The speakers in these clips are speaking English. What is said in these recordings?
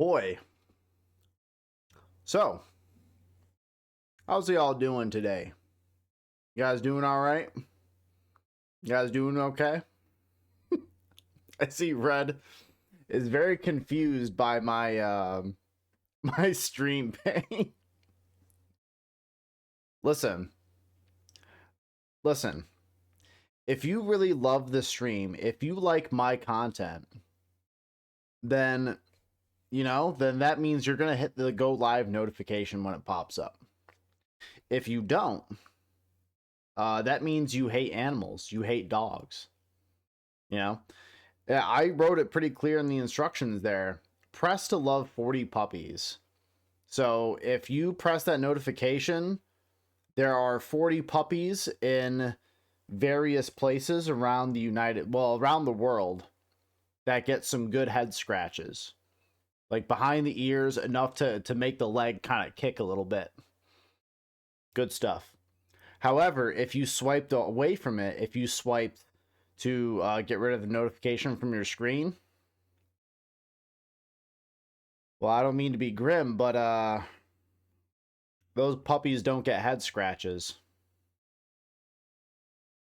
Boy. So, how's y'all doing today? You guys doing all right? You guys doing okay? I see Red is very confused by my my stream ping. Listen. Listen. If you really love the stream, if you like my content, then then that means you're going to hit the go live notification when it pops up. If you don't, that means you hate animals, you hate dogs. Yeah, I wrote it pretty clear in the instructions there. Press to love 40 puppies. So if you press that notification, there are 40 puppies in various places around around the world that get some good head scratches. Like behind the ears, enough to make the leg kind of kick a little bit. Good stuff. However, if you swiped away from it, if you swiped to get rid of the notification from your screen, well, I don't mean to be grim, but those puppies don't get head scratches.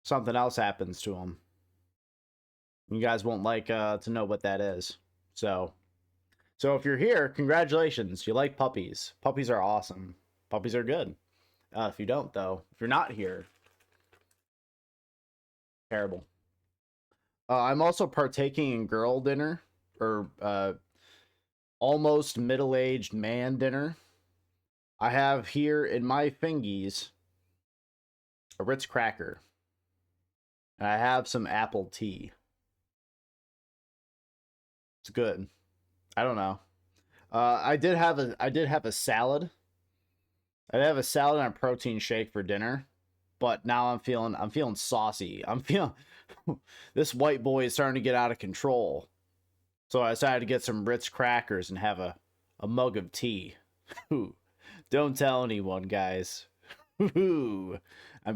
Something else happens to them. You guys won't like to know what that is. So if you're here, congratulations. You like puppies. Puppies are awesome. Puppies are good. If you don't, though, if you're not here, terrible. I'm also partaking in girl dinner, or almost middle-aged man dinner. I have here in my fingies a Ritz cracker. And I have some apple tea. It's good. I don't know. I did have a salad. I did have a salad and a protein shake for dinner, but now I'm feeling saucy. I'm feeling this white boy is starting to get out of control. So I decided to get some Ritz crackers and have a mug of tea. Don't tell anyone, guys. I'm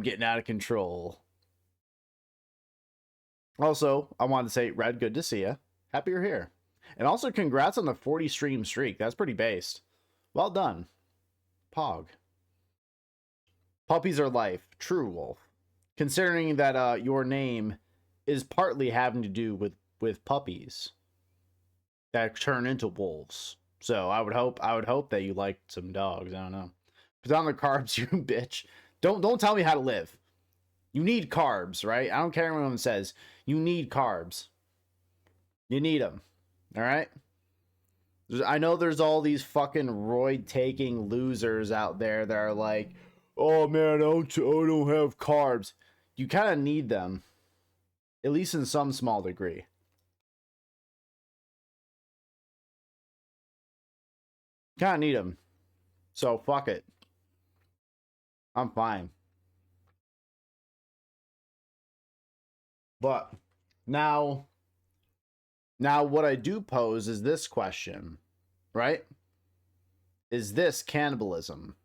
getting out of control. Also, I wanted to say, Red, good to see you. Happy you're here. And also, congrats on the 40 stream streak. That's pretty based. Well done. Pog. Puppies are life. True, Wolf. Considering that your name is partly having to do with puppies that turn into wolves. So I would hope that you like some dogs. I don't know. Put on the carbs, you bitch. Don't tell me how to live. You need carbs, right? I don't care what anyone says. You need carbs. You need them. All right? I know there's all these fucking roid-taking losers out there that are like, oh man, I don't have carbs. You kind of need them. At least in some small degree. Kind of need them. So fuck it. I'm fine. But now what I do pose is this question, right? Is this cannibalism?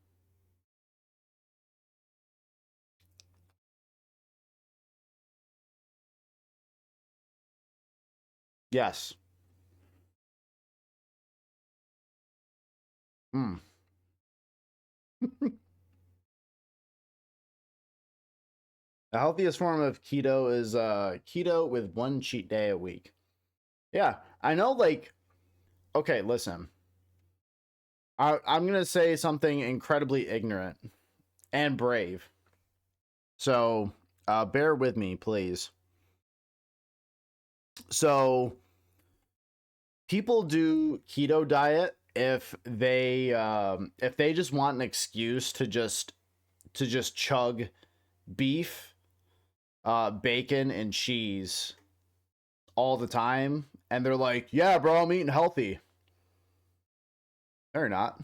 Yes. Hmm. The healthiest form of keto is keto with one cheat day a week. Yeah, I know, like, okay, listen. I'm going to say something incredibly ignorant and brave. So, bear with me, please. So, people do keto diet if they just want an excuse to just chug beef, bacon, and cheese all the time, and they're like, yeah, bro, I'm eating healthy. No, you're not.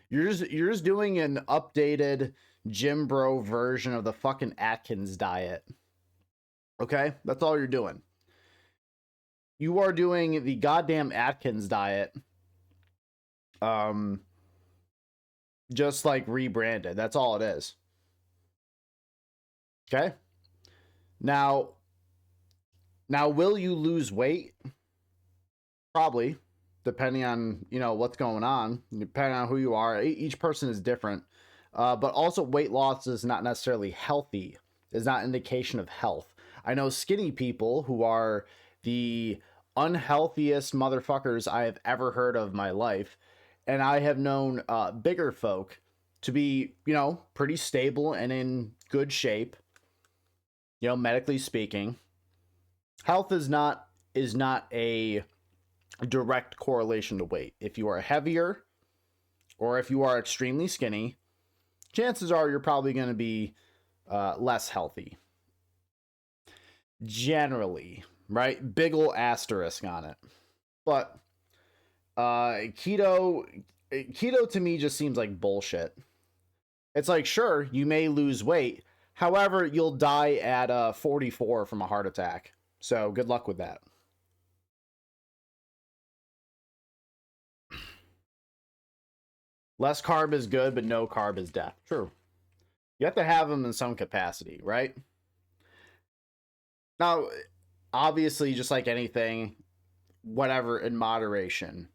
You're just doing an updated gym bro version of the fucking Atkins diet. Okay? That's all you're doing. You are doing the goddamn Atkins diet. Just like rebranded. That's all it is. Okay? Now will you lose weight? Probably. depending on, you know, what's going on, depending on who you are. Each person is different. But also, weight loss is not necessarily healthy, is not an indication of health. I know skinny people who are the unhealthiest motherfuckers I have ever heard of in my life. And I have known bigger folk to be, you know, pretty stable and in good shape, you know, medically speaking. Health is not a direct correlation to weight. If you are heavier or if you are extremely skinny, chances are you're probably going to be less healthy. Generally, right? Big ol' asterisk on it. But keto to me just seems like bullshit. It's like, sure, you may lose weight. However, you'll die at 44 from a heart attack. So good luck with that. Less carb is good, but no carb is death. True. You have to have them in some capacity, right? Now, obviously, just like anything, whatever in moderation.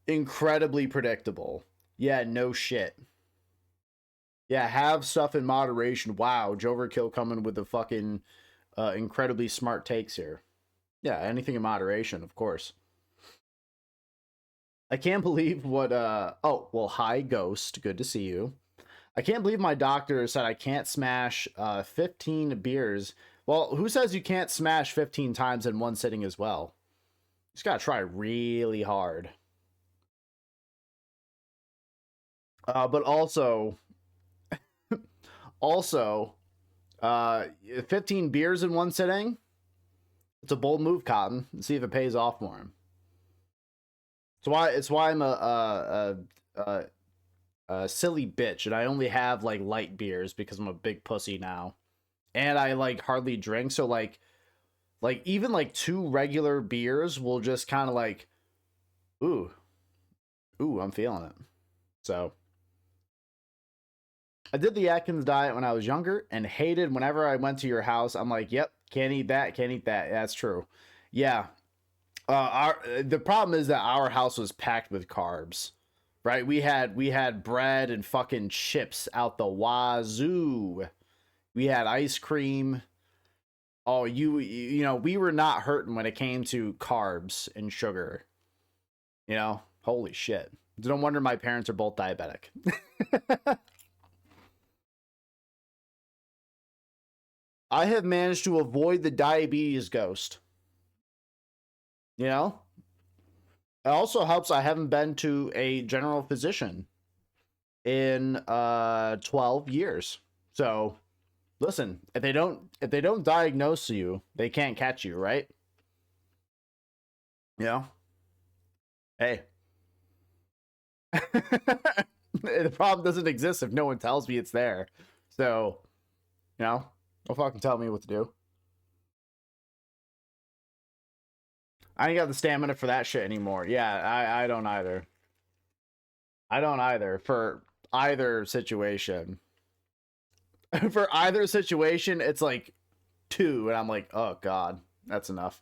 Incredibly predictable. Yeah, no shit. Yeah, have stuff in moderation. Wow, j0everkill coming with the fucking incredibly smart takes here. Yeah, anything in moderation, of course. I can't believe what oh, well, hi Ghost, good to see you. I can't believe my doctor said I can't smash 15 beers. Well, who says you can't smash 15 times in one sitting as well? You just gotta try really hard. But also, uh, 15 beers in one sitting. It's a bold move, Cotton. And see if it pays off for him. It's why I'm a silly bitch, and I only have like light beers because I'm a big pussy now, and I like hardly drink. So like even like two regular beers will just kind of like, ooh, I'm feeling it. So I did the Atkins diet when I was younger and hated whenever I went to your house. I'm like, yep, can't eat that, can't eat that. That's true. Yeah. The problem is that our house was packed with carbs, right? We had bread and fucking chips out the wazoo. We had ice cream. Oh, you know, we were not hurting when it came to carbs and sugar. You know, holy shit. No wonder my parents are both diabetic. I have managed to avoid the diabetes ghost. You know, it also helps I haven't been to a general physician in 12 years. So, listen, if they don't diagnose you, they can't catch you, right? You know? Hey. The problem doesn't exist if no one tells me it's there. So, you know, don't fucking tell me what to do. I ain't got the stamina for that shit anymore. Yeah, I don't either. I don't either for either situation. For either situation, it's like two, and I'm like, oh god, that's enough.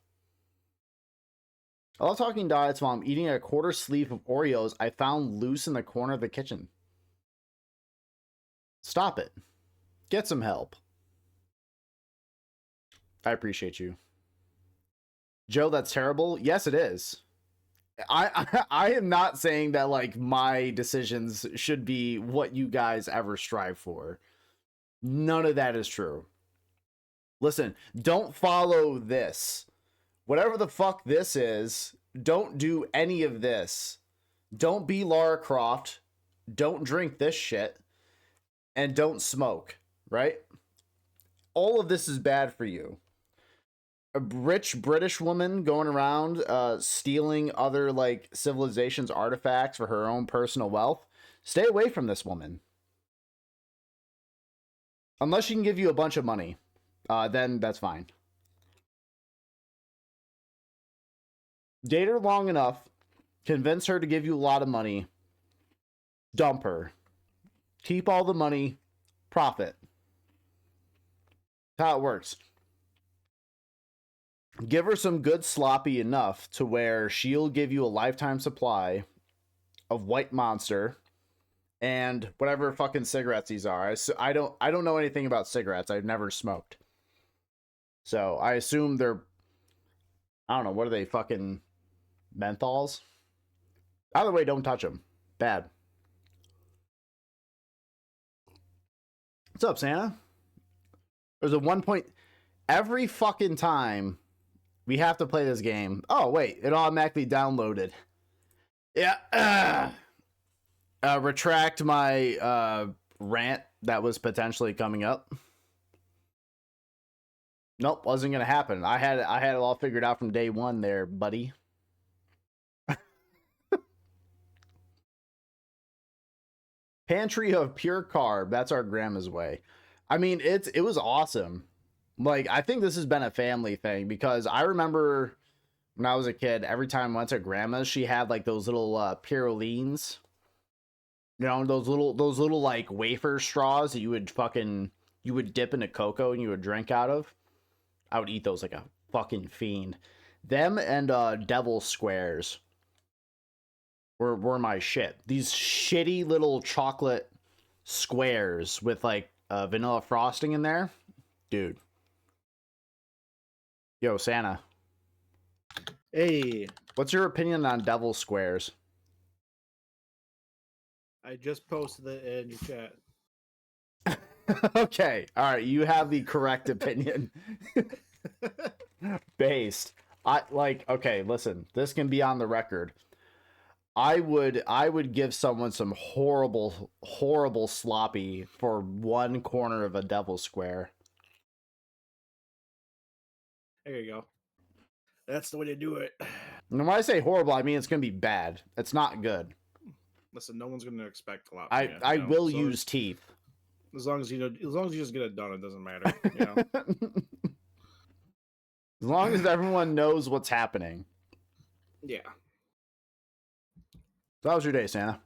I love talking diets while I'm eating a quarter sleeve of Oreos I found loose in the corner of the kitchen. Stop it. Get some help. I appreciate you. Joe, that's terrible. Yes, it is. I am not saying that like my decisions should be what you guys ever strive for. None of that is true. Listen, don't follow this. Whatever the fuck this is, don't do any of this. Don't be Lara Croft. Don't drink this shit. And don't smoke, right? All of this is bad for you. A rich British woman going around stealing other like civilizations' artifacts for her own personal wealth. Stay away from this woman. Unless she can give you a bunch of money, then that's fine. Date her long enough, convince her to give you a lot of money, dump her, keep all the money, profit. That's how it works. Give her some good sloppy enough to where she'll give you a lifetime supply of White Monster and whatever fucking cigarettes these are. I don't know anything about cigarettes. I've never smoked. So I assume they're, I don't know, what are they, fucking menthols? By the way, don't touch them. Bad. What's up, Santa? There's a 1 point. Every fucking time we have to play this game. Oh, wait. It automatically downloaded. Yeah. Retract my rant that was potentially coming up. Nope, wasn't gonna happen. I had it all figured out from day one there, buddy. Pantry of pure carb. That's our grandma's way. I mean, it was awesome. Like, I think this has been a family thing because I remember when I was a kid, every time I went to grandma's, she had like those little Purolines. You know, those little like wafer straws that you would dip into cocoa and you would drink out of. I would eat those like a fucking fiend. Them and devil squares were my shit. These shitty little chocolate squares with like vanilla frosting in there. Dude. Yo, Santa. Hey. What's your opinion on devil squares? I just posted it in your chat. Okay. All right. You have the correct opinion. Based. Okay, listen. This can be on the record. I would give someone some horrible sloppy for one corner of a devil square. There you go. That's the way to do it. And when I say horrible, I mean it's gonna be bad. It's not good. Listen, no one's gonna expect a lot. I will use teeth. As long as you just get it done, it doesn't matter. You know? As long as everyone knows what's happening. Yeah. So how was your day, Santa?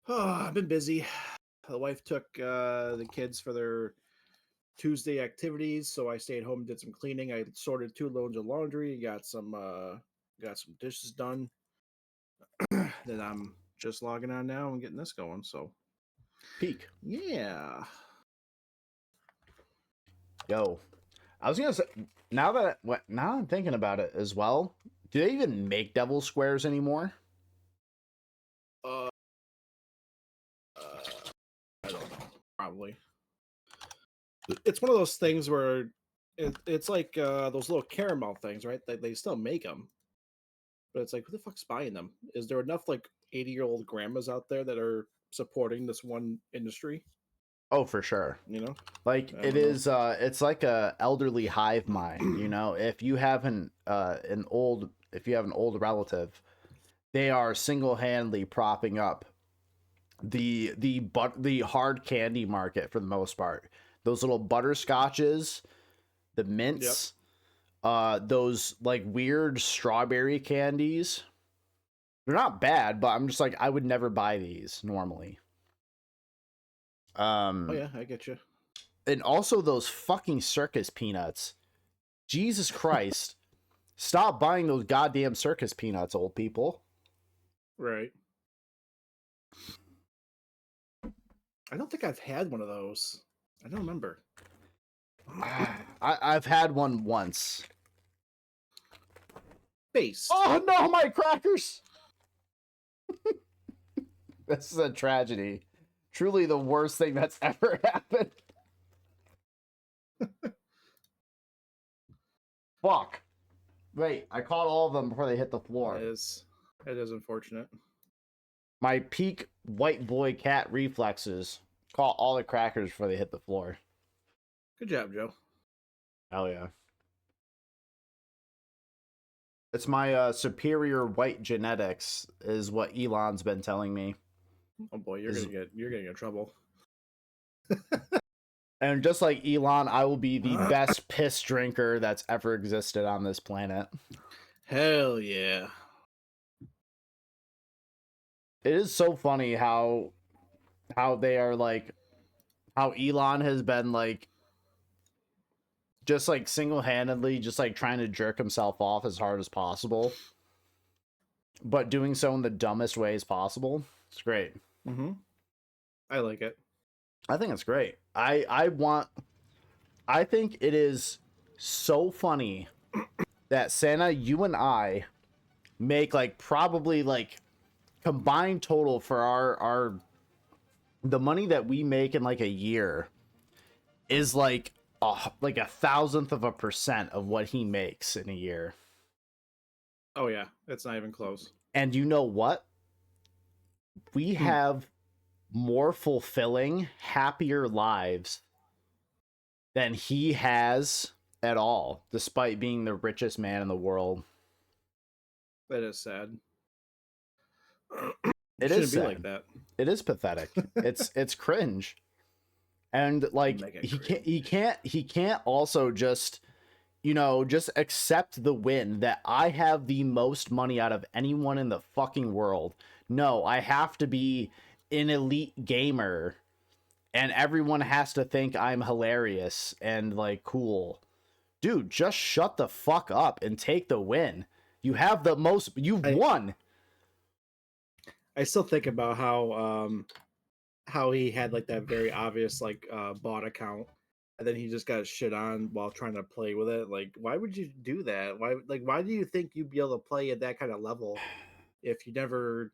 Oh, I've been busy. The wife took the kids for their Tuesday activities, so I stayed home and did some cleaning. I sorted 2 loads of laundry, got some dishes done. Then I'm just logging on now and getting this going. So Peak. Yeah. Yo, I was gonna say now I'm thinking about it as well. Do they even make devil squares anymore? I don't know. Probably. It's one of those things where it's like those little caramel things, right? They still make them, but it's like, who the fuck's buying them? Is there enough like 80-year-old grandmas out there that are supporting this one industry? Oh, for sure. You know, like it is. It's like a elderly hive mind. You know, if you have an old relative, they are single handedly propping up the hard candy market for the most part. Those little butterscotches, the mints, those like weird strawberry candies. They're not bad, but I'm just like, I would never buy these normally. Oh yeah, I get you. And also those fucking circus peanuts. Jesus Christ. Stop buying those goddamn circus peanuts, old people. Right. I don't think I've had one of those. I don't remember. I've had one once. Base. Oh no, my crackers! This is a tragedy. Truly the worst thing that's ever happened. Fuck. Wait, I caught all of them before they hit the floor. It is unfortunate. My peak white boy cat reflexes caught all the crackers before they hit the floor. Good job, Joe. Hell yeah. It's my superior white genetics is what Elon's been telling me. Oh boy, you're gonna get in trouble. And just like Elon, I will be the best piss drinker that's ever existed on this planet. Hell yeah. It is so funny how they are like, how Elon has been like just like single-handedly just like trying to jerk himself off as hard as possible, but doing so in the dumbest ways possible. It's great. Mm-hmm. I like it. I think it's great. I think it is so funny that Santa, you and I make like probably like combined total for our the money that we make in like a year is like like 1,000th of a% of what he makes in a year. Oh yeah, it's not even close. And you know what? We Hmm. have more fulfilling, happier lives than he has at all, despite being the richest man in the world. That is sad. It is Shouldn't be like sad. that. It is pathetic. It's cringe. And like Mega he can't also just just accept the win that I have the most money out of anyone in the fucking world. No, I have to be an elite gamer and everyone has to think I'm hilarious and like cool. Dude, just shut the fuck up and take the win. You have the most, you've I won. I still think about how he had like that very obvious like bot account, and then he just got shit on while trying to play with it. Like, why would you do that? Why do you think you'd be able to play at that kind of level if you never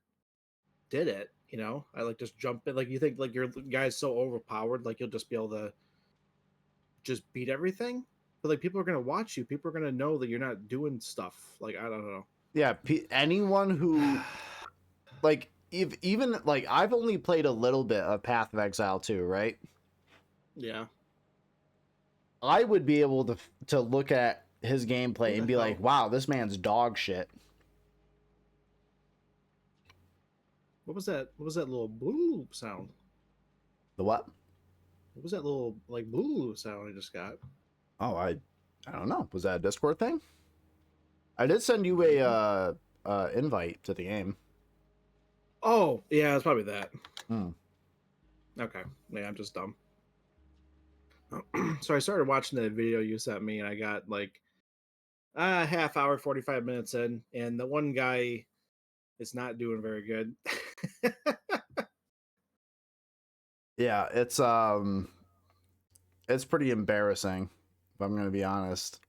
did it? You know, I like just jump in. Like, you think like your guy's so overpowered, like you'll just be able to just beat everything. But like people are gonna watch you. People are gonna know that you're not doing stuff. Like, I don't know. Yeah, anyone who like if even like I've only played a little bit of Path of Exile 2, right? Yeah. I would be able to look at his Who gameplay the and be hell? like, "Wow, this man's dog shit." What was that? What was that little blue sound? The what? What was that little like blue sound I just got? Oh, I don't know. Was that a Discord thing? I did send you a Maybe. invite to the game. Oh, yeah, it's probably that. Hmm. Okay. Yeah, I'm just dumb. So I started watching the video you sent me, and I got like a half hour, 45 minutes in, and the one guy is not doing very good. Yeah, it's pretty embarrassing, if I'm gonna be honest.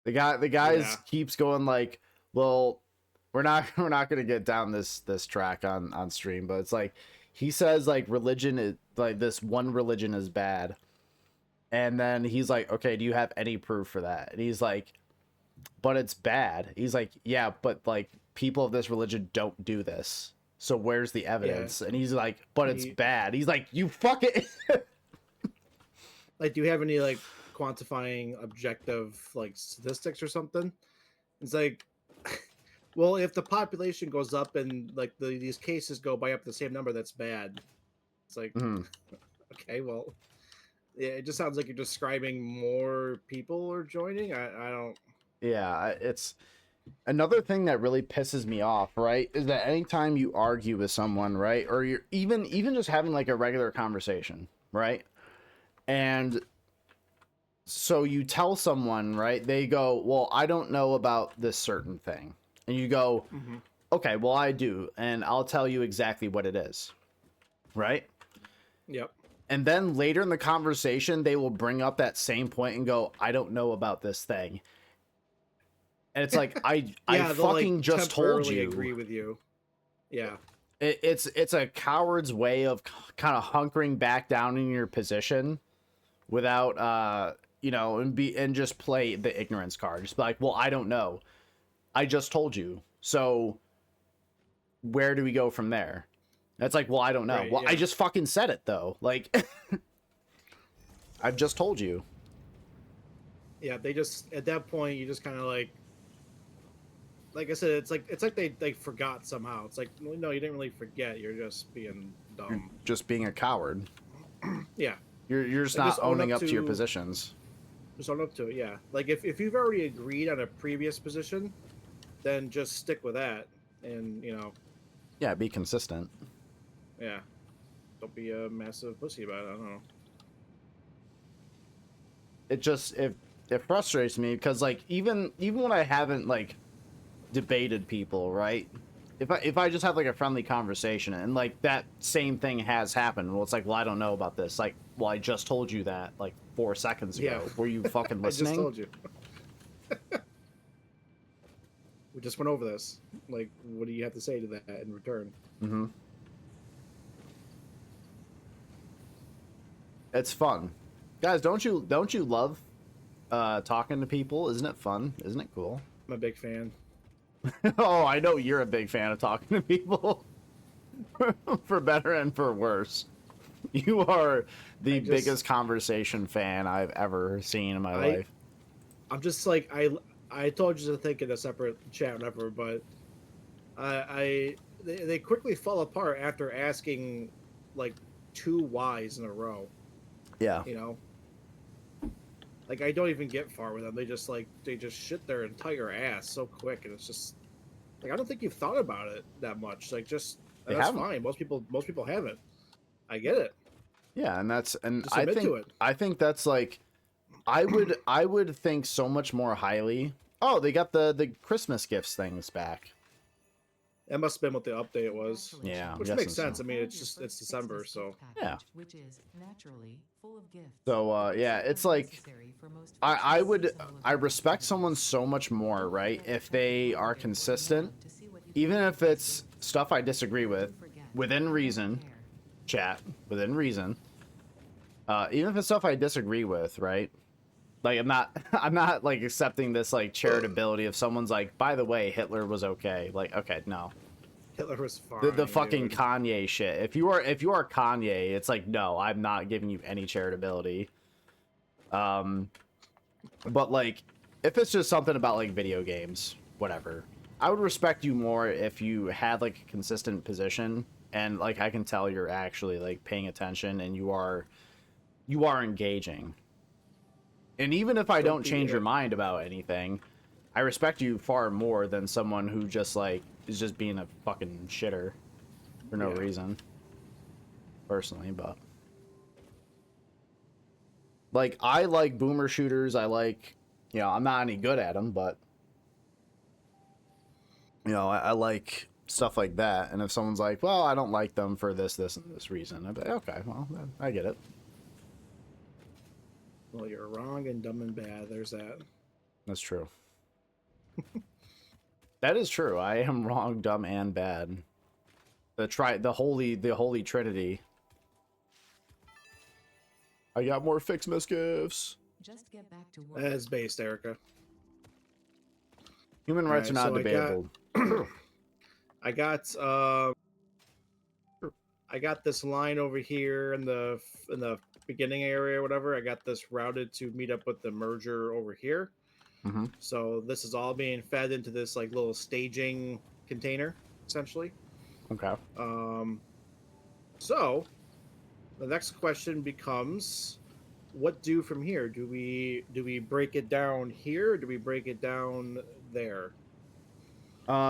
The guys Yeah. keeps going like, well, we're not gonna get down this track on stream, but it's like he says like religion is like this one religion is bad, and then he's like, okay, do you have any proof for that? And he's like, but it's bad. He's like, yeah, but like people of this religion don't do this. So where's the Yeah. evidence? And he's like, but it's You, bad. He's like, you fuck it. like, do you have any like quantifying objective like statistics or something? It's like, well, if the population goes up and like these cases go by up the same number, that's bad. It's like, Mhm. okay, well, yeah, it just sounds like you're describing more people are joining. I don't. Yeah, it's another thing that really pisses me off, right? Is that anytime you argue with someone, right? Or you're even just having like a regular conversation, right? And so you tell someone, right? They go, "Well, I don't know about this certain thing." And you go, Mhm. "Okay, well, I do, and I'll tell you exactly what it is." Right? Yep. And then later in the conversation, they will bring up that same point and go, "I don't know about this thing." And it's like, I Yeah, they'll like fucking just told temporarily you. agree with you. Yeah. It's a coward's way of kind of hunkering back down in your position without and just play the ignorance card. Just be like, well, I don't know. I just told you. So where do we go from there? That's like, well, I don't know. Right. Well, I Yeah. just fucking said it though. Like I've just told you. Yeah. They just at that point you just kind of like I said, it's like they forgot somehow. It's like, well, no, you didn't really forget. You're just being You're dumb. just being a coward. Yeah. You're just Like not owning up to your positions. just own up to it. Yeah. Like if you've already agreed on a previous position, then just stick with that. And Yeah, be consistent. yeah, don't be a massive pussy about it. I don't know. It just it frustrates me because like even when I haven't like debated people, right? If I just have like a friendly conversation and like that same thing has happened, well, it's like, well, I don't know about this. Like, well, I just told you that like 4 seconds Yeah, ago. Were you fucking I just listening? told you. We just went over this. Like, what do you have to say to that in return? Mm-hmm. It's fun, guys. Don't you love talking to people? Isn't it fun? Isn't it cool? I'm a big fan. Oh, I know you're a big fan of talking to people, for better and for worse. You are the I just, biggest conversation fan I've ever seen in my I, life. I'm just like I told you to think in a separate chat, whatever. But they quickly fall apart after asking like two whys in a row. Yeah. You know, like I don't even get far with them. They just shit their entire ass so quick, and it's just like I don't think you've thought about it that much. Like just They and that's haven't. fine. Most people haven't. I get it. Yeah, and Just admit to it. I think that's like I would think so much more highly. Oh, they got the Christmas gifts things back. That must have been what the update was, Yeah, I'm which guessing makes sense. so. I mean, it's December, so Yeah. which is naturally full of gifts. So yeah, it's like I respect someone so much more, right? If they are consistent, even if it's stuff I disagree with, within reason, chat, within reason. Even if it's stuff I disagree with, right? Like I'm not like accepting this like charitability if someone's like, by the way, Hitler was okay. Like, okay, no. Hitler was The fine, fucking dude. Kanye shit. If you are Kanye, it's like, no, I'm not giving you any charitability. But like if it's just something about like video games, whatever. I would respect you more if you had like a consistent position and like I can tell you're actually like paying attention and you are engaging. And even if I So don't be change your it. mind about anything, I respect you far more than someone who just like is just being a fucking shitter for no Yeah. reason. Personally, but like I like boomer shooters. I like, you know, I'm not any good at them, but you know, I like stuff like that. And if someone's like, well, I don't like them for this, and this reason, I'd be like, okay, well, I get it. Well, you're wrong and dumb and bad. There's that. That's true. That is true. I am wrong, dumb, and bad. The holy trinity. I got more Fixmas gifts. Just get back to work. That is based, Erica. Human All rights right, are not so debatable. I got I got this line over here in the beginning area or whatever. I got this routed to meet up with the merger over here. Mm-hmm. So this is all being fed into this like little staging container, essentially. Okay. So the next question becomes, what do from here? Do we break it down here? Or do we break it down there?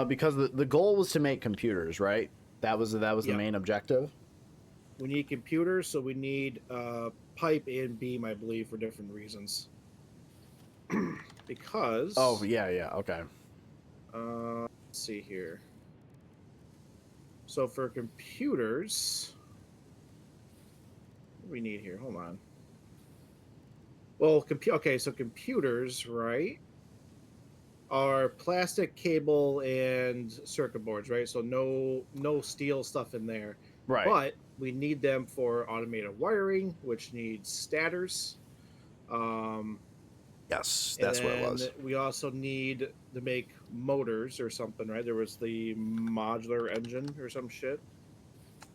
Because the goal was to make computers, right? That was the Yep. main objective. We need computers, so we need pipe and beam, I believe, for different reasons. Because Oh yeah, okay. let's see here. So for computers, what do we need here? Hold on. Well, okay, so computers, right, are plastic cable and circuit boards, right? So no steel stuff in there. Right. But we need them for automated wiring, which needs stators. Yes, And that's what it then was. we also need to make motors or something, right? There was the modular engine or some shit.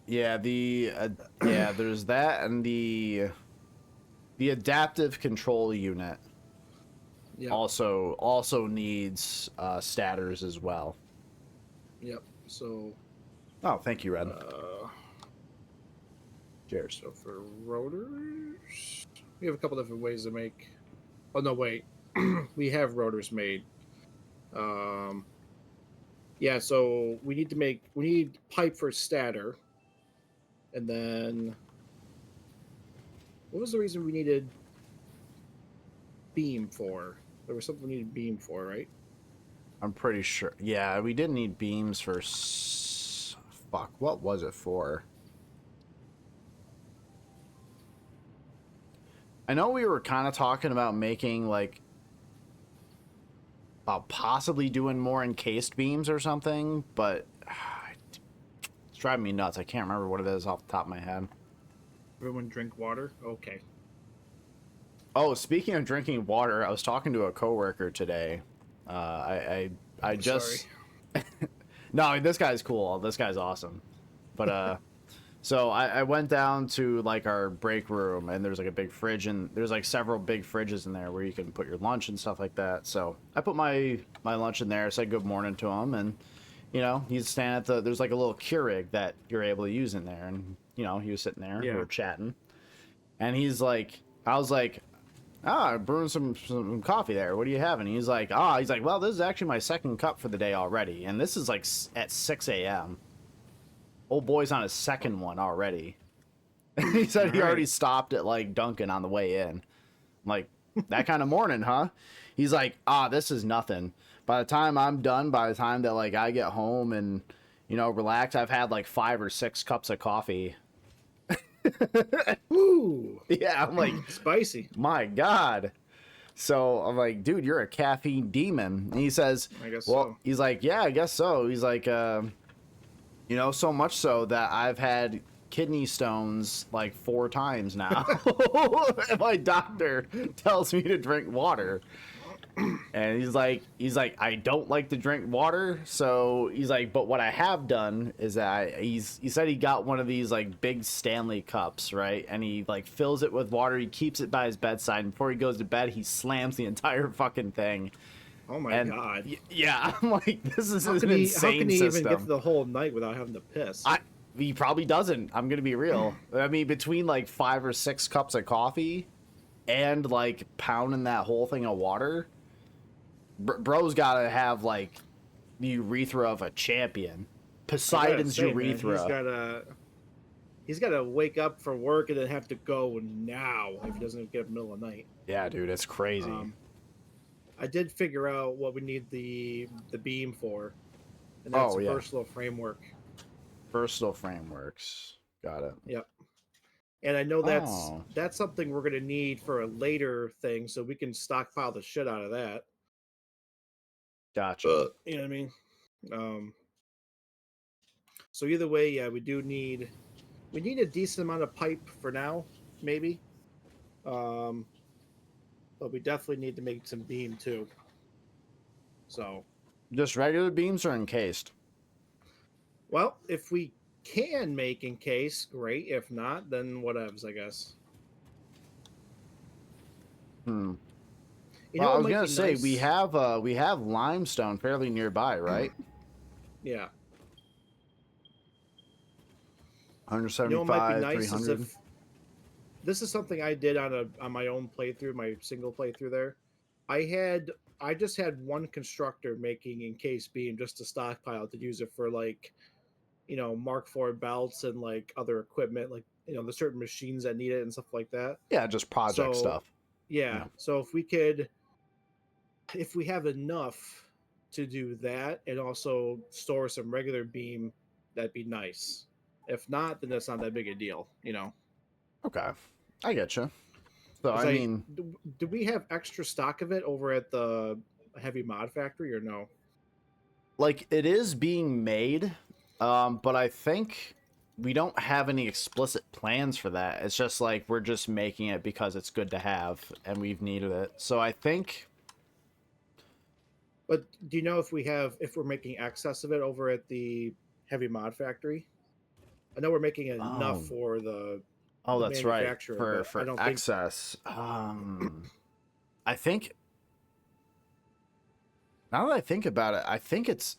Yeah, yeah, there's that and the adaptive control unit Yep. also needs stators as well. Yep. So Oh, thank you, Red. Cheers. so for rotors, we have a couple different ways to make. Oh no, wait. We have rotors made. Yeah, so we need pipe for stator. And then what was the reason we needed beam for? There was something we needed beam for, right? I'm pretty sure. Yeah, we did need beams for. Fuck, what was it for? I know we were kind of talking about making like about possibly doing more encased beams or something, but it's driving me nuts. I can't remember what it is off the top of my head. Everyone drink water. Okay. Oh, speaking of drinking water, I was talking to a coworker today. I just no, this guy's cool. This guy's awesome. But so I went down to like our break room, and there's like a big fridge, and there's like several big fridges in there where you can put your lunch and stuff like that. So I put my lunch in there, said good morning to him, and you know, he's standing at there's like a little Keurig that you're able to use in there, and you know, he was sitting there, we were chatting, and he's like, I was like, I brewing some coffee there. What do you have? And he's like, well, this is actually my second cup for the day already, and this is like at 6 a.m. Old boy's on his second one already. He said he already stopped at like Dunkin' on the way in. I'm like, that kind of morning, huh? He's like, this is nothing. By the time I'm done, by the time that like I get home and you know relax, I've had like 5 or 6 cups of coffee. Ooh. Yeah, I'm like, spicy. My God. So I'm like, dude, you're a caffeine demon. And he says, I guess well, so. He's like, yeah, I guess so. He's like, you know, so much so that I've had kidney stones like 4 times now. And my doctor tells me to drink water. And he's like, I don't like to drink water. So he's like, but what I have done is that he said he got one of these like big Stanley cups, right? And he like fills it with water. He keeps it by his bedside. And before he goes to bed, he slams the entire fucking thing. Oh my God. Yeah, I'm like, this is an insane system. How can he even get through the whole night without having to piss? He probably doesn't. I'm gonna be real. I mean, between like 5 or 6 cups of coffee and like pounding that whole thing of water, bro's gotta have like the urethra of a champion. Poseidon's urethra. Man, he's gotta wake up for work and then have to go now if he doesn't get up in the middle of the night. Yeah, dude, it's crazy. I did figure out what we need the beam for, and that's versatile framework. Versatile frameworks. Got it. Yep. And I know that's something we're gonna need for a later thing, so we can stockpile the shit out of that. Gotcha. You know what I mean? So either way, yeah, we need a decent amount of pipe for now, maybe. But we definitely need to make some beam too. So just regular beams or encased? Well, if we can make encased, great. If not, then whatevs, I guess. You know, I was gonna say we have limestone fairly nearby, right? Yeah. 175, you know, what might be nice 300. This is something I did on my own playthrough, my single playthrough there. I just had one constructor making encased beam just to stockpile to use it for like, you know, Mark IV belts and like other equipment, like, you know, the certain machines that need it and stuff like that. Yeah, just project stuff. Yeah. So if we have enough to do that and also store some regular beam, that'd be nice. If not, then that's not that big a deal, you know. Okay, I get you. So I mean, do we have extra stock of it over at the Heavy Mod Factory or no? Like it is being made, but I think we don't have any explicit plans for that. It's just like we're just making it because it's good to have and we've needed it. So I think. But do you know if we're making excess of it over at the Heavy Mod Factory? I know we're making enough for the that's right. For excess. I think now that I think about it, I think it's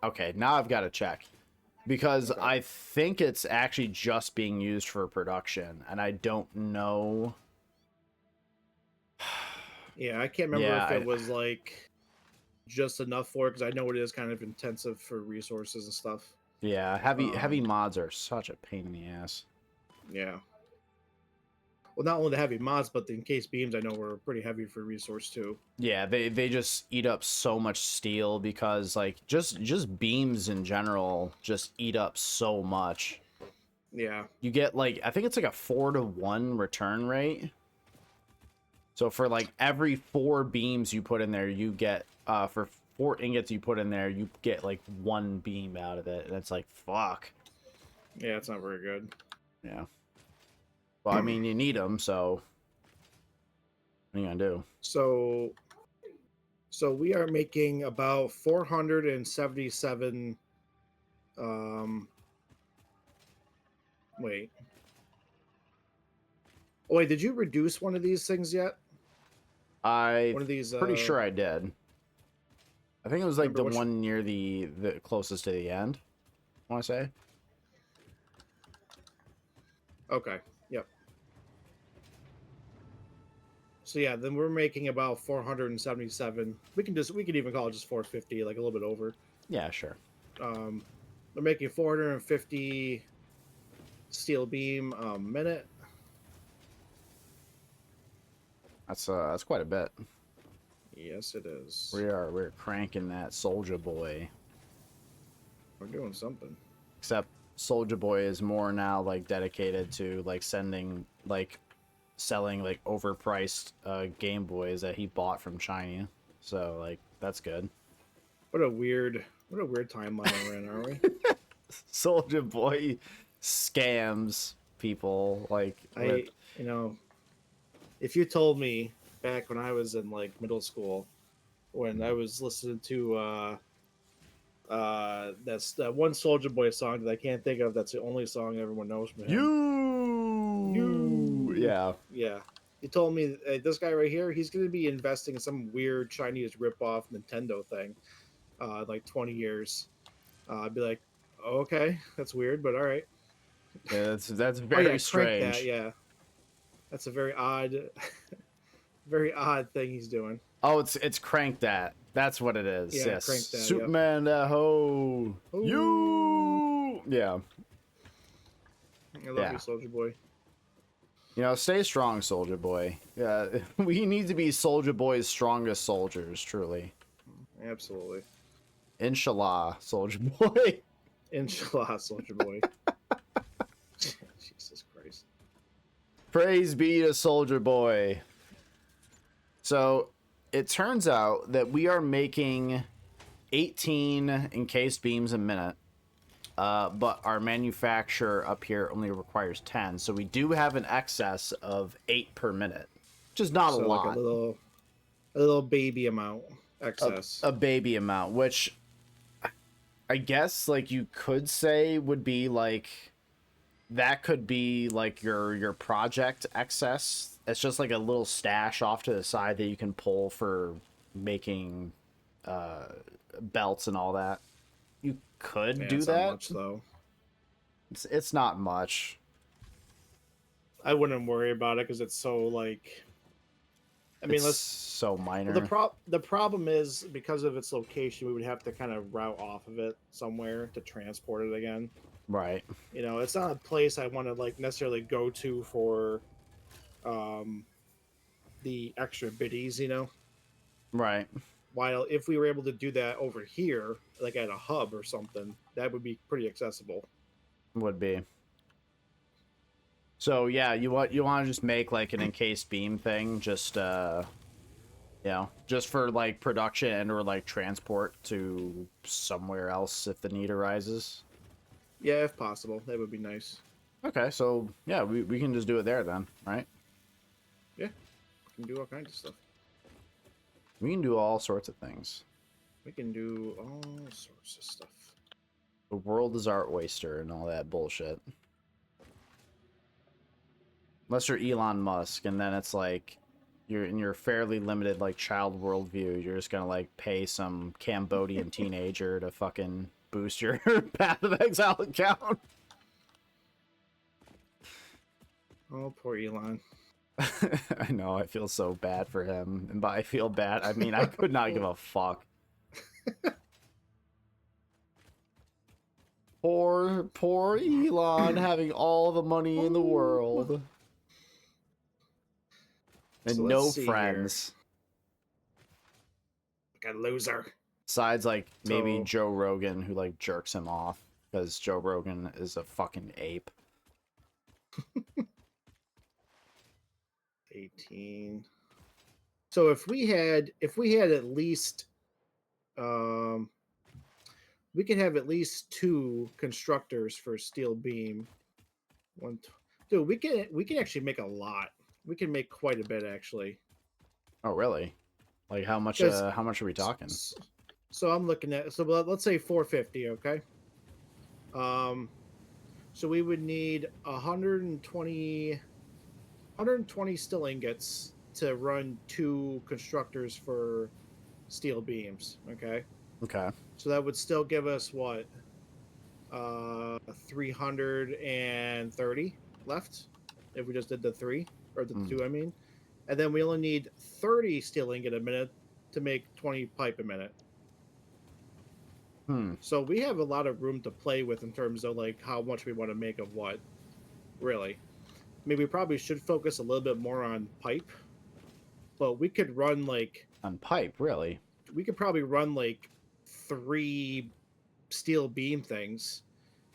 okay. Now I've got to check because I think it's actually just being used for production, and I don't know. Yeah, I can't remember if it was like just enough for it because I know it is kind of intensive for resources and stuff. Yeah, heavy mods are such a pain in the ass. Yeah. Well, not only the heavy mods, but the encased beams I know were pretty heavy for resource too. Yeah, they just eat up so much steel because like just beams in general just eat up so much. Yeah. You get like I think it's like a 4-to-1 return rate. So for like every 4 beams you put in there, you get for 4 ingots you put in there, you get like 1 beam out of it, and it's like fuck. Yeah, it's not very good. Yeah. Well, I mean, you need them, so what are you gonna do? So we are making about 477 wait. Oh, wait, did you reduce one of these things yet? I One of these pretty sure I did. I think it was like remember the which one near the closest to the end. I want to say. Okay. Yep. So yeah, then we're making about 477. We can even call it just 450, like a little bit over. Yeah, sure. We're making 450 steel beam a minute. That's quite a bit. Yes, it is. We're cranking that Soldier Boy. We're doing something. Except Soldier Boy is more now like dedicated to like selling like overpriced Game Boys that he bought from China. So like that's good. What a weird timeline we're in, aren't we? Soldier Boy scams people like with... You know, if you told me back when I was in like middle school, when I was listening to that's that one Soldier Boy song that I can't think of, that's the only song everyone knows from him. Yeah. Yeah. You told me this guy right here, he's going to be investing in some weird Chinese ripoff Nintendo thing, like 20 years. I'd be like, okay, that's weird, but all right. Yeah, that's Oh very yeah, crank strange. that. Yeah, that's a very odd, very odd thing he's doing. Oh, it's Crank That. That's what it is. Yeah, Yes. Crank That, yep. Superman that ho. Ooh. You. Yeah. I love Yeah. you, Soldier Boy. You know, stay strong, Soldier Boy. Yeah, we need to be Soldier Boy's strongest soldiers, truly. Absolutely. Inshallah, Soldier Boy. Inshallah, Soldier Boy. Jesus Christ. Praise be to Soldier Boy. So, it turns out that we are making 18 encased beams a minute. But our manufacturer up here only requires 10, so we do have an excess of 8 per minute, which is not a lot. Like a little baby amount excess. A baby amount, which I guess like you could say would be like that could be like your project excess. It's just like a little stash off to the side that you can pull for making belts and all that. You could do it's that. Not much though. It's not much. I wouldn't worry about it because it's so like. I mean, it's so minor. The problem is because of its location, we would have to kind of route off of it somewhere to transport it again. Right. You know, it's not a place I want to like necessarily go to for the extra biddies, you know. Right. While if we were able to do that over here, like at a hub or something, that would be pretty accessible. Would be. So yeah, you want to just make like an encased beam thing, just just for like production and or like transport to somewhere else if the need arises. Yeah, if possible, that would be nice. Okay, so yeah, we can just do it there then, right? Yeah, we can do all kinds of stuff. We can do all sorts of things. We can do all sorts of stuff. The world is our oyster and all that bullshit. Unless you're Elon Musk, and then it's like you're in your fairly limited like child worldview. You're just gonna like pay some Cambodian teenager to fucking boost your Path of Exile account. Oh, poor Elon. I know, I feel so bad for him. And by I feel bad, I mean I could not give a fuck. Poor Elon having all the money in the world. And So let's no see here. friends. Like a loser. Besides, like, maybe So- Joe Rogan, who, like, jerks him off. Because Joe Rogan is a fucking ape. 18. So if we had at least we could have at least 2 constructors for steel beam. Dude, we can actually make a lot. We can make quite a bit actually. Oh, really? Like, how much are we talking? So I'm looking at, so let's say 450, okay? So we would need 120 steel ingots to run 2 constructors for steel beams, okay? Okay. So that would still give us what? 330 left if we just did the 3 or the 2, I mean. And then we only need 30 steel ingot a minute to make 20 pipe a minute. So we have a lot of room to play with in terms of like how much we want to make of what. Really. I mean, we probably should focus a little bit more on pipe, but we could run like On pipe, really? we could probably run like 3 steel beam things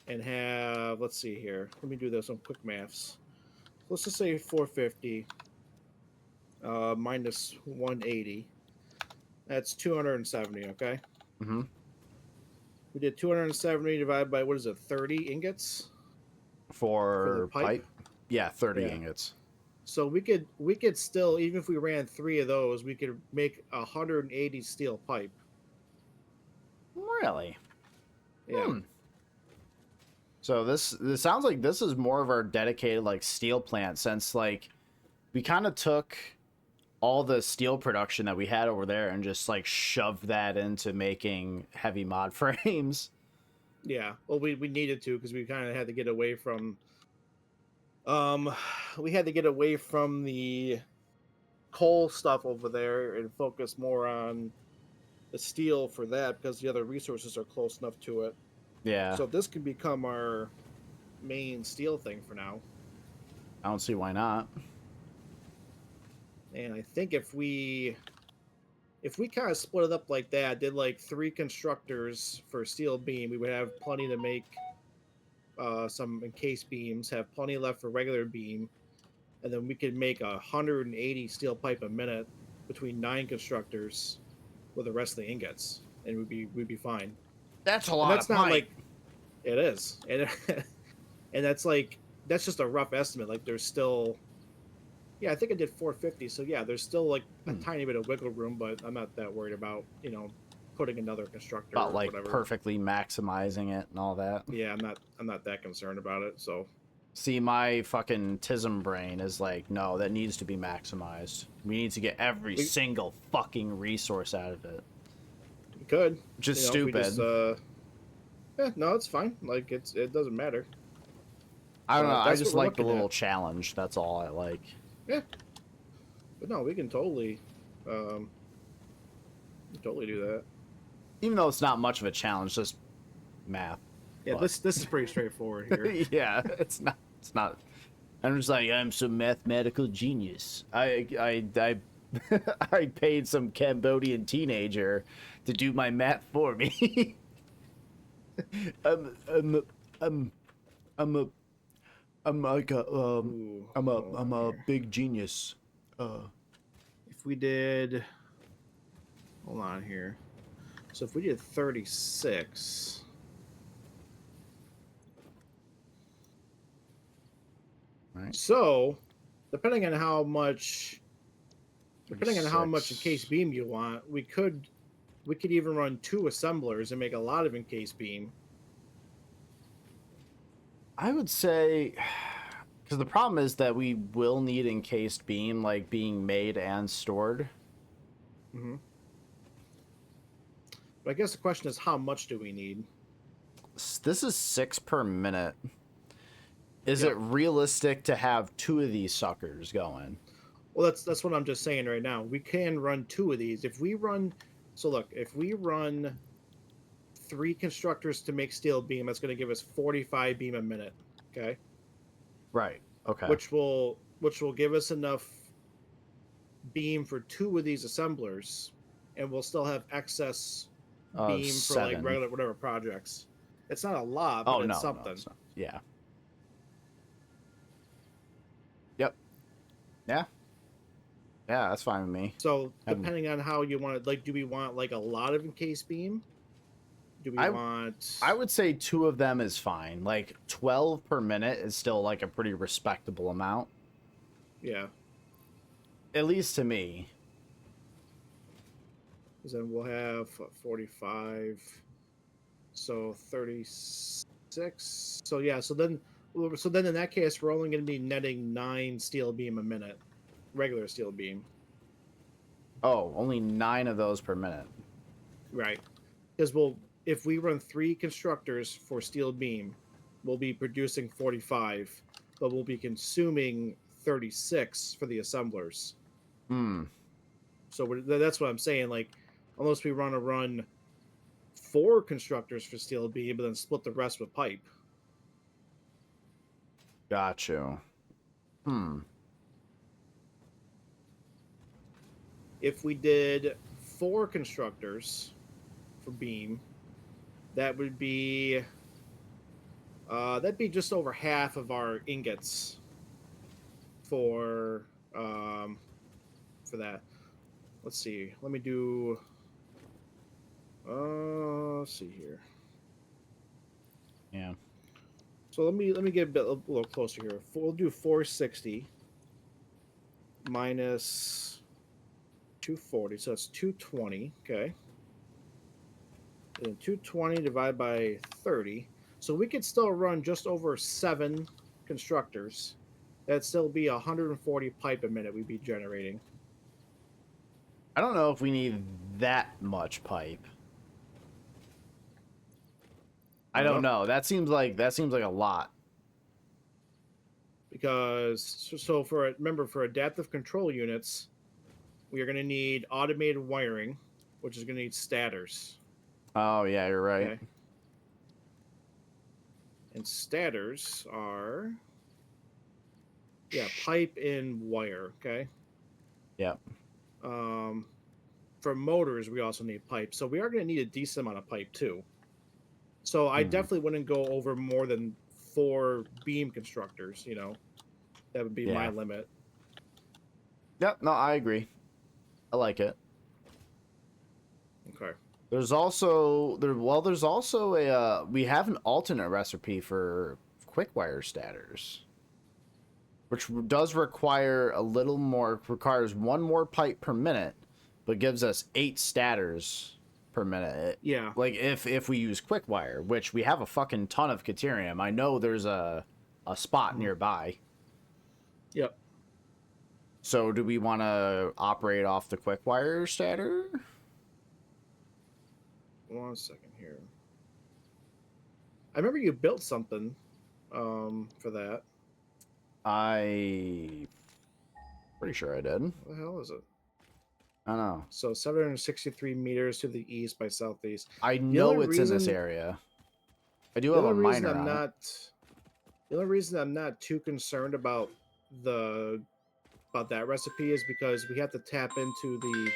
and have, let's see here. Let me do this on quick maths. Let's just say 450 minus 180. That's 270, okay? Mm-hmm. We did 270 divided by, what is it, 30 ingots? For the pipe? Yeah, 30 Yeah. ingots. So we could still, even if we ran 3 of those, we could make 180 steel pipe. Really? Yeah. So this sounds like this is more of our dedicated like steel plant, since like we kind of took all the steel production that we had over there and just like shoved that into making heavy mod frames. Yeah. Well, we needed to because we kind of had to get away from we had to get away from the coal stuff over there and focus more on the steel for that because the other resources are close enough to it. Yeah. So this can become our main steel thing for now. I don't see why not. And I think if we kind of split it up like that, did like 3 constructors for steel beam, we would have plenty to make some encased beams, have plenty left for regular beam, and then we could make 180 steel pipe a minute between 9 constructors with the rest of the ingots, and we'd be fine. That's a And lot that's of not pipe. like it is, and and that's just a rough estimate. Like there's still, yeah, I think I did 450. So yeah, there's still like a tiny bit of wiggle room, but I'm not that worried about putting another constructor About or like whatever. perfectly maximizing it and all that. Yeah, I'm not that concerned about it. So See, my fucking tism brain is like, no, that needs to be maximized. We need to get every single fucking resource out of it. we could Just if we stupid. just, yeah, no, it's fine. Like it doesn't matter. I don't know. I That's just what we're like the looking little at. challenge. That's all I like. Yeah, but no, we can totally do that. Even though it's not much of a challenge, just math. Yeah, But- this is pretty straightforward here. Yeah, it's not. It's not. I'm just like, I'm some mathematical genius. I I paid some Cambodian teenager to do my math for me. I'm like a Ooh, I'm hold on a here. big genius. If we did, hold on here. So if we did 36, Right. so depending on how much encased 36. beam you want, we could even run 2 assemblers and make a lot of encased beam. I would say, because the problem is that we will need encased beam like being made and stored. Mm-hmm. But I guess the question is, how much do we need? This is 6 per minute. Is Yep. it realistic to have 2 of these suckers going? Well, that's what I'm just saying right now. We can run 2 of these. If we run, so look, if we run 3 constructors to make steel beam, that's going to give us 45 beam a minute. Okay. Right. Okay. Which will give us enough beam for 2 of these assemblers, and we'll still have excess Of beam for like 7. regular whatever projects. It's not a lot, but Oh, it's no, something. it's not. Yeah. Yep. Yeah. Yeah, that's fine with me. So Um, depending on how you want it, like, do we want like a lot of encased beam? Do we I want? I would say 2 of them is fine. Like 12 per minute is still like a pretty respectable amount, Yeah, at least to me. because then we'll have 45, so 36. So yeah, so then in that case, we're only going to be netting 9 steel beam a minute, regular steel beam, Oh, only 9 of those per minute. right? Because we'll if we run 3 constructors for steel beam, we'll be producing 45, but we'll be consuming 36 for the assemblers. Hmm. So that's what I'm saying. Like, unless we run 4 constructors for steel beam, but then split the rest with pipe. Got you. Hmm. If we did 4 constructors for beam, that would be that'd be just over half of our ingots for um, for that. Let's see. Let me do. Let's see here. Yeah. So let me get a little closer here. We'll do 460 minus 240, so that's 220. Okay, and then 220 divided by 30. So we could still run just over 7 constructors. That'd still be 140 pipe a minute we'd be generating. I don't know if we need that much pipe. I I don't don't know. know. That seems like a lot. Because so for remember, for adaptive control units, we are going to need automated wiring, which is going to need stators. Oh, yeah, you're right. Okay, and stators are pipe and wire. Okay, Yep. um, for motors we also need pipe, so we are going to need a decent amount of pipe too. So I Hmm. definitely wouldn't go over more than 4 beam constructors. That would be my Yeah. limit. Yep, no, I agree. I like it. Okay. There's also a we have an alternate recipe for quick wire stators, which does require a little more, requires 1 more pipe per minute, but gives us 8 stators per minute. Yeah. Like if we use quick wire, which we have a fucking ton of Caterium. I know there's a spot Mhm. nearby. Yep. So do we want to operate off the quick wire stator? 1 second here. I remember you built something for that. I pretty sure I did. What the hell is it? I don't know. So 763 meters to the east by southeast. I The only know it's in this reason area. I do the have only a reason miner I'm on it. not the only reason I'm not too concerned the about that recipe is because we have to tap into the.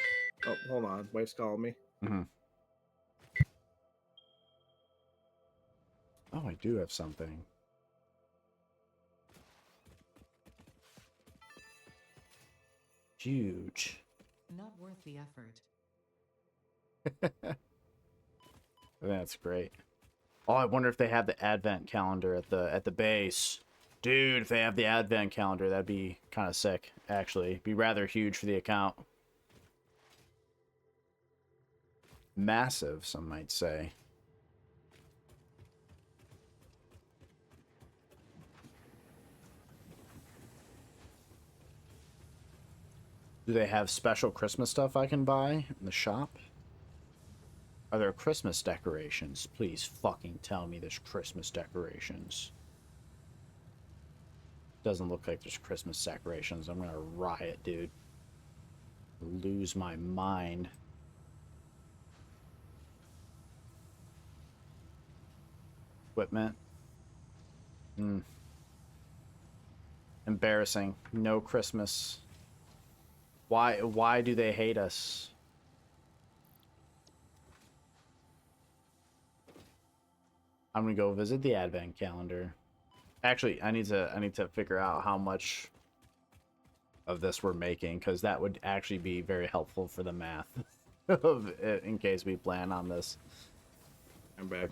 Oh, hold on, wife's calling me. Mm-hmm. Oh, I do have something. Huge. Not worth the effort. That's great. Oh, I wonder if they have the advent calendar at the base. Dude, if they have the advent calendar, that'd be kind of sick, actually. Be rather huge for the account. Massive, some might say. Do they have special Christmas stuff I can buy in the shop? Are there Christmas decorations? Please fucking tell me there's Christmas decorations. Doesn't look like there's Christmas decorations. I'm gonna riot, dude. Lose my mind. Equipment. Embarrassing. No Christmas. Why do they hate us? I'm gonna go visit the advent calendar. Actually, I need to figure out how much of this we're making, because that would actually be very helpful for the math of in case we plan on this. I'm back.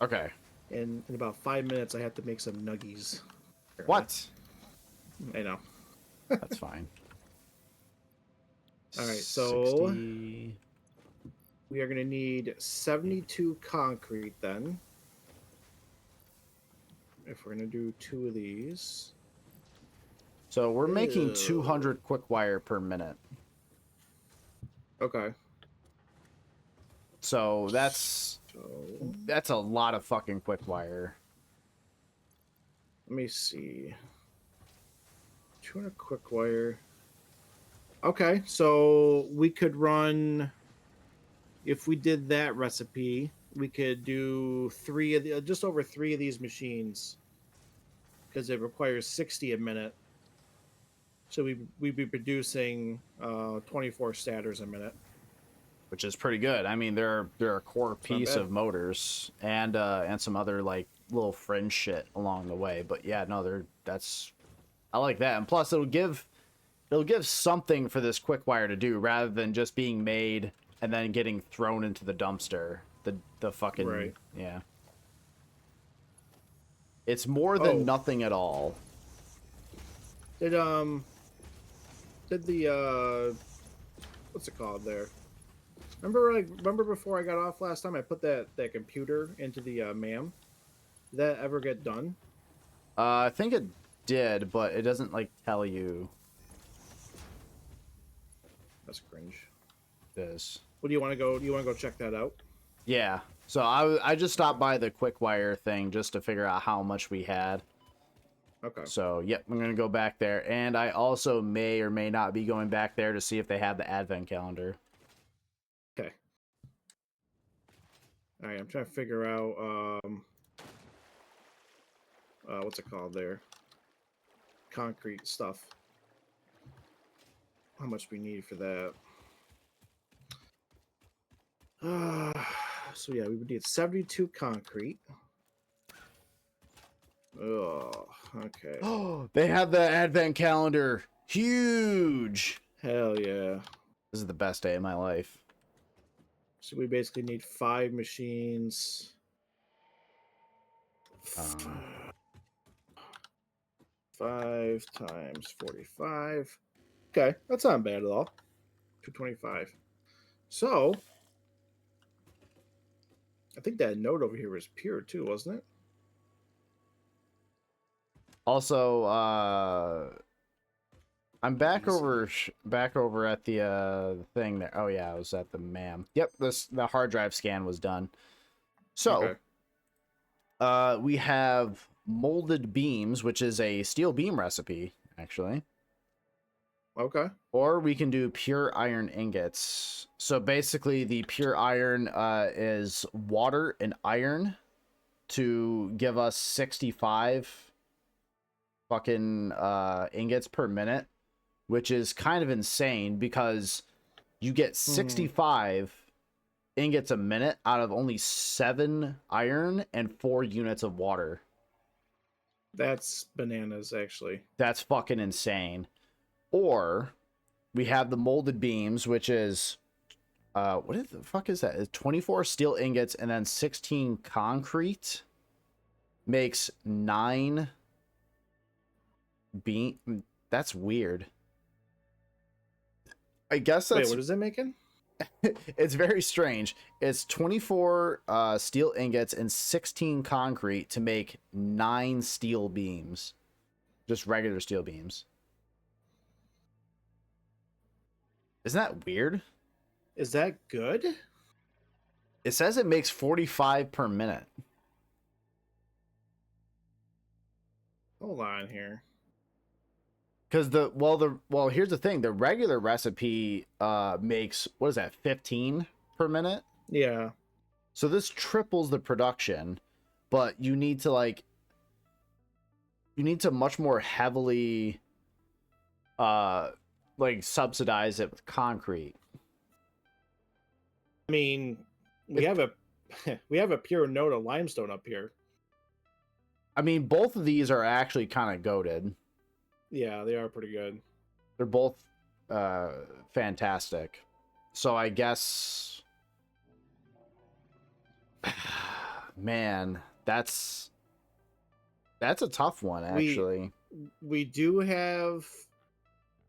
Okay. In about 5 minutes, I have to make some nuggies. What? I know. That's fine. All right, so 60. we are going to need 72 concrete then. If we're going to do 2 of these. So we're making Ew. 200 quick wire per minute. Okay. So that's So a lot of fucking quick wire. let me see. 200 quick wire. Okay, so we could run. If we did that recipe, we could do 3 of the, just over 3 of these machines, because it requires 60 a minute. So we'd be producing 24 statters a minute. Which is pretty good. I mean, they're a core piece bad. of motors and some other like little fringe shit along the way. But yeah, no, I like that. And plus it'll give something for this quick wire to do rather than just being made and then getting thrown into the dumpster. The fucking Right. Yeah. It's more than nothing at all. Did the what's it called there? Remember before I got off last time, I put that computer into the MAM. Did that ever get done? I think it did, but it doesn't like tell you. That's cringe. It is. What do you want to go? Do you want to go check that out? Yeah. So I just stopped by the quick wire thing just to figure out how much we had. Okay. So, yep, I'm going to go back there. And I also may or may not be going back there to see if they have the advent calendar. Okay. All right, I'm trying to figure out what's it called there? Concrete stuff. How much we need for that? So yeah, we would need 72 concrete. Oh, okay. Oh, they have the advent calendar. Huge. Hell yeah. This is the best day of my life. So we basically need 5 machines. 5 times 45. Okay, that's not bad at all. 225. So, I think that note over here was pure too, wasn't it? Also, I'm back Easy. over at the thing there. Oh yeah, I was at the MAM. Yep, the hard drive scan was done. So, Okay. we have molded beams, which is a steel beam recipe, actually. Okay. Or we can do pure iron ingots. So basically, the pure iron is water and iron to give us 65 fucking ingots per minute, which is kind of insane because you get 65 ingots a minute out of only 7 iron and 4 units of water. That's bananas, actually. That's fucking insane. Or we have the molded beams, which is what the fuck is that? It's 24 steel ingots and then 16 concrete makes 9 beam. That's weird. I guess that's... Wait, what is it making? It's very strange. It's 24 steel ingots and 16 concrete to make 9 steel beams. Just regular steel beams. Isn't that weird? Is that good? It says it makes 45 per minute. Hold on here. Because here's the thing. The regular recipe makes, what is that, 15 per minute? Yeah. So this triples the production, but you need to much more heavily like subsidize it with concrete. I mean, we have a we have a pure note of limestone up here. I mean, both of these are actually kind of goated. Yeah, they are pretty good. They're both fantastic. So I guess, man, that's a tough one actually. We do have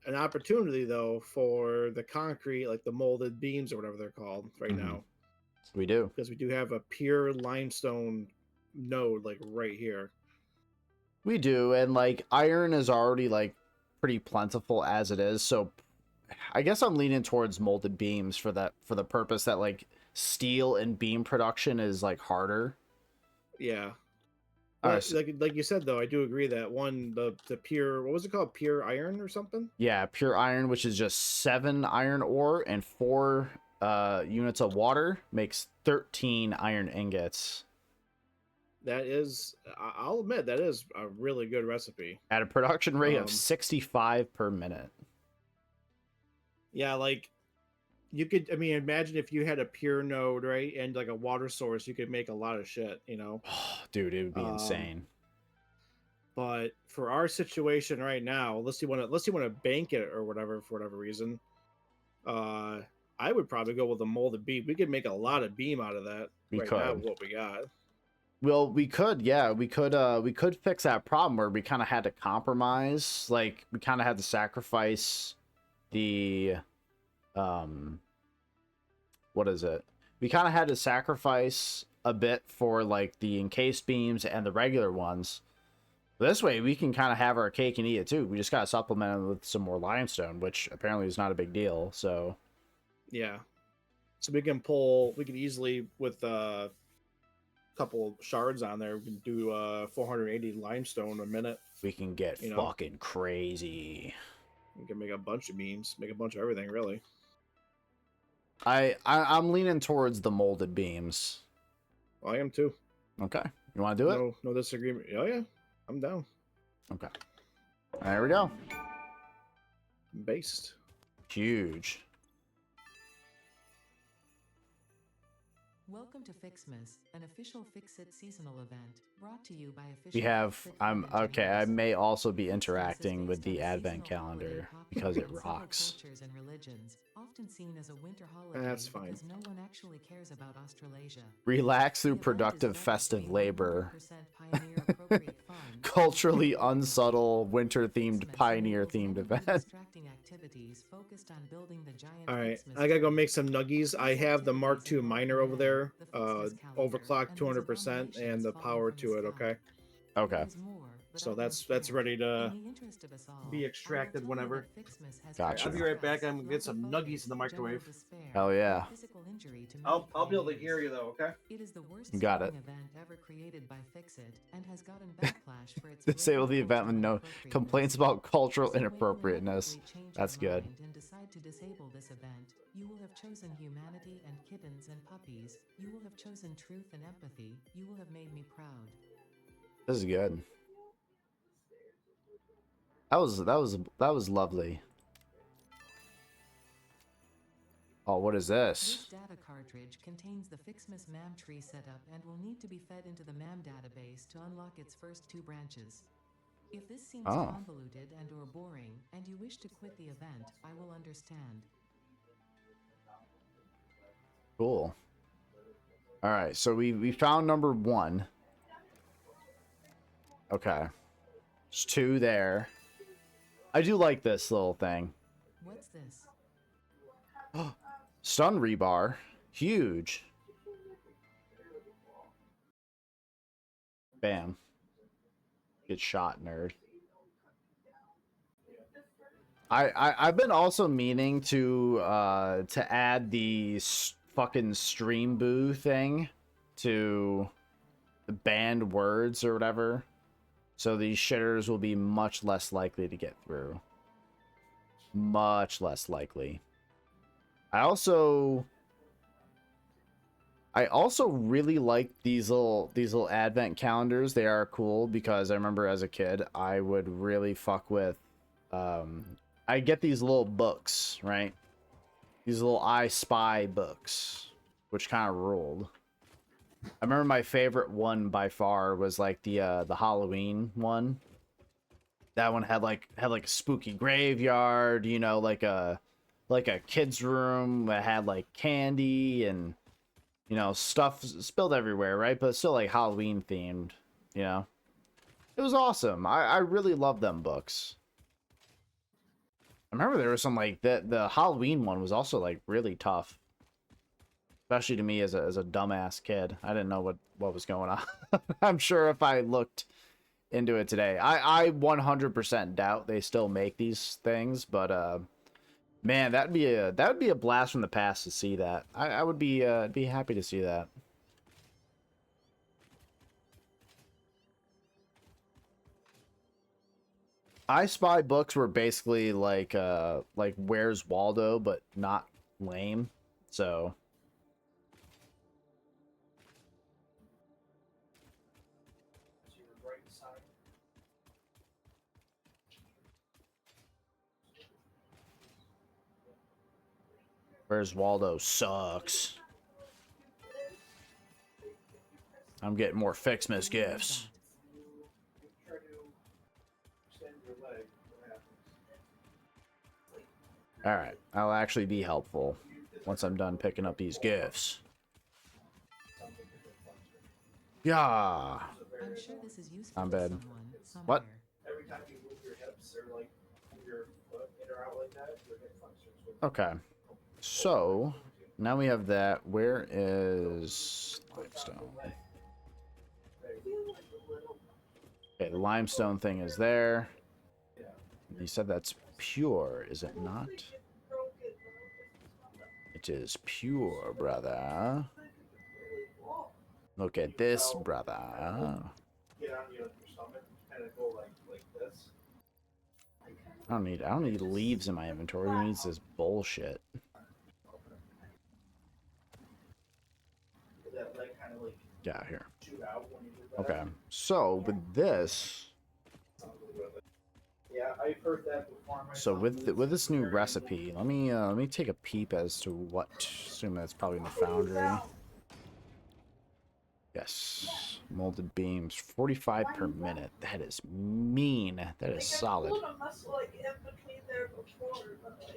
an opportunity though for the concrete, like the molded beams or whatever they're called right now, We do. because we do have a pure limestone node like right here. We do, and like iron is already like pretty plentiful as it is, so I guess I'm leaning towards molded beams for the purpose that like steel and beam production is like harder. Yeah. All But right, so- like you said though, I do agree that one the pure, what was it called, pure iron or something? yeah, pure iron, which is just 7 iron ore and 4 units of water, makes 13 iron ingots That is, I'll admit, that is a really good recipe. at a production rate of Um, 65 per minute. Yeah, like you could, I mean, imagine if you had a pure node, right, and like a water source, you could make a lot of shit, you know. Dude, it would be Um, insane. But for our situation right now, unless you want to bank it or whatever for whatever reason, I would probably go with a molded beam. We could make a lot of beam out of that We right now could. with what we got. Well, we could fix that problem where we kind of had to compromise, like we kind of had to sacrifice the what is it? We kind of had to sacrifice a bit for like the encased beams and the regular ones. This way we can kind of have our cake and eat it too. We just got to supplement it with some more limestone, which apparently is not a big deal. So Yeah. So we can easily with a couple shards on there, we can do 480 limestone a minute. we can get You know. fucking crazy. We can make a bunch of beams, make a bunch of everything really. I'm leaning towards the molded beams. I am too. Okay. You want to do it? No disagreement. Oh yeah, I'm down. Okay. There we go. Based. Welcome Huge. to Fixmas, an official Fix-It seasonal event brought to you by official. We have Fix-It I'm event okay, I hosts. may also be Fixmas is interacting with based on the a advent seasonal holiday calendar popular because it in several rocks. cultures and religions, often seen as a winter holiday That's fine. because no one actually cares about Australasia. Relax The through event is productive vetted to festive be labor. 100% pioneer-appropriate fun. Culturally unsubtle winter themed Fixmas pioneer enables themed many event. distracting activities focused on building the giant All right, Fixmas I gotta go tree. make some nuggies. I have the Mark II miner over there, The Fixmas calendar, overclocked and these 200% and abominations the falling power from to the it. sky. Okay, Okay. There is more, but so I that's won't share. ready to In the interest of us all, be I will extracted tell you whenever. that Fixmas has Gotcha. I'll be right back. stress, I'm gonna get some lack of nuggies in the focus, general microwave. despair, Hell and yeah. physical injury to many I'll be able to pioneers. hear you though. Okay. It is the worst You got sporting it. event ever created by Fix-It and has gotten backlash for its Disable the blatant event with no cultural complaints inappropriateness. about cultural So when you inappropriateness. inevitably change That's your good. mind and decide to disable this event, you will have chosen humanity and kittens and puppies. You will have chosen truth and empathy. You will have made me proud. This is good. That was lovely. Oh, what is This this? data cartridge contains the Fixmas MAM tree setup and will need to be fed into the MAM database to unlock its first 2 branches. If this seems Oh. convoluted and/or boring, and you wish to quit the event, I will understand. Cool. All right, so we found number 1. Okay. There's 2 there. I do like this little thing. What's this? Stun rebar. Huge. Bam. Get shot, nerd. I've been also meaning to add the fucking stream boo thing to the banned words or whatever. So these shitters will be much less likely to get through. Much less likely. I also really like these little advent calendars. They are cool because I remember as a kid I would really fuck with I get these little books, right? These little I Spy books, which kind of ruled. I remember my favorite one by far was like the Halloween one. That one had like a spooky graveyard, you know, like a kid's room that had like candy and, you know, stuff spilled everywhere, right? But it's still like Halloween themed, you know. It was awesome. I really love them books. I remember there was some like the Halloween one was also like really tough. Especially to me as a dumbass kid. I didn't know what was going on. I'm sure if I looked into it today. I 100% doubt they still make these things, but man, that would be a blast from the past to see that. I would be happy to see that. I Spy books were basically like Where's Waldo, but not lame. So Where's Waldo sucks. I'm getting more Fixmas gifts. Alright, I'll actually be helpful once I'm done picking up these gifts. Yeah. I'm sure this is useful I'm to bad. someone somewhere. What? Every time you move your hips or like move your foot in or out like that, your hip flexors will. Okay. So, now we have that. Where is limestone? Okay, the limestone thing is there. You said that's pure, is it not? It is pure, brother. Look at this, brother. I don't need leaves in my inventory. Who needs this bullshit? Yeah, here. Okay. So with this, so with this new recipe, let me take a peep as to what. Assume that's probably in the foundry. Yes, molded beams, 45 per minute. That is mean. That is solid.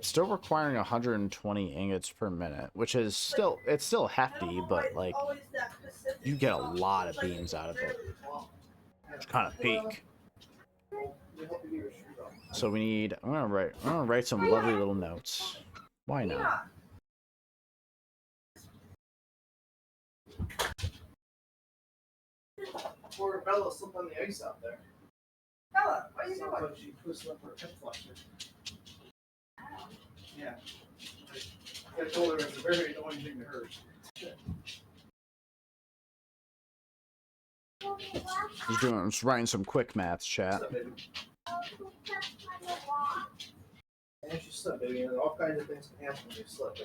Still requiring 120 ingots per minute, which is still hefty, but like you get a lot of beams out of it. It's kind of peak. So we need. I'm gonna write some lovely little notes. Why not? Poor Bella slipped on the ice out there. Bella, what are you doing? Like she twisted up her hip flexor. Yeah. I told her it's a very annoying thing to hurt. Just writing some quick maths, chat. And she slipped, baby, and all kinds of things can happen when you slip.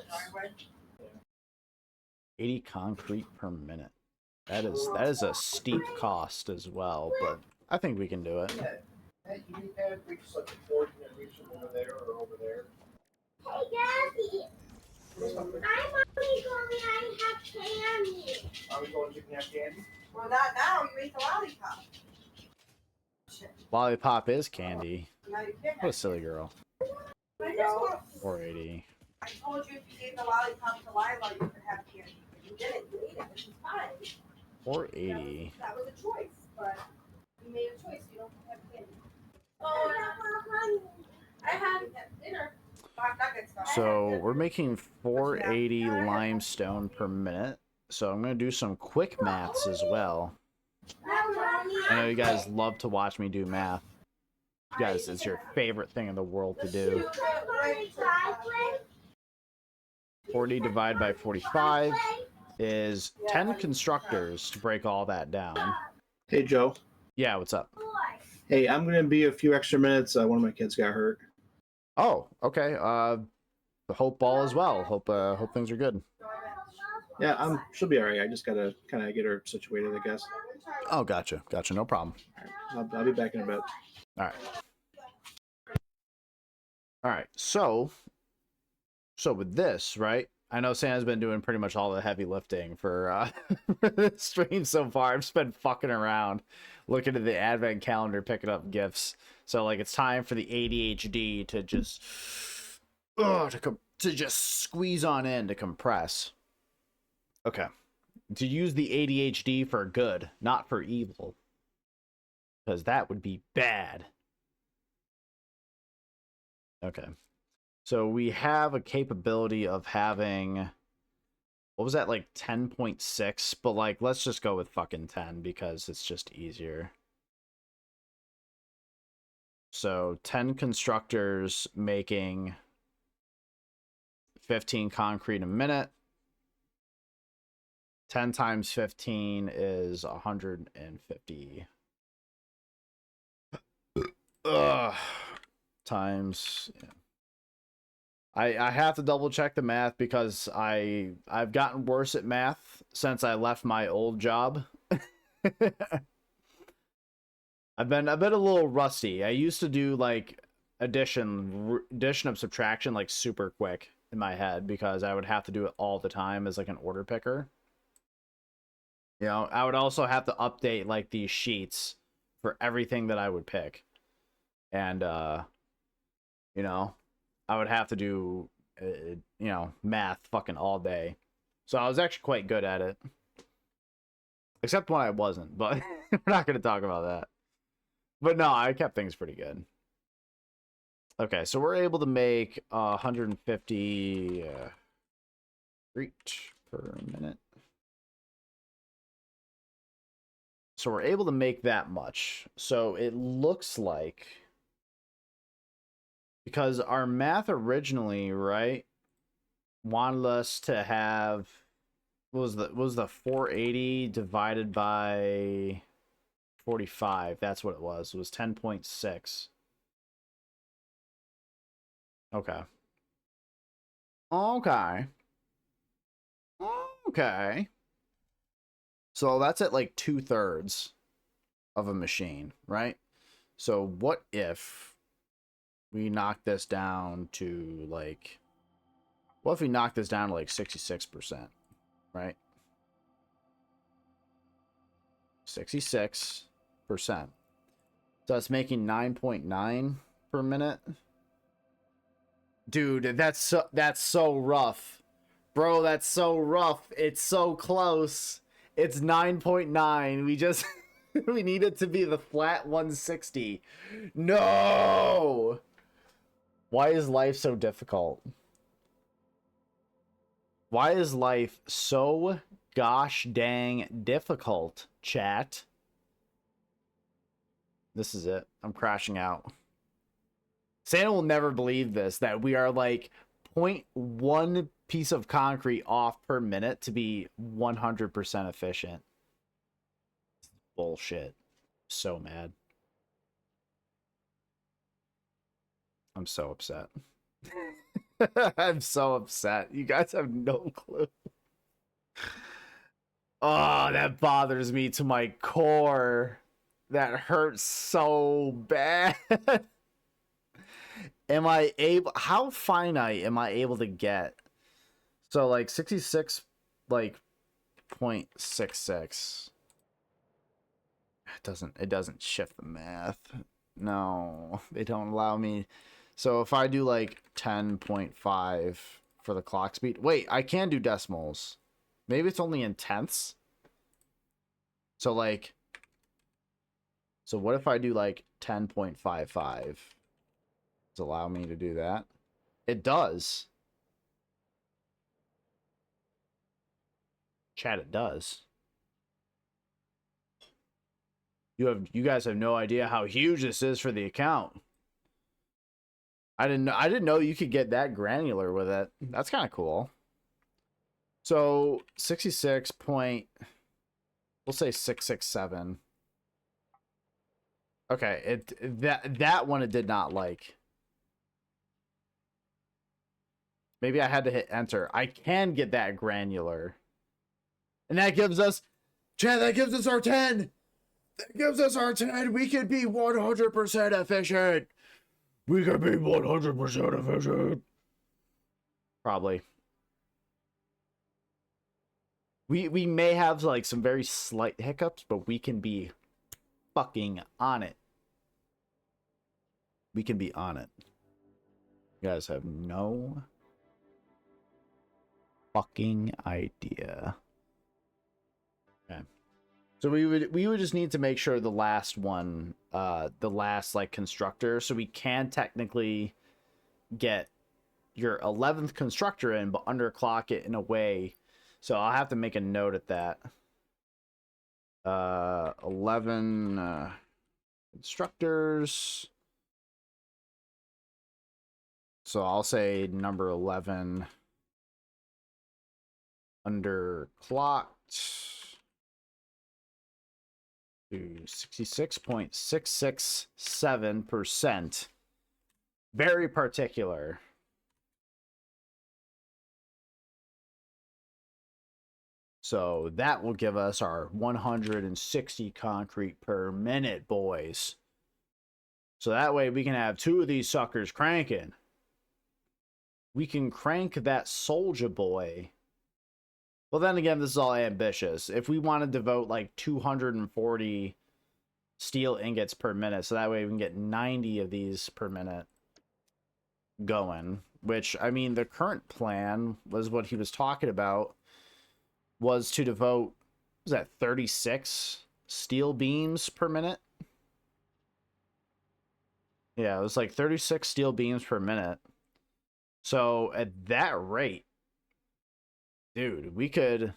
80 concrete per minute. That is a steep cost as well, but I think we can do it. Hey, you need to reach like a 40 and reach them over there or over there. Hey, Daddy. My mommy told me I have candy. Are we going to have candy? Well, not now. You ate the lollipop. Lollipop is candy. Now you can't. What a silly girl. No. 480. I told you if you gave the lollipop to Lila, you could have candy. But you didn't. You ate it, which is fine. 480. That was a choice, but you made a choice. You don't have candy. Oh, I had dinner. So we're making 480 limestone per minute. So I'm going to do some quick maths as well. I know you guys love to watch me do math. You guys, it's your favorite thing in the world to do. 40 divided by 45 is 10 constructors to break all that down. Hey, Joe. Yeah, what's up? Hey, I'm going to be a few extra minutes. One of my kids got hurt. Oh, okay. Hope all as well. Hope things are good. Yeah, she'll be all right. I just got to kind of get her situated, I guess. Oh, gotcha. No problem. I'll be back in a bit. All right. All right, so with this, right? I know Santa's been doing pretty much all the heavy lifting for for this stream so far. I've just been fucking around, looking at the advent calendar, picking up gifts. So like, it's time for the ADHD to just, to just squeeze on in to compress. Okay, to use the ADHD for good, not for evil, because that would be bad. Okay. So we have a capability of having, what was that, like 10.6? But like, let's just go with fucking 10 because it's just easier. So 10 constructors making 15 concrete a minute. 10 times 15 is 150. Times, yeah. I have to double check the math because I've gotten worse at math since I left my old job. I've been a little rusty. I used to do like addition of subtraction like super quick in my head because I would have to do it all the time as like an order picker. You know, I would also have to update like these sheets for everything that I would pick. And you know, I would have to do, you know, math fucking all day. So I was actually quite good at it. Except when I wasn't, but we're not going to talk about that. But no, I kept things pretty good. Okay, so we're able to make 150 reach per minute. So we're able to make that much. So it looks like, because our math originally, right, wanted us to have, what was the 480 divided by 45? That's what it was. It was 10.6. Okay. Okay. Okay. So that's at like 2/3 of a machine, right? So what if we knock this down to like, what if we knock this down to like 66%, right? 66%. So it's making 9.9 per minute. Dude, that's so rough. Bro, that's so rough. It's so close. It's 9.9. We just we need it to be the flat 160. No! Why is life so difficult? Why is life so gosh dang difficult, chat? This is it. I'm crashing out. Santa will never believe this, that we are like 0.1 piece of concrete off per minute to be 100% efficient. Bullshit. So mad. I'm so upset. I'm so upset. You guys have no clue. Oh, that bothers me to my core. That hurts so bad. Am I able, how finite am I able to get? So like 66 like 0.66. It doesn't shift the math. No, they don't allow me. So if I do like 10.5 for the clock speed. Wait, I can do decimals. Maybe it's only in tenths. So like, so what if I do like 10.55? Does it allow me to do that? It does. Chat, it does. You guys have no idea how huge this is for the account. I didn't know you could get that granular with it. That's kind of cool. So 66 point, we'll say 667. Okay, that one it did not like. Maybe I had to hit enter. I can get that granular. And that gives us, Chad, that gives us our 10. That gives us our 10. We could be 100% efficient. We could be 100% efficient. Probably. We may have like some very slight hiccups, but we can be fucking on it. We can be on it. You guys have no fucking idea. Okay. So we would just need to make sure the last one, the last like constructor, so we can technically get your 11th constructor in, but underclock it in a way. So I'll have to make a note at that. 11 constructors. So I'll say number 11 underclocked to 66.667%. Very particular. So that will give us our 160 concrete per minute, boys. So that way we can have 2 of these suckers cranking. We can crank that soldier boy. Well, then again, this is all ambitious. If we want to devote like 240 steel ingots per minute, so that way we can get 90 of these per minute going. Which, I mean, the current plan was what he was talking about, was to devote, was that 36 steel beams per minute? Yeah, it was like 36 steel beams per minute. So at that rate, dude, we could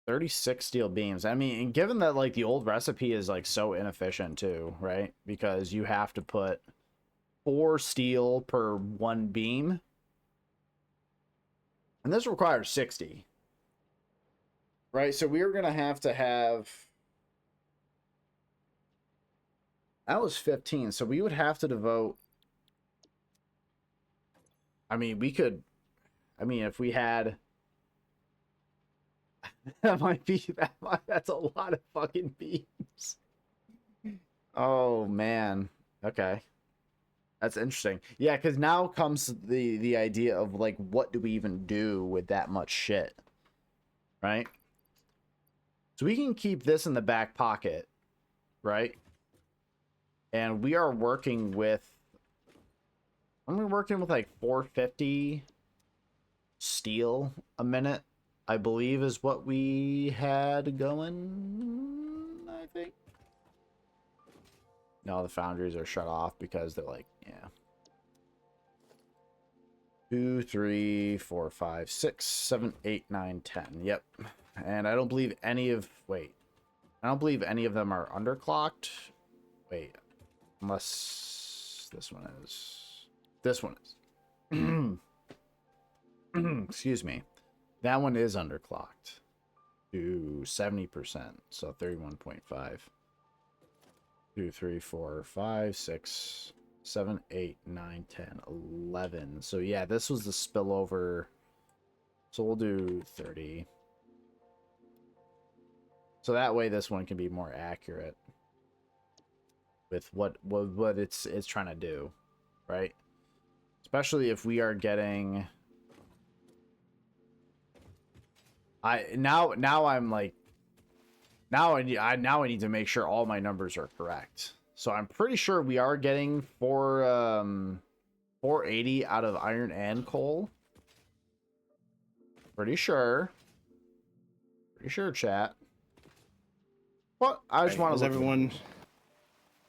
36 steel beams. I mean, and given that like the old recipe is like so inefficient too, right? Because you have to put 4 steel per 1 beam. And this requires 60. Right? So we are going to have that was 15. So we would have to devote, I mean, we could, I mean, if we had, that's a lot of fucking beams. Oh, man. Okay. That's interesting. Yeah, because now comes the idea of, like, what do we even do with that much shit? Right? So we can keep this in the back pocket, right? And we are working with, when we're working with, like, 450 steel a minute, I believe is what we had going, I think. No, the foundries are shut off because they're like, yeah. 2, 3, 4, 5, 6, 7, 8, 9, 10. Yep. And I don't believe any of, wait. I don't believe any of them are underclocked. Wait. Unless this one is. This one is. Excuse me. That one is underclocked to 70%. So 31.5. 2, 3, 4, 5, 6, 7, 8, 9, 10, 11. So yeah, this was the spillover. So we'll do 30. So that way this one can be more accurate with what it's trying to do, right? Especially if we are getting, now I'm like, now I need to make sure all my numbers are correct. So I'm pretty sure we are getting 480 out of iron and coal. Pretty sure, chat. What? I just want to.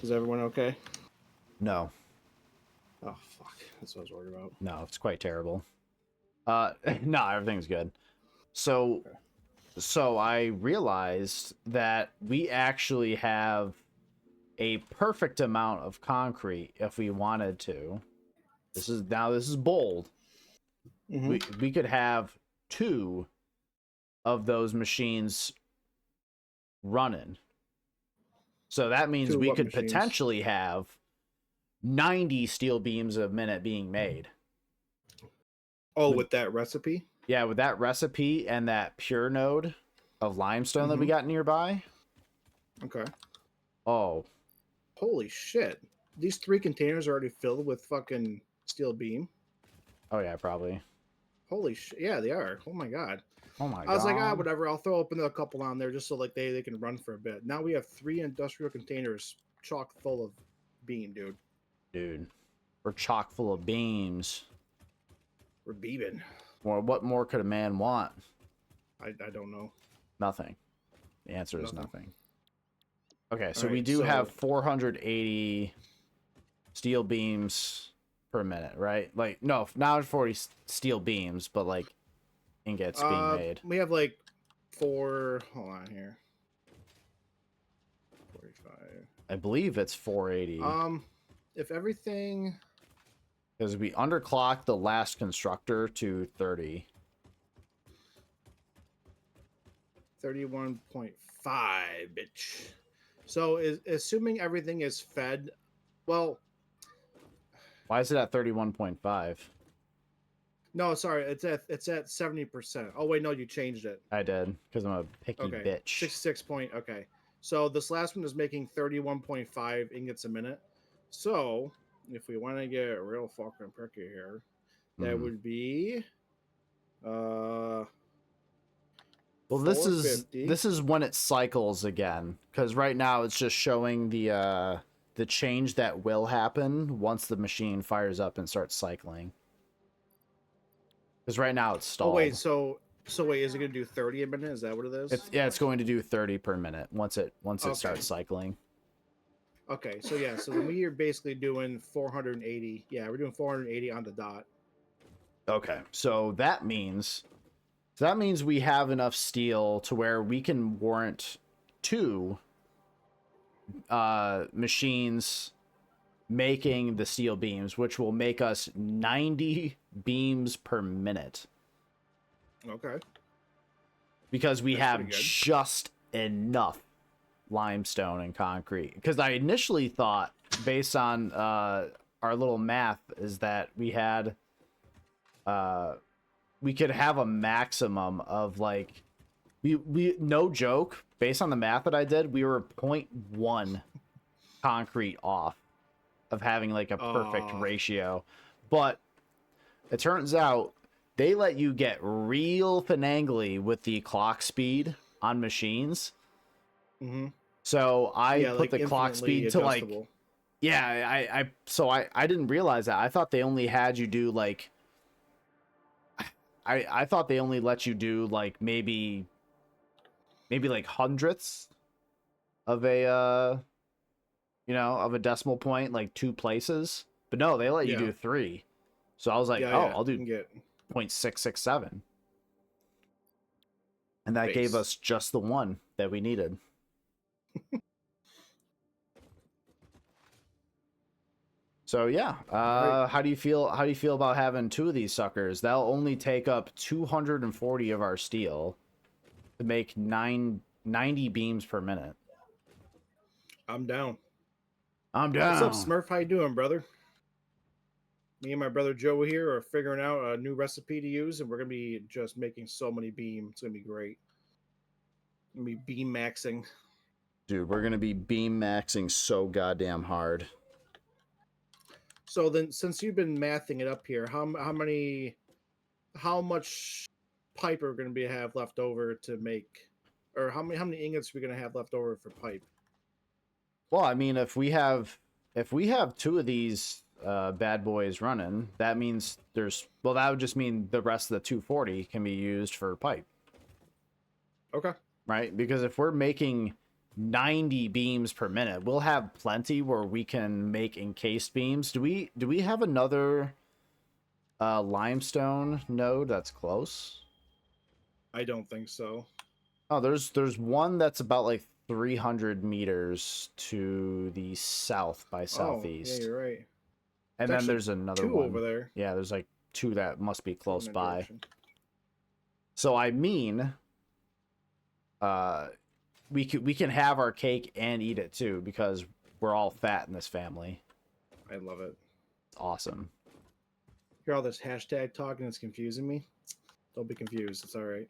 Is everyone okay? No. Oh fuck! That's what I was worried about. No, it's quite terrible. No, everything's good. So, Okay. so I realized that we actually have a perfect amount of concrete if we wanted to. This is bold. Mm-hmm. We could have 2 of those machines running. So that means 2 we what could machines? potentially have 90 steel beams a minute being made. Oh, with that recipe? Yeah, with that recipe and that pure node of limestone that we got nearby. Okay. Oh, Holy shit! These 3 containers are already filled with fucking steel beam. Oh yeah, probably. Holy shit! Yeah, they are. Oh my god. Oh my I was like, god. whatever. I'll throw up another couple on there just so like they can run for a bit. Now we have 3 industrial containers chock full of beam, dude. Dude, we're chock full of beams. We're beaming. Or what more could a man want? I don't know. Nothing. The answer is Nothing. nothing. Okay, so All we right, do so have 480 steel beams per minute, right? Like, no, not 40 steel beams, but like ingots being made. we have like 4. Hold on here. 45. I believe it's 480. If everything. Because we underclocked the last constructor to 30. 31.5, bitch. So assuming everything is fed, well, Why is it at 31.5? no, sorry, it's at 70%. Oh wait, no, you changed it. I did, because I'm a picky Okay, bitch. 66 point. Okay, so this last one is making 31.5 ingots a minute. So if we want to get real fucking pricky here, that would be well, this is when it cycles again, because right now it's just showing the change that will happen once the machine fires up and starts cycling. Because right now it's stalled. Oh wait, so wait, is it gonna do 30 a minute? Is that what it is? It's going to do 30 per minute once it Okay. starts cycling. Okay, so yeah, so then we are basically doing 480. Yeah, we're doing 480 on the dot. Okay, so that means we have enough steel to where we can warrant 2 machines making the steel beams, which will make us 90 beams per minute. Okay. Because we That's have pretty good. just enough limestone and concrete. Because I initially thought, based on our little math, is that we had we could have a maximum of like we no joke, based on the math that I did, we were 0.1 concrete off of having like a perfect ratio. But it turns out they let you get real finagly with the clock speed on machines. Mm-hmm. So I put like the clock speed to like, adjustable. yeah, I didn't realize that. I thought they only had you do like, I thought they only let you do like maybe like hundredths of a of a decimal point, like 2 places. But no, they let you do 3. So I was like, I'll do 0.667. And that gave us just the one that we needed. So yeah, how do you feel about having 2 of these suckers? That'll only take up 240 of our steel to make 90 beams per minute. I'm down. What's What's up, Smurf? How you doing, brother? Me and my brother Joe here are figuring out a new recipe to use, and we're gonna be just making so many beam. It's gonna be great. Gonna be beam maxing. Dude, we're gonna be beam maxing so goddamn hard. So then, since you've been mathing it up here, how much pipe are we going to have left over to make, or how many ingots are we going to have left over for pipe? Well, I mean, if we have 2 of these bad boys running, that means that would just mean the rest of the 240 can be used for pipe. Okay. Right? Because if we're making 90 beams per minute, we'll have plenty where we can make encased beams. Do we have another limestone node that's close? I don't think so. Oh, there's one that's about like 300 meters to the south by southeast. Oh, yeah, you're right. And then there's another one over there. Yeah, there's like 2 that must be close by. Direction. So I mean, we can have our cake and eat it too, because we're all fat in this family. I love it. It's awesome. Hear all this hashtag talk and it's confusing me. Don't be confused. It's all right.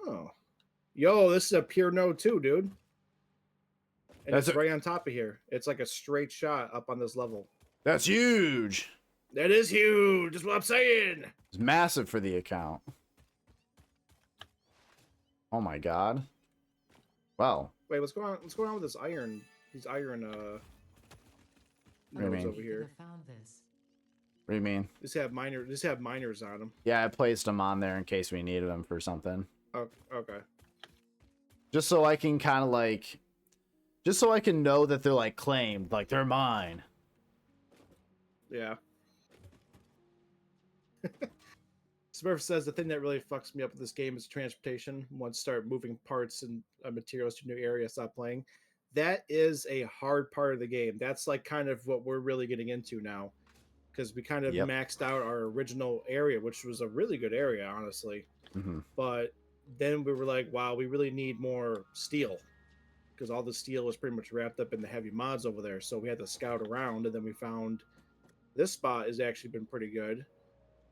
Oh, yo, this is a pure no too, dude. And That's it's right on top of here. It's like a straight shot up on this level. That's huge. That is huge. That's what I'm saying. It's massive for the account. Oh my god. Well, Wait, what's going on? What's going on with this iron? These iron What do you nodes mean? over You could here. have found this. what do you mean? These have miners on them. Yeah, I placed them on there in case we needed them for something. Oh, okay. Just so I can kind of like, just so I can know that they're like claimed, like they're mine. Yeah. Smurf says the thing that really fucks me up with this game is transportation. Once start moving parts and materials to a new area, stop playing. That is a hard part of the game. That's like kind of what we're really getting into now, because we kind of Yep. maxed out our original area, which was a really good area, honestly. Mm-hmm. But then we were like, wow, we really need more steel, because all the steel was pretty much wrapped up in the heavy mods over there. So we had to scout around, and then we found this spot has actually been pretty good.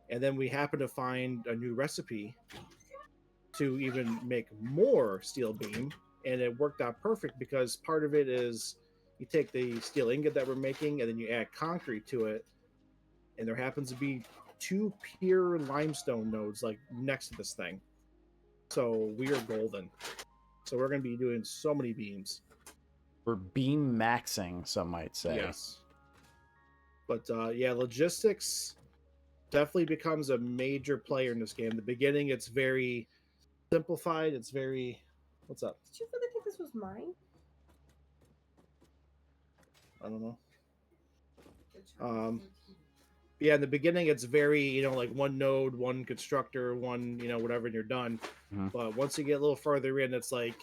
And then we happened to find a new recipe to even make more steel beam, and it worked out perfect because part of it is you take the steel ingot that we're making and then you add concrete to it, and there happens to be 2 pure limestone nodes like next to this thing. So we are golden. So we're going to be doing so many beams. We're beam maxing, some might say. Yes. But yeah, logistics definitely becomes a major player in this game. The beginning, it's very simplified. It's very... What's up? Did you really think this was mine? I don't know. Yeah, in the beginning, it's very, like one node, one constructor, one, whatever, and you're done. Mhm. But once you get a little further in, it's like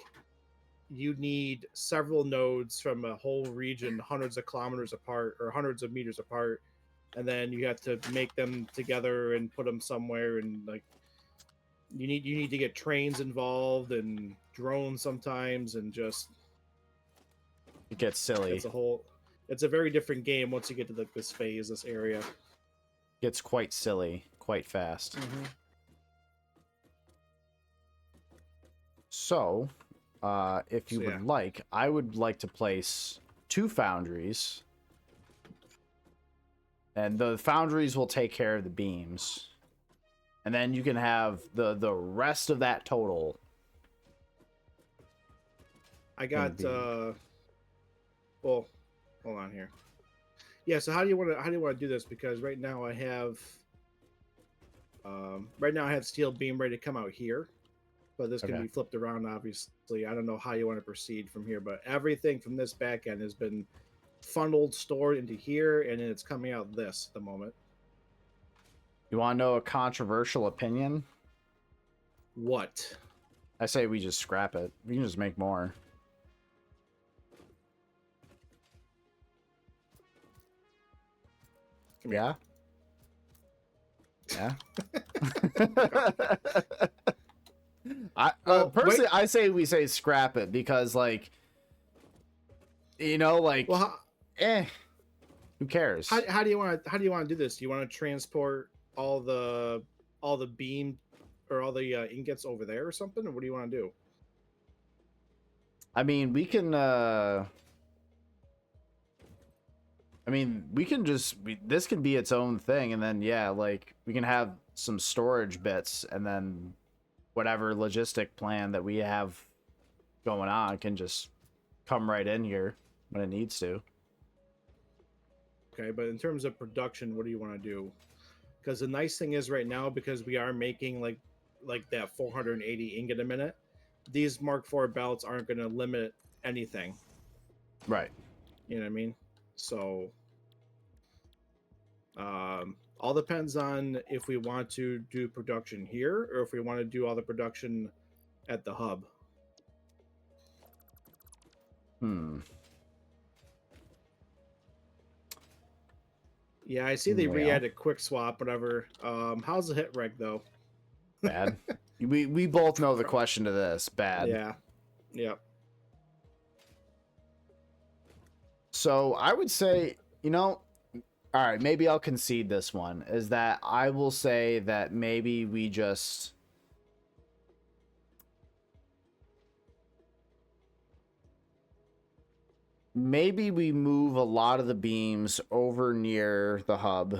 you need several nodes from a whole region, hundreds of kilometers apart or hundreds of meters apart, and then you have to make them together and put them somewhere, and like you need to get trains involved and drones sometimes, and just It gets silly. it's a very different game once you get to this phase, this area. Gets quite silly, quite fast. Mm-hmm. So, if you So, would yeah. like, I would like to place 2 foundries. And the foundries will take care of the beams. And then you can have the rest of that total. I got be. well, hold on here. Yeah, so how do you want to do this? Because right now I have steel beam ready to come out here, but this can Okay. be flipped around. Obviously, I don't know how you want to proceed from here, but everything from this back end has been funneled, stored into here, and then it's coming out this at the moment. You want to know a controversial opinion? What? I say we just scrap it. We can just make more. Come here. Yeah? Yeah? Well, Personally, wait. I say we say scrap it because, like, like, Well, who cares? how do you want to do this? Do you want to transport all the beam or all the ingots over there or something, or what do you want to do? I mean, we can, this can be its own thing, and then, yeah, like, we can have some storage bits, and then whatever logistic plan that we have going on can just come right in here when it needs to. Okay, but in terms of production, what do you want to do? Because the nice thing is right now, because we are making like that 480 ingot a minute, these Mark IV belts aren't going to limit anything. Right. You know what I mean? So all depends on if we want to do production here or if we want to do all the production at the hub. Yeah, I see they Well. re-added quick swap, whatever. How's the hit reg though? Bad. we both know the question to this. Bad. Yeah. Yep. So I would say, all right, maybe I'll concede this one, is that I will say that maybe we just... maybe we move a lot of the beams over near the hub,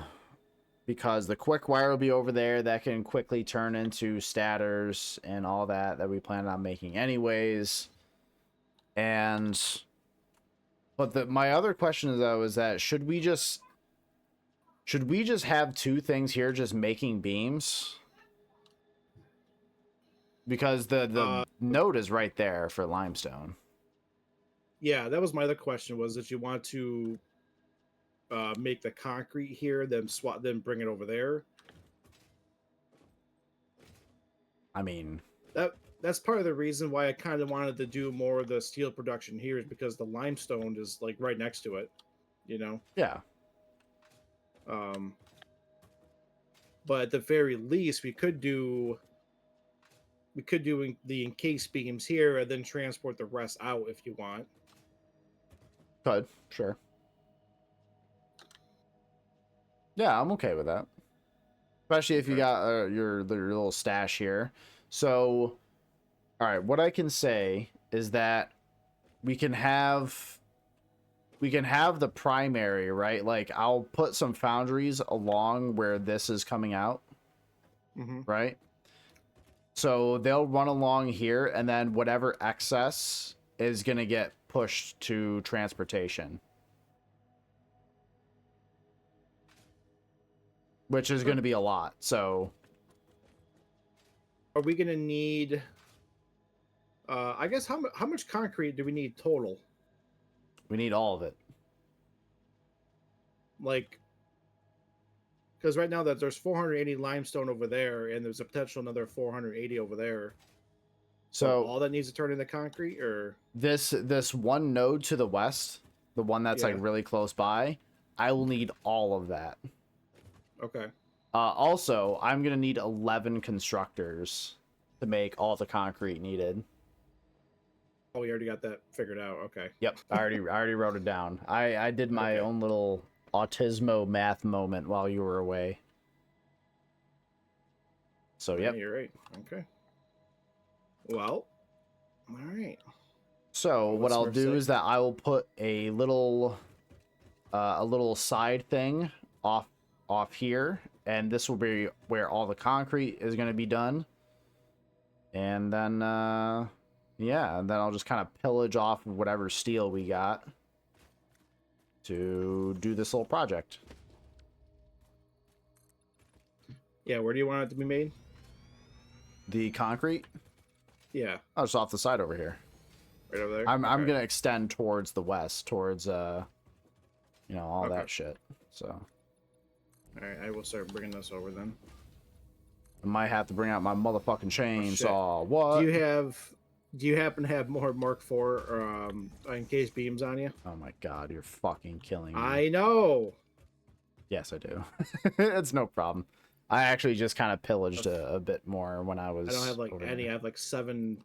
because the quick wire will be over there that can quickly turn into statters and all that we plan on making anyways. And but my other question though is that should we just have two things here just making beams? Because the node is right there for limestone. Yeah, that was my other question. Was that you want to make the concrete here, then then bring it over there? I mean, that's part of the reason why I kind of wanted to do more of the steel production here is because the limestone is like right next to it, you know. yeah. But at the very least, we could do the encased beams here and then transport the rest out if you want. Could, sure. Yeah, I'm okay with that. Especially if you got your little stash here. So, all right, what I can say is that we can have the primary, right? Like I'll put some foundries along where this is coming out, right? So they'll run along here, and then whatever excess is going to get pushed to transportation. Which is going to be a lot, so... Are we going to need... I guess how much concrete do we need total? We need all of it. Like... Because right now that there's 480 limestone over there, and there's a potential another 480 over there. So all that needs to turn into concrete, or... This one node to the west, the one that's like really close by, I will need all of that. Okay. Also, I'm gonna need 11 constructors to make all the concrete needed. Oh, we already got that figured out. Okay. Yep, I already wrote it down. I did my own little autismo math moment while you were away. So yep. Yeah, you're right. Okay. Well, all right. So what I'll do is that I will put a little side thing off here, and this will be where all the concrete is going to be done. And then yeah, and then I'll just kind of pillage off of whatever steel we got to do this little project. Yeah, where do you want it to be made? The concrete? Yeah. Oh, just off the side over here. Right over there? I'm gonna extend towards the west, towards you know, all that shit. So alright, I will start bringing this over then. I might have to bring out my motherfucking chainsaw. What? Do you happen to have more Mark IV or encased beams on you? Oh my god, you're fucking killing me. I know. Yes, I do. It's no problem. I actually just kind of pillaged a bit more when I was... I don't have like any. I have like 7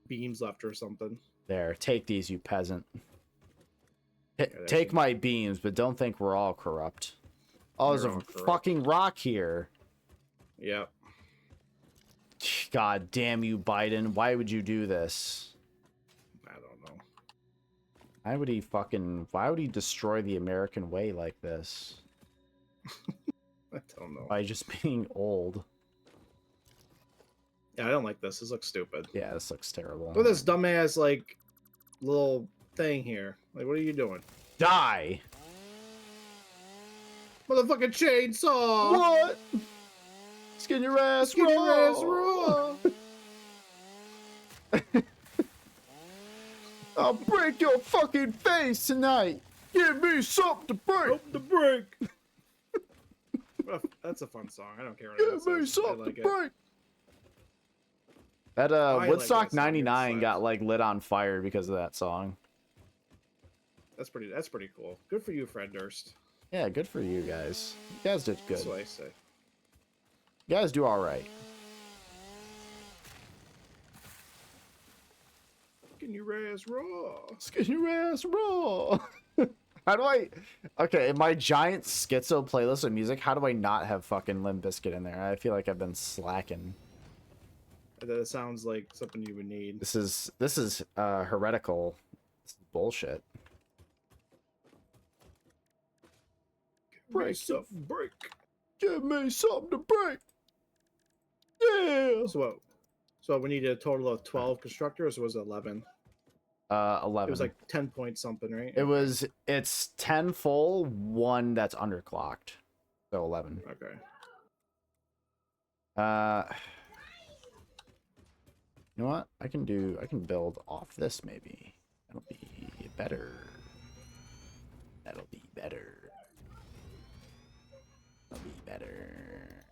beams left or something. There, take these, you peasant. Take my beams, but don't think we're all corrupt. Oh, there's a fucking rock here. Yep. God damn you, Biden. Why would you do this? I don't know. Why would he destroy the American way like this? I don't know. By just being old. Yeah, I don't like this. This looks stupid. Yeah, this looks terrible. Look at this dumbass, like, little thing here. Like, what are you doing? Die! Motherfucking chainsaw! What? Skin your ass raw! Your ass raw! I'll break your fucking face tonight! Give me something to break! Something to break! That's a fun song. I don't care what it Give me says. something to break! That Woodstock 99 got like lit on fire because of that song. That's pretty cool. Good for you, Fred Durst. Yeah, good for you guys. You guys did good. That's what I say. You guys do alright. Skin your ass raw. Skin your ass raw. How do I... Okay, in my giant schizo playlist of music, how do I not have fucking Limp Bizkit in there? I feel like I've been slacking. That sounds like something you would need. This is heretical. This is bullshit. Break something, break. Give me something to break. Yeah. So we need a total of 12 constructors, or was it 11? 11. It was like 10 point something, right? It's 10 full, 1 that's underclocked. So 11. Okay. You know what? I can build off this maybe. That'll be better. That'll be better. That'll be better.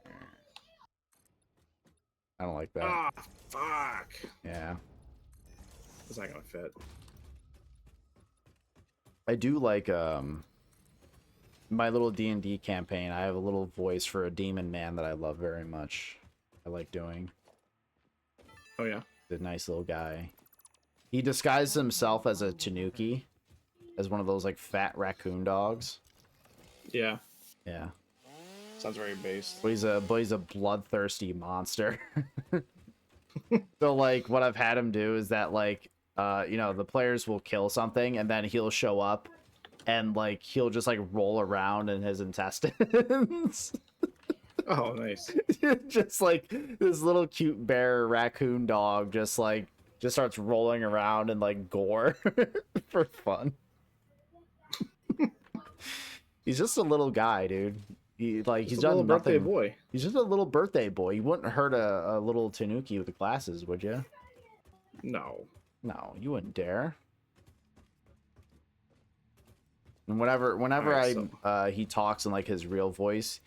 I don't like that. Ah, fuck. Yeah. It's not gonna fit. I do like my little D&D campaign. I have a little voice for a demon man that I love very much. I like doing. Oh yeah. The nice little guy. He disguised himself as a tanuki, as one of those like fat raccoon dogs. Yeah. Yeah. Sounds very based. But he's a bloodthirsty monster. So like what I've had him do is that like you know, the players will kill something and then he'll show up and like he'll just like roll around in his intestines. Oh, nice. Just like this little cute bear raccoon dog just starts rolling around in like gore for fun. He's just a little guy, dude. He's Just a done little birthday nothing. boy. He's just a little birthday boy. You wouldn't hurt a little tanuki with the glasses, would you? No. No, you wouldn't dare. And whenever Alright, he talks in like his real voice,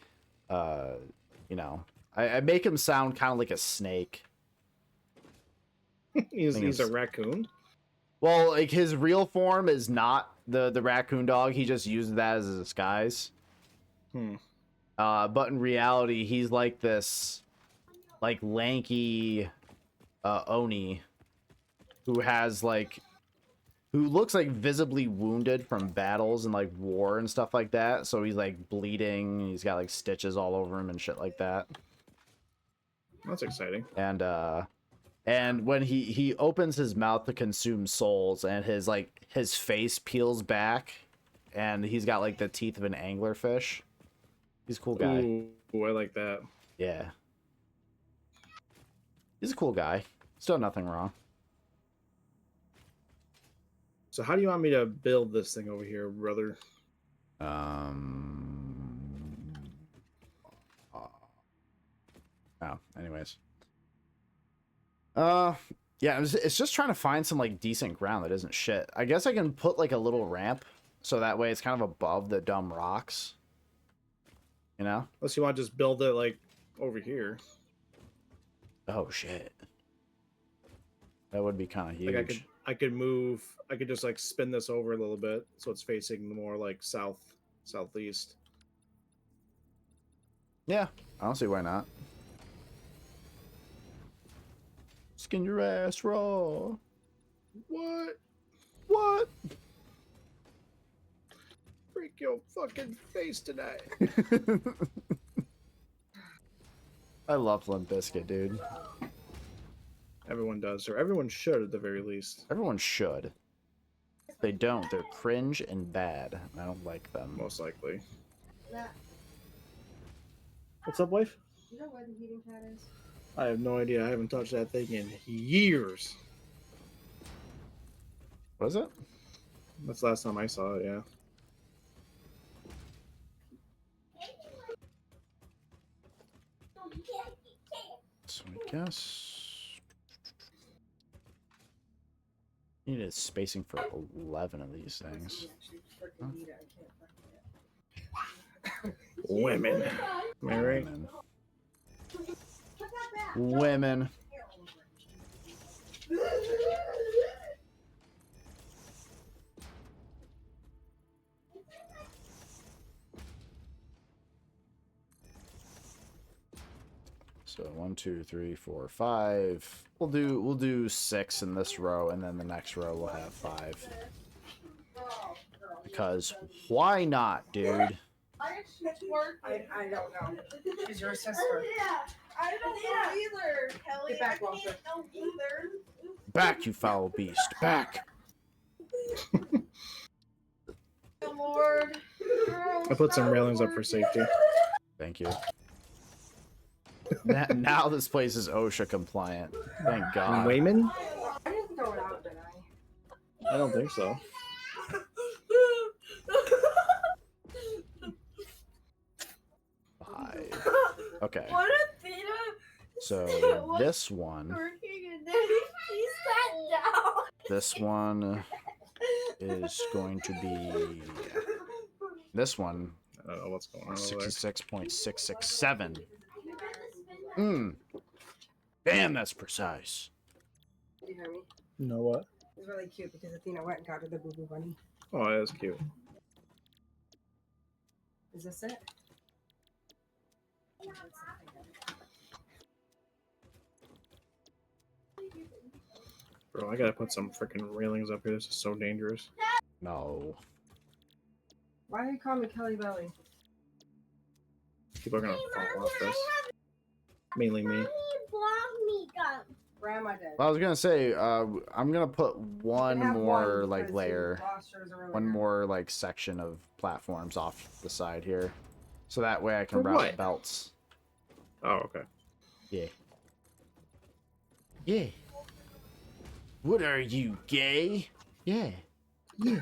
you know, I make him sound kind of like a snake. He's a raccoon. Well, like his real form is not the raccoon dog. He just uses that as a disguise. But in reality, he's like this, like lanky, oni, who looks like visibly wounded from battles and like war and stuff like that. So he's like bleeding. He's got like stitches all over him and shit like that. That's exciting. And when he opens his mouth to consume souls, and his face peels back, and he's got like the teeth of an anglerfish. He's a cool guy. Ooh, I like that. Yeah. He's a cool guy. Still nothing wrong. So how do you want me to build this thing over here, brother? Oh, anyways. Yeah, it's just trying to find some like decent ground that isn't shit. I guess I can put like a little ramp so that way it's kind of above the dumb rocks. You know? Unless you want to just build it like over here. Oh shit. That would be kind of huge. Like I could just like spin this over a little bit so it's facing more like southeast. Yeah, I don't see why not. Skin your ass raw. What? What? Break your fucking face tonight. I love Limp Bizkit, dude. Everyone does, or everyone should at the very least. Everyone should. If they don't, they're cringe and bad. I don't like them. Most likely. That, What's up, wife? you know where the heating pad is? I have no idea. I haven't touched that thing in years. What is it? That's the last time I saw it, yeah. So I guess you need a spacing for 11 of these things. Huh? Women. Am I right? Women. Women. So 1, 2, 3, 4, 5. We'll do 6 in this row, and then the next row we'll have 5. Because why not, dude? I don't know. She's your sister. I don't know either, Kelly. Get back, I Walter. can't know either. Back, you foul beast. Back. Oh, Lord. I put some railings up for safety. Thank you. Now this place is OSHA compliant. Thank God. Wayman? I didn't throw it out, did I? I don't think so. Five. Okay. What a Theta. So this one, Working and then he sat down. this one is going to be this one. I don't know what's going on over there. 66.667. Damn, that's precise. Did you hear me? No what? It was really cute because Athena went and got her the boo boo bunny. Oh, that is cute. Is this it? Bro, I gotta put some freaking railings up here. This is so dangerous. No. Why do you call me Kelly Belly? People are gonna fall off this. Mainly me. Grandma did. Well, I was gonna say, I'm gonna put one We have more one like because layer, you lost yours earlier. one more like section of platforms off the side here, so that way I can For route what? belts. Oh, okay. Yeah. Yeah. What are you, gay? Yeah. Yeah.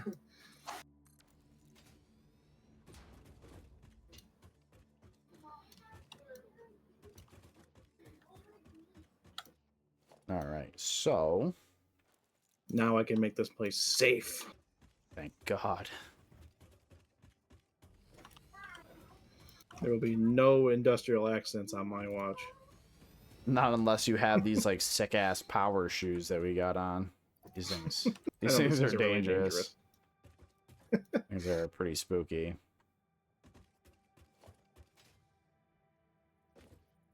All right. So, Now I can make this place safe. thank God. There will be no industrial accidents on my watch. Not unless you have these like sick ass power shoes that we got on. These things. These I know things are really dangerous. These are pretty spooky.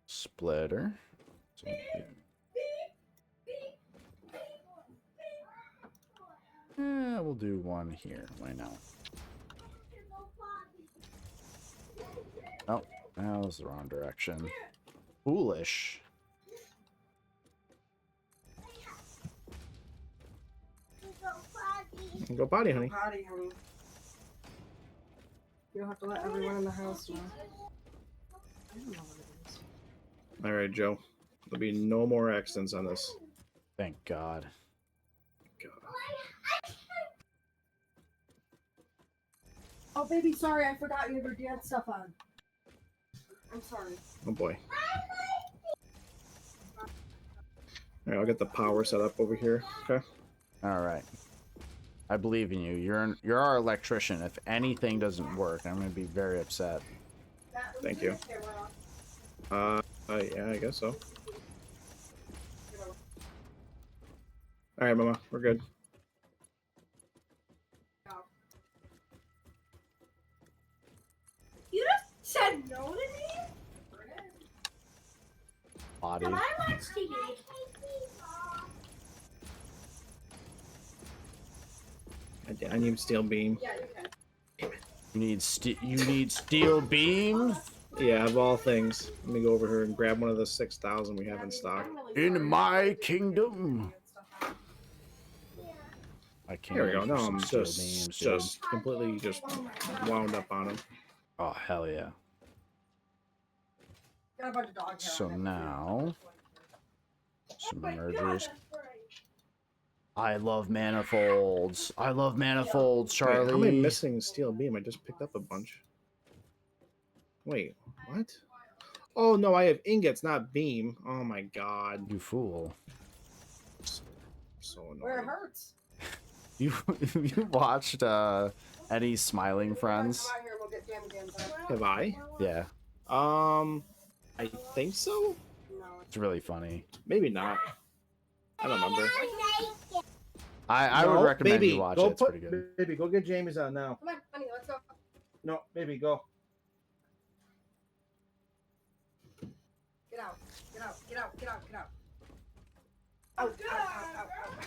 Splitter. So, yeah, we'll do one here. Why not? Oh, that was the wrong direction. Foolish. Go potty, honey. Potty, honey. You don't have to let everyone in the house know. I don't know what it is. All right, Joe. There'll be no more accidents on this. Thank God. God. Oh, baby, sorry, I forgot you have your dad stuff on. I'm sorry. Oh boy. All right, I'll get the power set up over here. Okay. All right. I believe in you. You're our electrician. If anything doesn't work, I'm gonna be very upset. Thank you. Yeah, I guess so. All right, Mama, we're good. You just said no to me? Body. Can I watch TV? I need steel beam. Yeah, you can. You need steel beams Yeah, of all things. Let me go over here and grab one of the 6,000 we have in stock. in my kingdom. I can't. Here we go. Now some I'm steel just, beams, just completely just wound up on him. Oh hell yeah! Got a bunch of dog hair So on it. now, some mergers. I love manifolds. I love manifolds, Wait, Charlie. how am I missing steel beam? I just picked up a bunch. Wait, what? Oh no, I have ingots, not beam. Oh my god. You fool! So Where it annoying. hurts. You watched Eddie's Smiling Friends? Come out here and we'll get jammy jams on. Have I? Yeah, I think so. No, it's really funny. Maybe not. I don't remember. I would No, recommend baby, you watch go it. It's pretty good. Baby, go get Jamie's on now. come on, honey, let's go. No, baby, go. Get out. Get out. Get out. Get out. Get out. Out. Out. Out. Out. Out.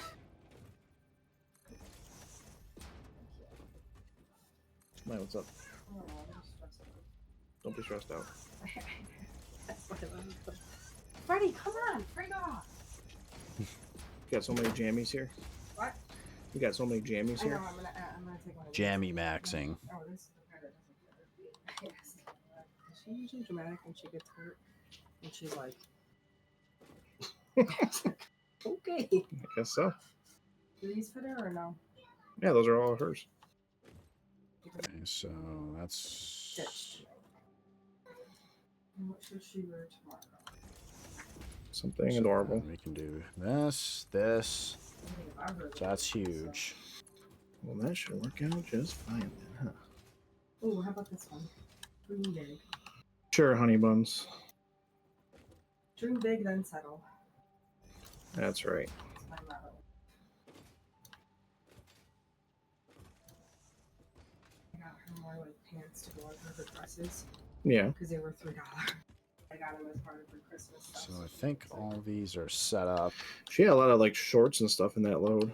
Mike, what's up? Oh, I'm stressed out. Don't be stressed out. That's what I love. Freddie, come on. Bring it off. You got so many jammies here. What? You got so many jammies I know. here. I'm gonna take one. Of these. Jammy maxing. Oh, this is the part that doesn't she usually dramatic when she gets hurt? And she's like, okay. I guess so. Do these fit her or no? Yeah, those are all hers. Okay, so that's Stitched. And what should she wear tomorrow? Something so adorable. we can do this, this. I think if I wear So that's those, huge. Well, that should work out just fine then, huh? Oh, how about this one? Dream big. Sure, honey buns. Dream big, then settle. That's right. That's my motto. I got her more like pants to go on her dresses Yeah. because they were $3. I got them as part of her Christmas stuff. So I think all these are set up. She had a lot of like shorts and stuff in that load.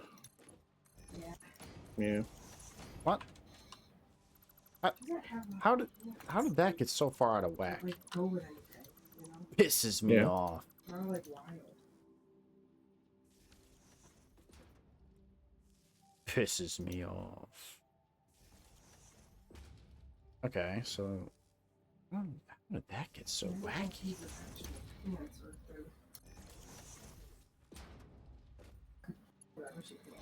Yeah. Yeah. What? She doesn't have a- How did that get so far out of whack? like go with anything, you know? Pisses me Yeah. off. Not like wild. Pisses me off. Okay, so how did that get so wacky? Pants or they're- whatever she can.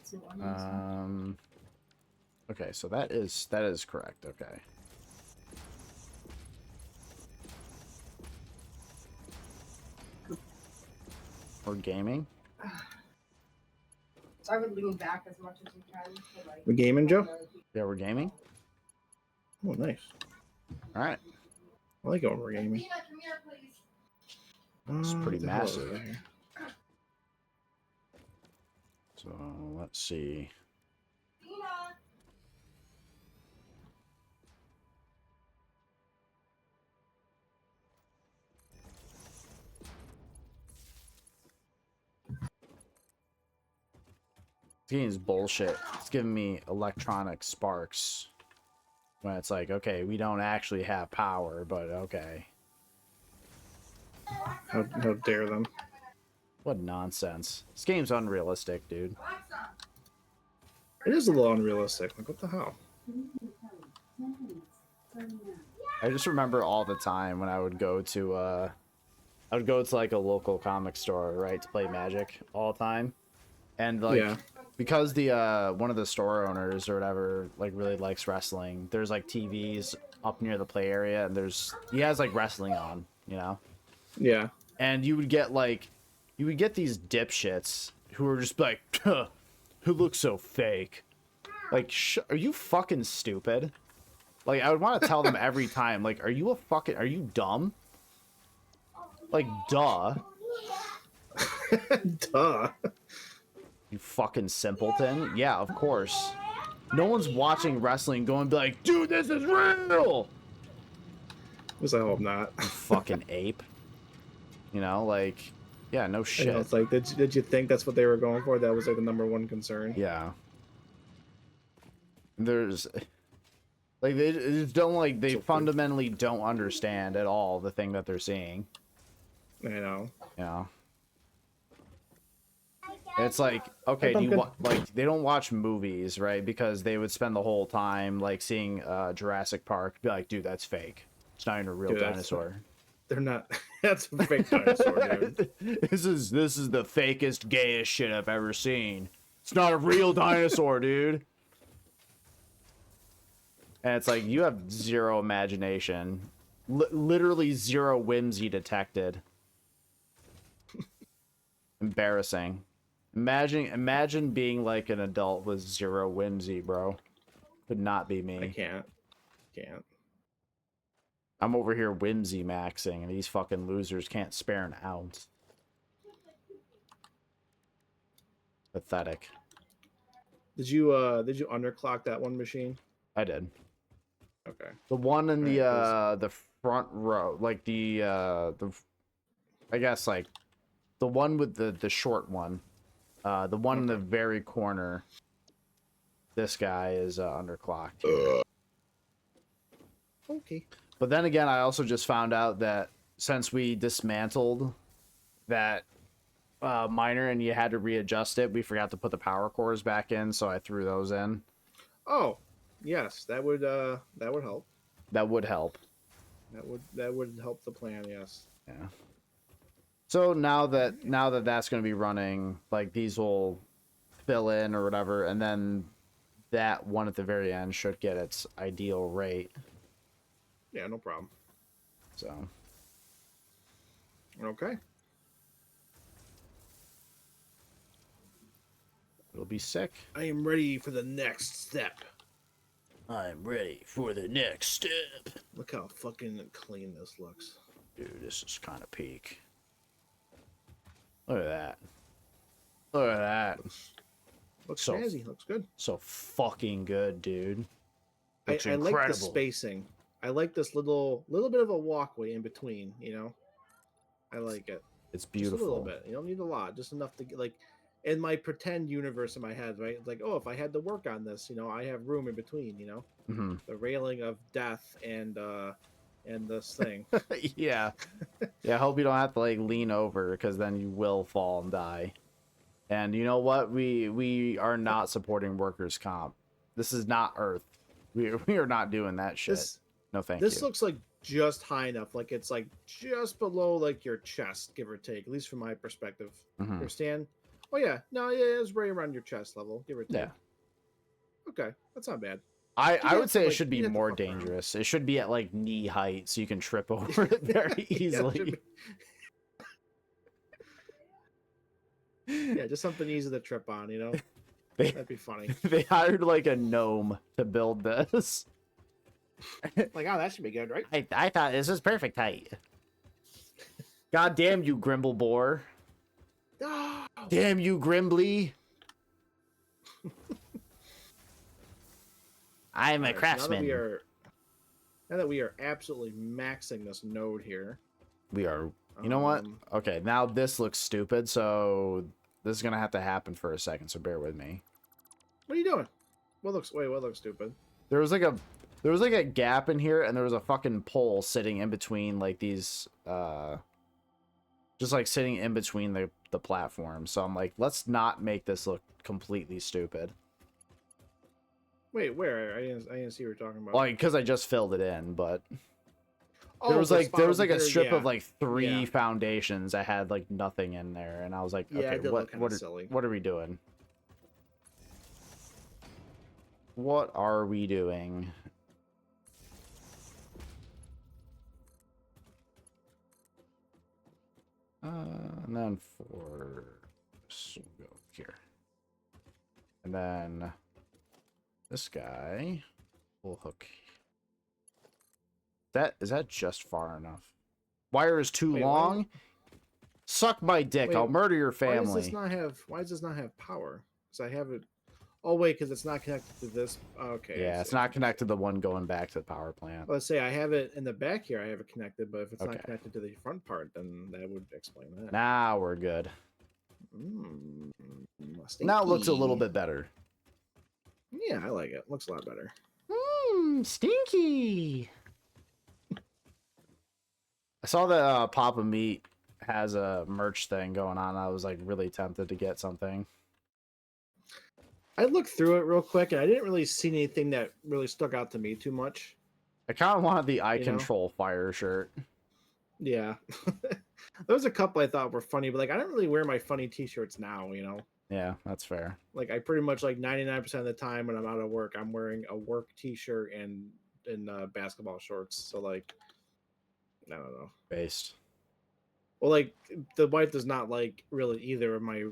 So I'm using- Okay, so that is correct. Okay. Or gaming. So I would lean back as much as you can. To, like, We gaming, Joe? Yeah, we're gaming. Oh, nice. All right. I like it when we're gaming. Tina, come here, please. It's pretty What the hell is massive. that here? So let's see. Tina. This game is bullshit. It's giving me electronic sparks. When it's like, okay, we don't actually have power, but okay. How dare them? What nonsense. This game's unrealistic, dude. It is a little unrealistic. Like, what the hell? I just remember all the time when I would go to like a local comic store, right, to play Magic all the time. And like Yeah. because the one of the store owners or whatever like really likes wrestling, there's like TVs up near the play area and he has like wrestling on, you know? Yeah. And you would get these dipshits who are just like, huh, who looks so fake. Like, are you fucking stupid? Like, I would want to tell them every time, like, are you dumb? Like, duh. Duh. You fucking simpleton. Yeah, of course. No one's watching wrestling going be like, dude, this is real! At least I hope not. You fucking ape. You know, like, yeah, no You shit. know, it's like, did you think that's what they were going for? That was like the #1 concern. Yeah. There's like they just don't like they fundamentally don't understand at all the thing that they're seeing. I know. You know. It's like, okay, do you like they don't watch movies, right? Because they would spend the whole time like seeing Jurassic Park, be like, dude, that's fake. It's not even a real Dude, dinosaur. They're not. That's a fake dinosaur, dude. This is the fakest, gayest shit I've ever seen. It's not a real dinosaur, dude. And it's like, you have zero imagination. Literally zero whimsy detected. Embarrassing. Imagine being like an adult with zero whimsy, bro. Could not be me. I can't. I'm over here whimsy maxing, and these fucking losers can't spare an ounce. Pathetic. Did you underclock that one machine? I did. Okay. The one in the Alright, the front row, like I guess like the one with the short one, the one in the very corner. This guy is underclocked. Okay. But then again, I also just found out that since we dismantled that miner and you had to readjust it, we forgot to put the power cores back in, so I threw those in. Oh, Yes, that would help. That would help. That would help the plan. Yes. Yeah. So now that that's going to be running, like these will fill in or whatever, and then that one at the very end should get its ideal rate. Yeah, no problem. So Okay. it'll be sick. I am ready for the next step. I'm ready for the next step. Look how fucking clean this looks. Dude, this is kind of peak. Look at that. Look at that. Looks So- snazzy. Looks good. So fucking good, dude. I Looks like the incredible. spacing. I like this little bit of a walkway in between. I like it. It's Just beautiful. a little bit. You don't need a lot. Just enough to get like in my pretend universe in my head, right? It's like, oh, if I had to work on this, I have room in between. Hmm. The railing of death and this thing. Yeah. Yeah, I hope you don't have to like lean over because then you will fall and die. And you know what? We are not supporting workers' comp. This is not Earth. We are not doing that shit. No thank This you. looks like just high enough. Like it's like just below like your chest, give or take, at least from my perspective. Mhm. Understand? Oh yeah. No, yeah, it's right around your chest level, give or take. Yeah. Okay. That's not bad. I have would to, say it like, should be you'd have to more fuck around. dangerous. It should be at like knee height so you can trip over it very Yeah, it easily. should be- yeah, just something easy to trip on, They, That'd be funny. they hired like a gnome to build this. Like, oh, that should be good, right? I thought this was perfect height. God damn you, Grimble Boar. Oh, Damn you, Grimbly. I'm a alright, so craftsman. Now that we are absolutely maxing this node here. We are. You know what? um, Okay, now this looks stupid, so this is gonna have to happen for a second. So bear with me. What are you doing? What looks stupid? There was like a gap in here, and there was a fucking pole sitting in between like these, just like sitting in between the platforms. So I'm like, let's not make this look completely stupid. Wait, where? I didn't see what you're talking about. Like, because I just filled it in, but Oh, there was the like spot there was over like a here, strip yeah. of like three Yeah. foundations that had like nothing in there, and I was like, Yeah, it okay, did look what kinda what silly. what are we doing? What are we doing? And then for this, we'll go here, and then this guy will hook. Is that just far enough? Wire is too Wait, long. Suck my dick. Wait, I'll murder your Why does family. this not have? Why does this not have power? Because I have it. Oh wait, because it's not connected to this. Okay. I Yeah, it's see. not connected to the one going back to the power plant. Let's say I have it in the back here. I have it connected, but if it's Okay. not connected to the front part, then that would explain that. Now we're good. Mm, Now it looks a stinky. little bit better. Yeah, I like it. Looks a lot better. Stinky. I saw that Papa Meat has a merch thing going on. I was like really tempted to get something. I looked through it real quick, and I didn't really see anything that really stuck out to me too much. I kind of wanted the I You know? Control Fire shirt. Yeah, there was a couple I thought were funny, but like I don't really wear my funny T-shirts now. Yeah, that's fair. Like I pretty much like 99% of the time when I'm out of work, I'm wearing a work T-shirt and basketball shorts. So like, I don't know. Based. Well, like the wife does not like really either of my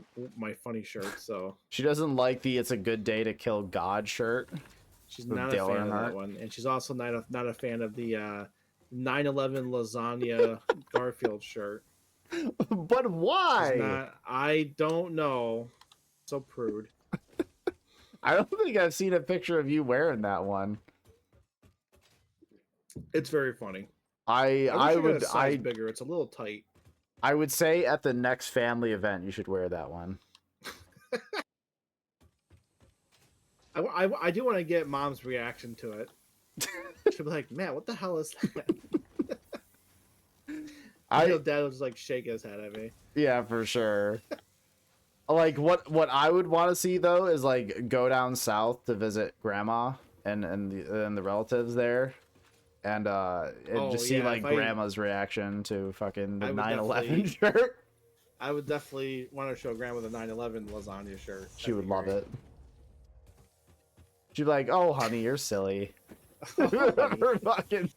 funny shirts, so She doesn't like the "It's a good day to kill God" shirt. she's With not Dale a fan of Earnhardt? that one, and she's also not a fan of the 9/11 lasagna Garfield shirt. But She's why? not. I don't know. So prude. I don't think I've seen a picture of you wearing that one. It's very funny. I I wish I would got a size bigger. It's a little tight. I would say at the next family event you should wear that one. I do want to get mom's reaction to it. She'll be like, "Man, what the hell is that?" I feel dad will just like shake his head at me. Yeah, for sure. Like what I would want to see though is like go down south to visit grandma and the relatives there, and just see yeah, like grandma's reaction to fucking the I would 9/11 definitely- shirt. I would definitely want to show grandma the 9/11 lasagna shirt. She That'd would be love great. it. She'd be like, "Oh, honey, you're silly." Oh, honey. Fucking,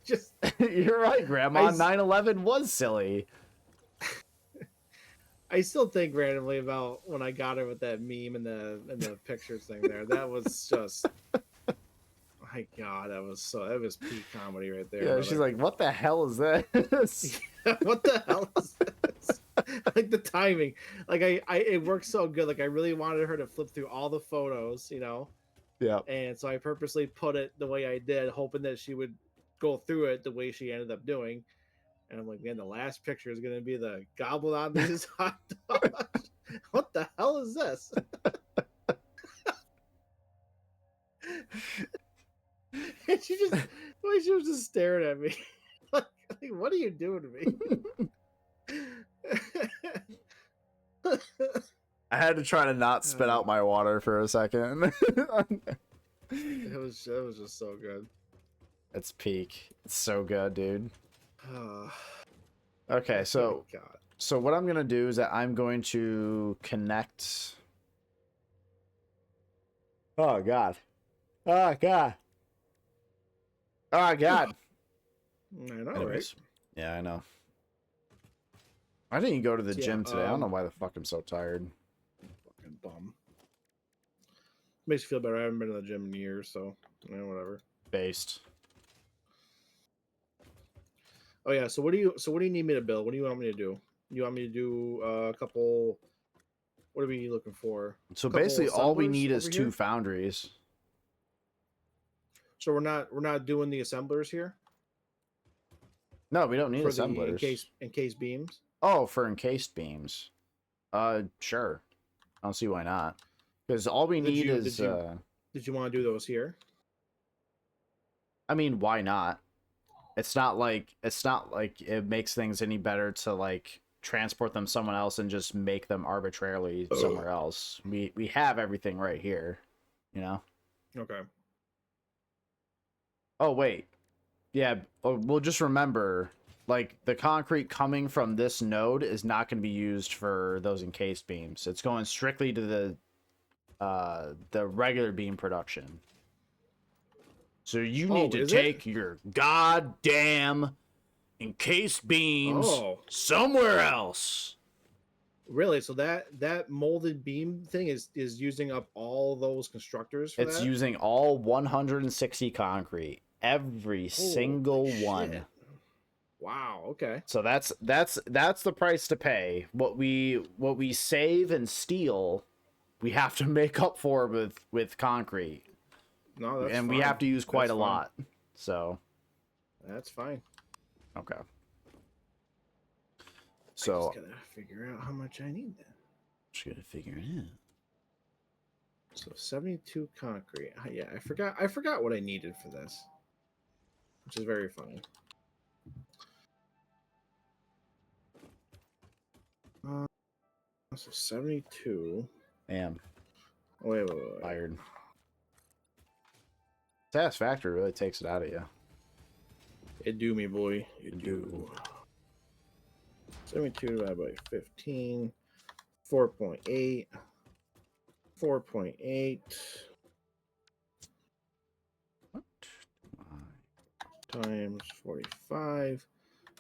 Just you're right, Grandma. I- 9/11 was silly. I still think randomly about when I got her with that meme and the pictures thing there. That was just, my God, that was peak comedy right there. Yeah, brother. she's like, "What the hell is this?" What the hell is this? Like the timing, like I it worked so good. Like I really wanted her to flip through all the photos, you know, Yeah. and so I purposely put it the way I did, hoping that she would go through it the way she ended up doing. And I'm like, man, the last picture is gonna be the gobbling on these hot dogs. What the hell is this? And she just, the way she was just staring at me, like, what are you doing to me? I had to try to not spit out my water for a second. It was just so good. It's peak. It's so good, dude. Oh, Okay, so my God. so what I'm gonna do is that I'm going to connect. Oh God. Oh God. Oh God. I know, Anyways, yeah, I know. I didn't even go to the Yeah, gym today. I don't know why the fuck I'm so tired. right? Fucking bum. Makes you feel better. I haven't been to the gym in years, so whatever. Based. Oh yeah. So what do you need me to build? What do you want me to do? You want me to do a couple? What are we looking for? So Couple basically, all we assemblers need is over 2 here? foundries. So we're not doing the assemblers here No, we don't need for the assemblers. encased beams. Oh, for encased beams. Sure. I don't see why not. Because all we need is. Did you want to do those here? I mean, why not? It's not like it makes things any better to like transport them somewhere else and just make them arbitrarily somewhere else. We have everything right here, you know. Okay. Oh wait, yeah. We'll just remember, like the concrete coming from this node is not going to be used for those encased beams. It's going strictly to the regular beam production. So you need to is take your goddamn encased beams somewhere else. Really? So that molded beam thing is using up all those constructors for It's that? using all 160 concrete, every single one. shit. Wow. Okay. So that's the price to pay. What we save and steal, we have to make up for with concrete. No, that's and fine. we have to use quite That's a fine. lot. So That's fine. okay. I So just gotta figure out how much I need then. just gotta figure it out. So 72 concrete. Yeah, I forgot what I needed for this, which is very funny. So 72. Damn, Wait. fired. Satisfactory really takes it out of you. It do me, boy. It do. 72 divided by 15. 4.8. 4.8 times 45.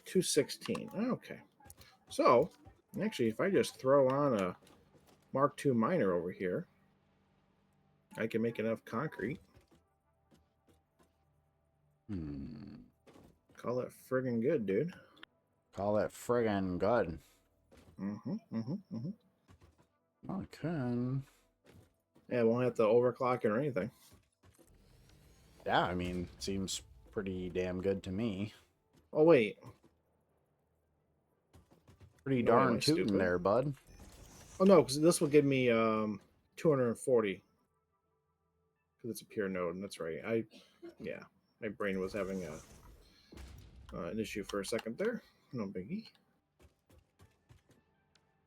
216. Okay. So, actually, if I just throw on a Mark II miner over here, I can make enough concrete. Call that friggin' good, dude. Call that friggin' good. Okay. Yeah, I won't have to overclock it or anything. Yeah, I mean, seems pretty damn good to me. Oh, wait. Pretty No, am I darn tootin' stupid? there, bud. Oh, no, because this will give me 240. Because it's a pure node, and that's right. Yeah, my brain was having an issue for a second there. No biggie.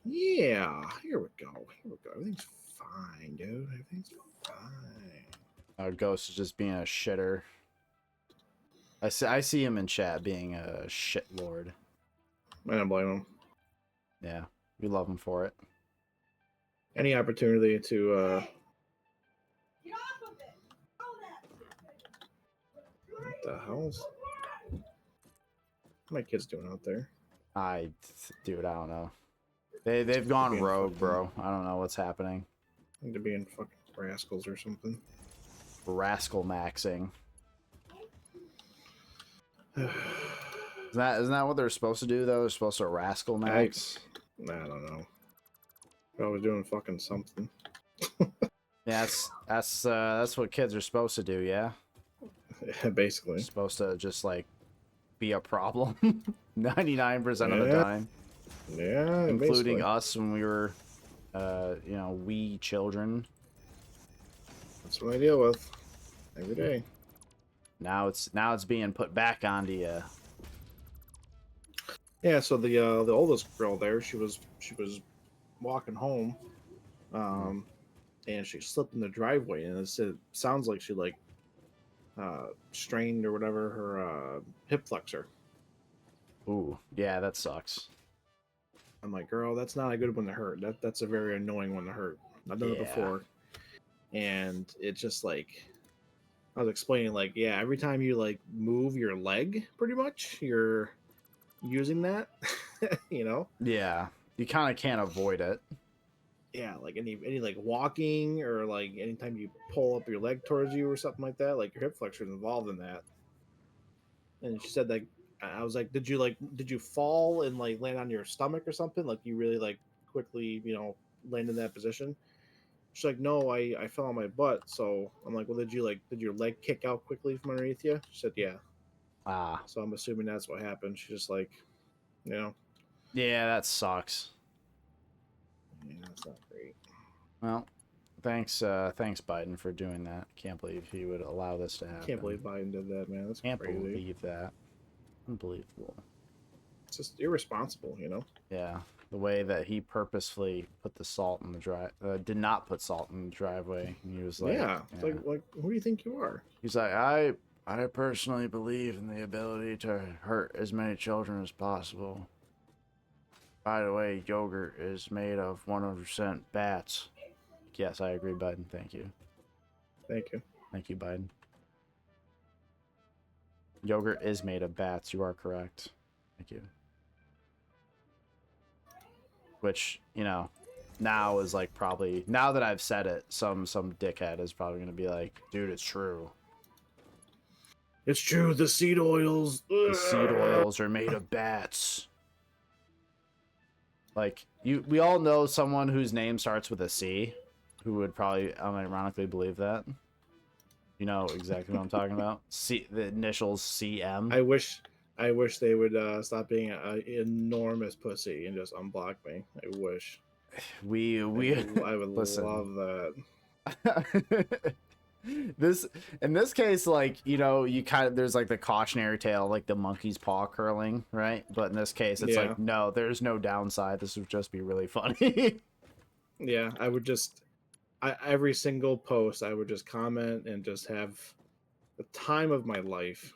Yeah, here we go. Everything's fine, dude. Everything's fine. Ghost is just being a shitter. I see him in chat being a shit lord. I don't blame him. Yeah, we love him for it. Any opportunity to Get off of it. Oh, that. what the hell's my kids doing out there? Dude, I don't know. They've gone Being rogue, fucking- bro. I don't know what's happening. Need to be in fucking rascals or something. Rascal maxing. Isn't that what they're supposed to do though? They're supposed to rascal max. I don't know. I was doing fucking something. Yeah, that's what kids are supposed to do. Yeah, Basically. supposed to just like be a problem 99% of the Yeah. time, Yeah, including basically. us when we were, wee children. That's what I deal with every day. Now it's being put back onto you. Yeah, so the oldest girl there, she was walking home, and she slipped in the driveway, and it sounds like she like strained or whatever her hip flexor. Ooh, yeah, that sucks. I'm like, girl, that's not a good one to hurt. That's a very annoying one to hurt. I've done it Yeah. before, and it's just like I was explaining, like, yeah, every time you like move your leg, pretty much you're using that, you know. Yeah, you kind of can't avoid it. Yeah, like any like walking or like anytime you pull up your leg towards you or something like that, like your hip flexor is involved in that. And she said that I was like, did you fall and like land on your stomach or something? Like you really like quickly, land in that position? She's like, no, I fell on my butt. So I'm like, well, did your leg kick out quickly from underneath you? She said, yeah. Ah, So I'm assuming that's what happened. She's just like, yeah, that sucks. that's not great. Well, thanks Biden for doing that. Can't believe he would allow this to happen. Can't believe Biden did that, man. That's Can't crazy. believe that. Unbelievable. It's just irresponsible, Yeah, the way that he purposefully put the salt in the did not put salt in the driveway. He was like, yeah. It's like who do you think you are? he's like, I personally believe in the ability to hurt as many children as possible. By the way, yogurt is made of 100% bats. Yes, I agree, Biden. Thank you. Thank you. Thank you, Biden. Yogurt is made of bats. You are correct. Thank you. Which, now is like probably, now that I've said it, some dickhead is probably going to be like, dude, it's true. It's true. The seed oils. The seed oils are made of bats. Like, we all know someone whose name starts with a C who would probably unironically believe that. You know exactly what I'm talking about. The initials CM. I wish they would stop being an enormous pussy and just unblock me. I wish. We I would listen. love that. This in this case, like, you kind of, there's like the cautionary tale, like the monkey's paw curling, right? But in this case, it's Yeah. like, no, there's no downside. This would just be really funny. Yeah, I would just every single post I would just comment and just have the time of my life.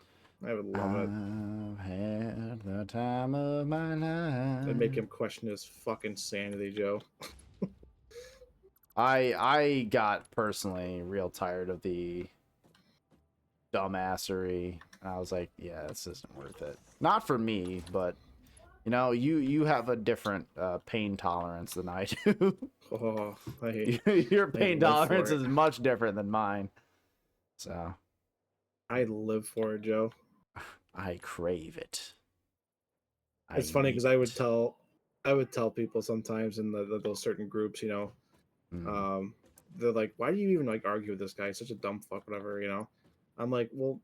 I would love it. I've had the time of my life. I'd make him question his fucking sanity, Joe. I got personally real tired of the dumbassery. I was like, yeah, this isn't worth it. Not for me, but you have a different pain tolerance than I do. Oh, Your pain live for tolerance it. is much different than mine. So I live for it, Joe. I crave it. It's funny because I would tell people sometimes in those certain groups, they're like, why do you even like argue with this guy? He's such a dumb fuck, whatever, I'm like, well,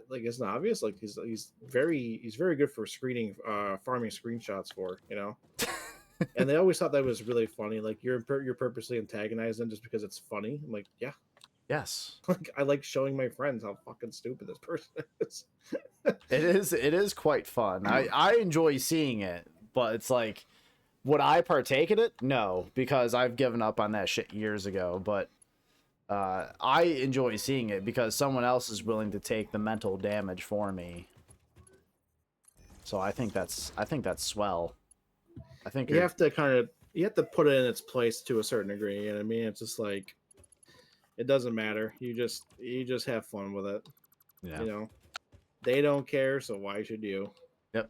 like it's not obvious. Like he's very good for farming screenshots for, and they always thought that was really funny. Like you're purposely antagonizing them just because it's funny. I'm like, yeah, Yes. like I like showing my friends how fucking stupid this person is. It is quite fun. I enjoy seeing it, but it's like Would I partake in it? No, because I've given up on that shit years ago. But I enjoy seeing it because someone else is willing to take the mental damage for me. So I think that's swell. I think You have to put it in its place to a certain degree. You know what I mean? It's just like it doesn't matter. You just have fun with it. Yeah. You know, they don't care, so why should you? Yep.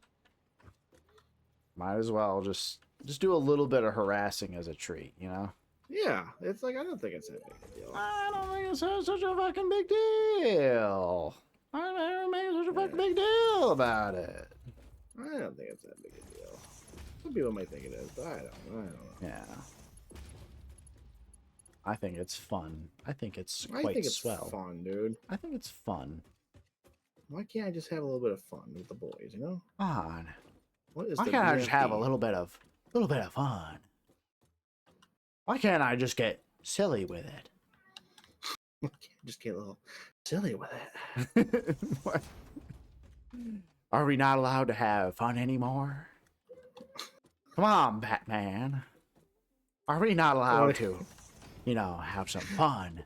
Might as well just do a little bit of harassing as a treat, you know? Yeah, it's like I don't think it's that big a deal. I don't think it's such a fucking big deal. I don't make such a fucking big deal about it. I don't think it's that big a deal. Some people might think it is, but I don't know. Yeah. I think it's fun. I think it's I quite think it's swell. fun, dude. I think it's fun. Why can't I just have a little bit of fun with the boys? You know? Come on. What is Why the can't I just have a BFD? little bit of fun? Why can't I just get silly with it? Just get a little silly with it. What? Are we not allowed to have fun anymore? Come on, Batman. Are we not allowed to, you know, have some fun?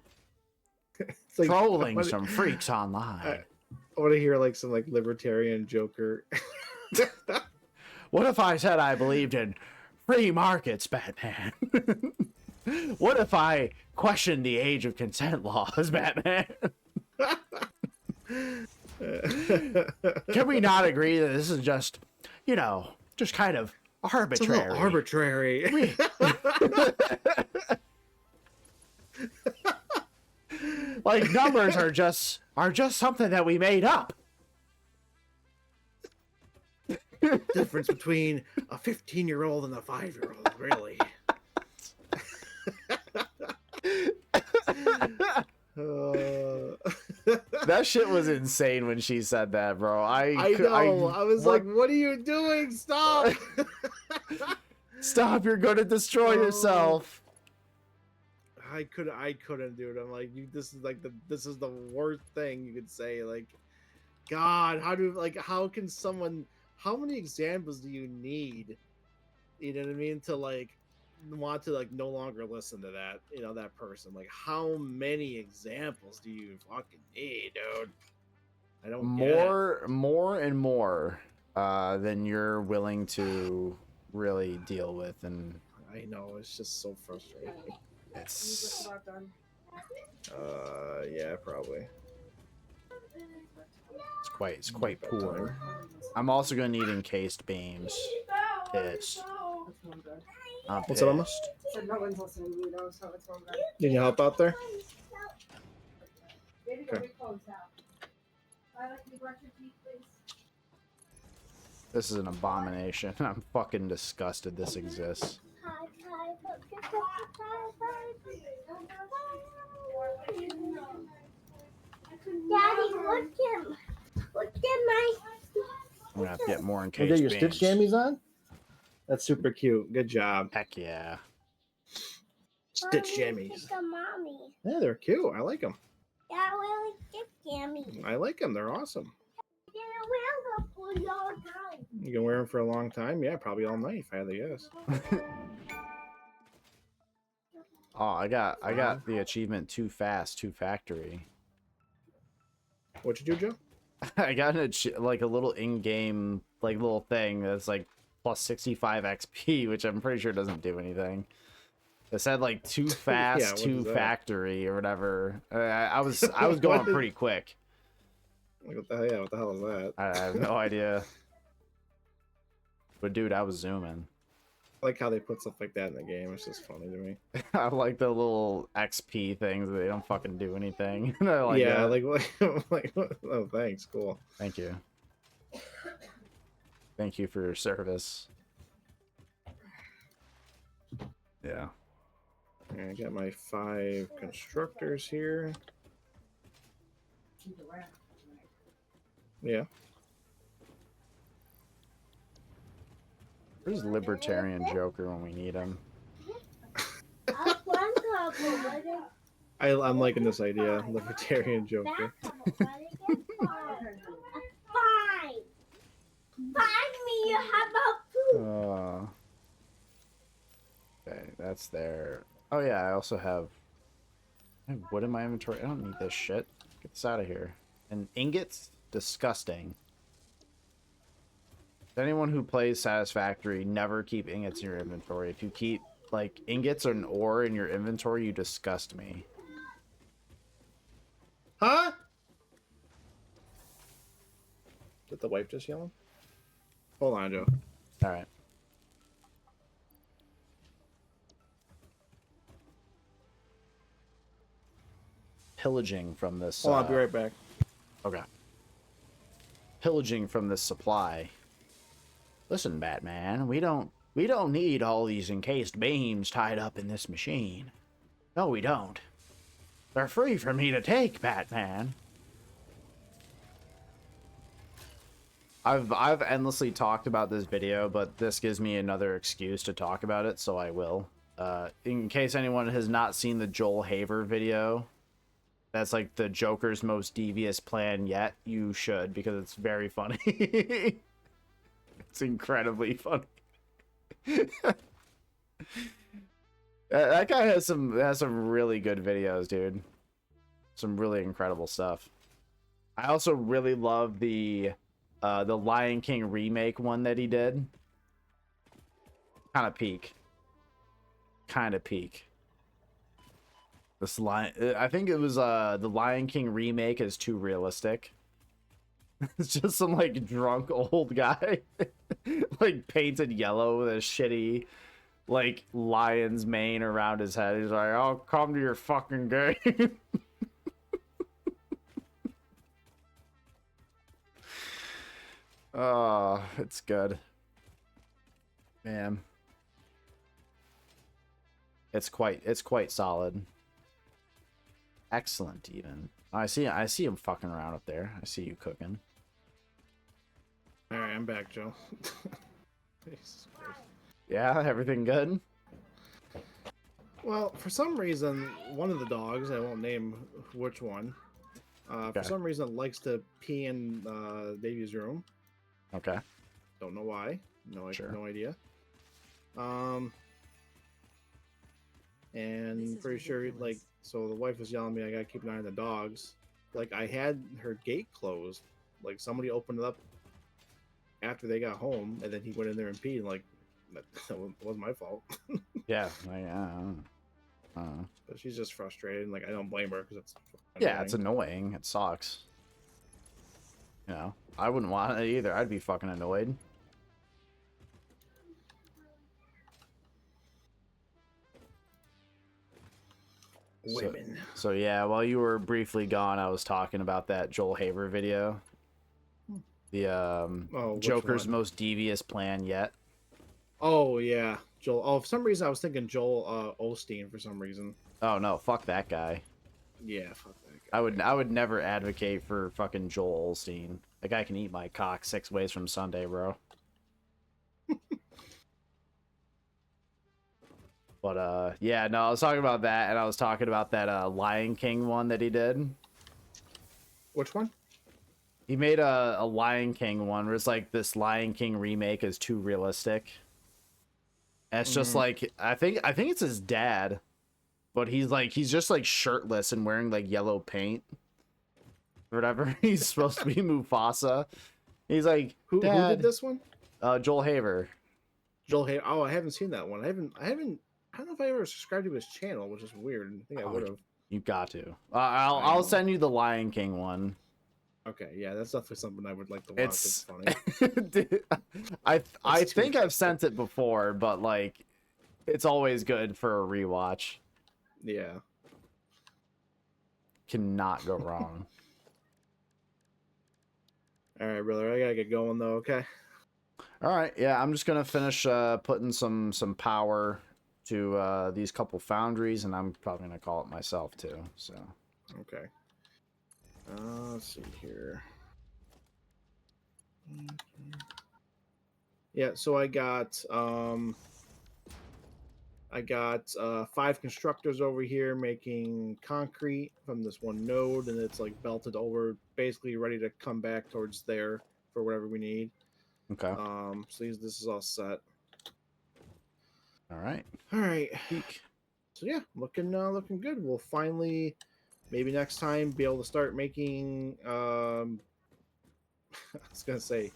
It's like, Trolling some freaks online. I want to hear like some like libertarian Joker. What if I said I believed in free markets, Batman? What if I questioned the age of consent laws, Batman? Can we not agree that this is just, you know, just kind of It's a arbitrary? little arbitrary. Like numbers are just something that we made up. Difference between a 15-year-old and a 5-year-old, really. That shit was insane when she said that, bro. I know. I was like, "What are you doing? Stop! Stop! You're going to destroy yourself." I couldn't do it. I'm like, this is the worst thing you could say. Like, God, how can someone? How many examples do you need? You know what I mean? To like want to like no longer listen to that, you know, that person. Like, how many examples do you fucking need, dude? I don't more and more than you're willing to really deal with, and I know it's just so frustrating. it's Yeah, probably. it's quite poor. I'm also gonna need encased beams. Pissed. I'm What's up, Emma? pissed. So no one's listening to you though, so it's all good. Need you help out there? Baby, go be closed out. I like you brush your teeth, please. This is an abomination. I'm fucking disgusted this exists. Daddy, look at my. I'm gonna have to get more You encased got your beams. Stitch jammies on? That's super cute. Good job. Heck yeah. Stitch jammies. Like a mommy. Yeah, they're cute. I like them. Yeah, I like stitch jammies. I like them. They're awesome. Then I wear them for a long time. You can wear them for a long time. Yeah, probably all night if I had to guess. Oh, I got the achievement Too Fast, Too Factory. What'd you do, Joe? I got like a little in-game like little thing that's like plus 65 XP, which I'm pretty sure doesn't do anything. It said like Too Fast, Yeah, what Too is that? Factory or whatever. I was going What is- pretty quick. Like, what the hell is that? I have no idea. But dude, I was zooming. I like how they put stuff like that in the game. It's just funny to me. I like the little XP things. They don't fucking do anything. I like yeah, that. like oh, thanks, cool. Thank you. Thank you for your service. Yeah. I got my 5 constructors here. Yeah. Where's Libertarian Joker when we need him? Up one couple, what is I'm liking this idea, Libertarian Joker. that couple? What is it? Fine. Find me, you have a poop. that's there. Oh yeah, I also have wood in my inventory. I don't need this shit. Get this out of here. And ingots? Disgusting. Anyone who plays Satisfactory, never keep ingots in your inventory. If you keep, like, ingots or an ore in your inventory, you disgust me. Huh? Did the wife just yelling? Hold on, Joe. Alright. Pillaging from this... Hold on, I'll be right back. Okay. Pillaging from this supply. Listen, Batman, we don't need all these encased beams tied up in this machine. No, we don't. They're free for me to take, Batman. I've endlessly talked about this video, but this gives me another excuse to talk about it, so I will. In case anyone has not seen the j0everkill video, that's like the Joker's most devious plan yet, you should, because it's very funny. It's incredibly funny. That guy has some really good videos, dude. Some really incredible stuff. I also really love the Lion King remake one that he did. Kind of peak. This I think it was the Lion King remake is too realistic. It's just some like drunk old guy like painted yellow with a shitty like lion's mane around his head. He's like, "I'll come to your fucking game." Oh, it's good. Man. It's quite solid. Excellent even. I see him fucking around up there. I see you cooking. All right, I'm back, Joe. Jesus Christ. Yeah, everything good? Well, for some reason, one of the dogs, I won't name which one, Okay. for some reason likes to pee in baby's room. Okay. Don't know why. No, Sure. no idea. This And is pretty sure, like, ridiculous. so the wife was yelling at me, I gotta keep an eye on the dogs. Like, I had her gate closed. Like, somebody opened it up after they got home, and then he went in there and peed. Like, that wasn't my fault. Yeah. I don't know. But she's just frustrated. And, like, I don't blame her because it's Yeah, it's annoying. It sucks. You know, I wouldn't want it either. I'd be fucking annoyed. women. So yeah, while you were briefly gone, I was talking about that j0everkill video. The Which Joker's one? most devious plan yet. Oh yeah, Joel. Oh, for some reason I was thinking Joel Osteen for some reason. Oh no, fuck that guy. Yeah, fuck that guy. I would never advocate for fucking Joel Osteen. That guy can eat my cock 6 ways from Sunday, bro. But yeah, no, I was talking about that, and I was talking about that Lion King one that he did. Which one? He made a Lion King one where it's like this Lion King remake is too realistic. And it's just like I think it's his dad, but he's just like shirtless and wearing like yellow paint. Or whatever. He's supposed to be Mufasa. He's like, Who Dad. did this one? j0everkill. Joel Hay. Oh, I haven't seen that one. I don't know if I ever subscribed to his channel, which is weird. I think I would have. You got to. I'll send you the Lion King one. Okay, yeah, that's definitely something I would like to watch. It's funny. Dude, I That's too think I've sent it before, but like, it's always good for a rewatch. Yeah. Cannot go wrong. All right, brother. I gotta get going though. Okay. All right, yeah, I'm just gonna finish putting some power to these couple foundries, and I'm probably gonna call it myself too. So. Okay. Let's see here. Yeah, so I got 5 constructors over here making concrete from this one node, and it's like belted over, basically ready to come back towards there for whatever we need. Okay. So this is all set. All right. All right. Peak. So yeah, looking good. We'll finally maybe next time be able to start making I was gonna say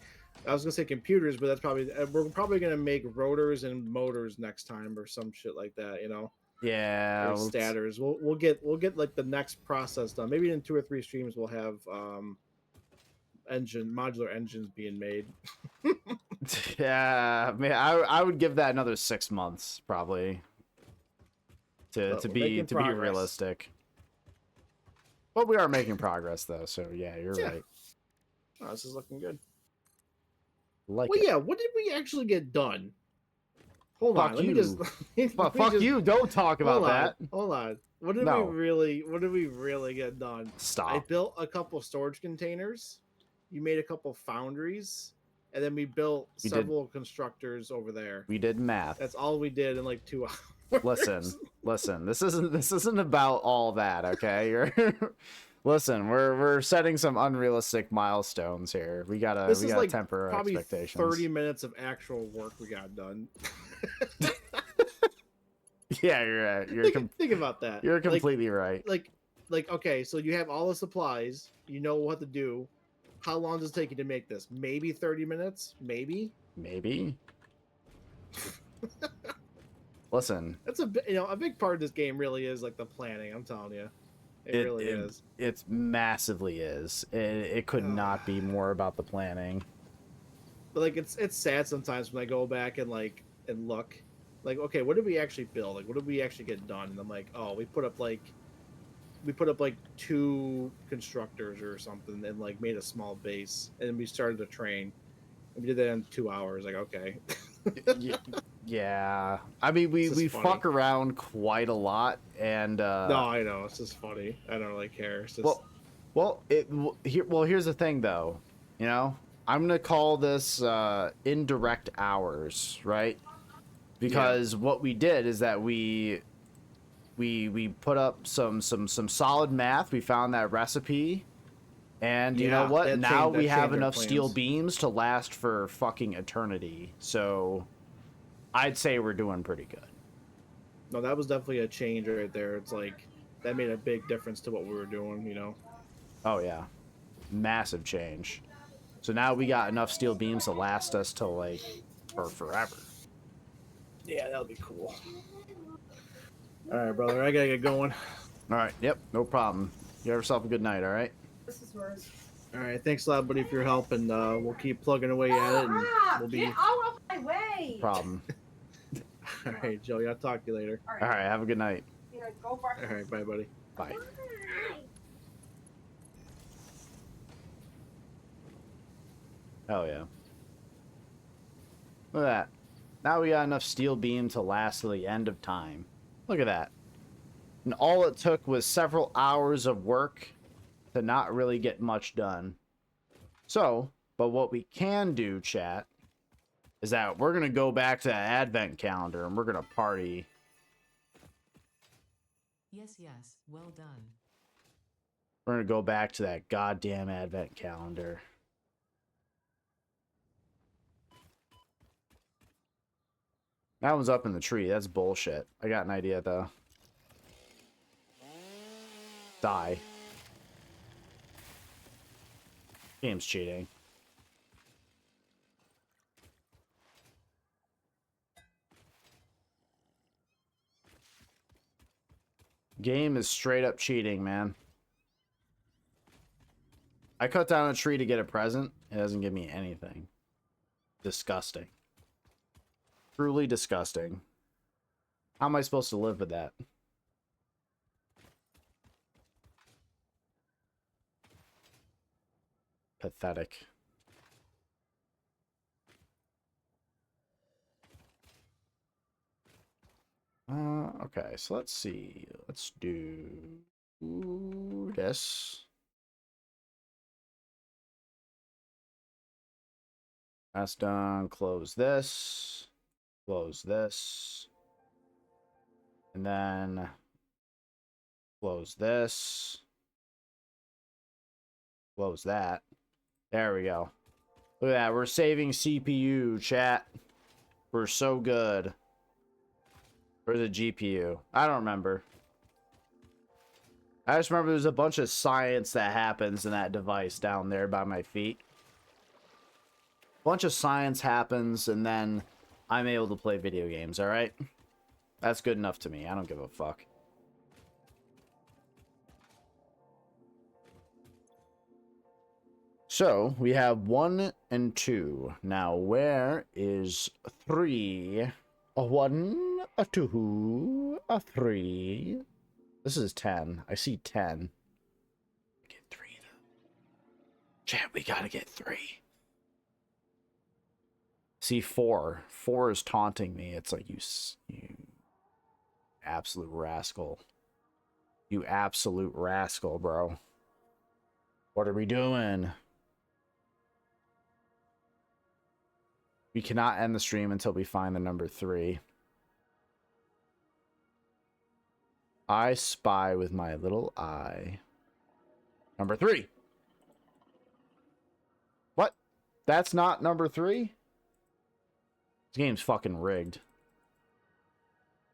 computers, but that's probably we're probably gonna make rotors and motors next time or some shit like that, you know, Yeah. or stators. We'll get like the next process done. Maybe in 2 or 3 streams we'll have modular engines being made. Yeah, man, I would give that another 6 months probably to But we're be making progress. realistic. But we are making progress though, so yeah, you're Yeah. right. Oh, this is looking good. Like Well, it. yeah. What did we actually get done? Hold Fuck on. Let you. me just. But fuck you. Don't talk about that. Hold on. What did No. we really get done? I Stop. built a couple storage containers. You made a couple foundries, and then we built We did- several constructors over there. We did math. That's all we did in like 2 hours. Listen. This isn't about all that, okay? You're listen. We're setting some unrealistic milestones here. We gotta temper our probably expectations. 30 minutes of actual work we got done. Yeah, you're right. Think about that. You're completely right. Like okay, so you have all the supplies, you know what to do. How long does it take you to make this? Maybe 30 minutes? Maybe. Listen, That's a big part of this game really is like the planning, I'm telling you. It really is. It massively is. It could not be more about the planning. But like it's sad sometimes when I go back and look. Like, okay, what did we actually build? Like what did we actually get done? And I'm like, oh, we put up like 2 constructors or something and like made a small base and then we started to train. And we did that in 2 hours. Like, okay. Yeah. I mean we fuck around quite a lot and No, I know. It's just funny. I don't really care. It's just here's the thing though. You know, I'm going to call this indirect hours, right? Because what we did is that we put up some solid math. We found that recipe, and you know what? Now we have enough steel beams to last for fucking eternity. So, I'd say we're doing pretty good. No, that was definitely a change right there. It's like that made a big difference to what we were doing. You know. Oh yeah, massive change. So now we got enough steel beams to last us till like for forever. Yeah, that'll be cool. All right, brother. I gotta get going. All right. Yep. No problem. You have yourself a good night. All right. This is yours. All right. Thanks a lot, buddy, for your help, and we'll keep plugging away at it, and we'll be. Get out of my way. Problem. All right, Joey. I'll talk to you later. All right. Have a good night. Yeah, go for it. All right. Bye, buddy. Bye. Hell yeah. Look at that. Now we got enough steel beam to last till the end of time. Look at that. And all it took was several hours of work to not really get much done. So, but what we can do, chat, is that we're going to go back to the advent calendar and we're going to party. Yes, well done. We're going to go back to that goddamn advent calendar. That one's up in the tree. That's bullshit. I got an idea, though. Die. Game's cheating. Game is straight up cheating, man. I cut down a tree to get a present. It doesn't give me anything. Disgusting. Truly disgusting. How am I supposed to live with that? Pathetic. Okay, so let's see. Let's do this. That's done. Close this. Close this. And then close this. Close that. There we go. Look at that. We're saving CPU, chat. We're so good. Or the GPU? I don't remember. I just remember there's a bunch of science that happens in that device down there by my feet. Bunch of science happens, and then I'm able to play video games, alright? That's good enough to me. I don't give a fuck. So, we have 1 and 2. Now, where is 3? A 1, a 2, a 3. This is 10. I see 10. Get 3, though. Chat, we gotta get 3. See, 4. 4 is taunting me. It's like, you absolute rascal. You absolute rascal, bro. What are we doing? We cannot end the stream until we find the number 3. I spy with my little eye. Number 3. What? That's not number 3? This game's fucking rigged.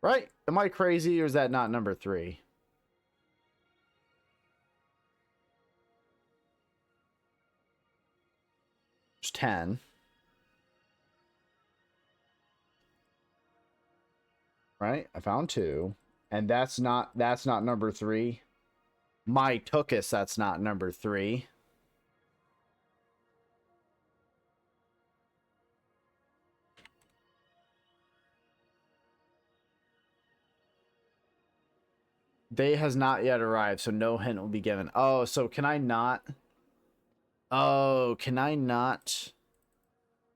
Right? Am I crazy, or is that not number 3? There's 10. Right? I found 2. And that's not number 3. My Tookus, that's not number 3. Day has not yet arrived, so no hint will be given. Oh, so can I not? Oh, can I not?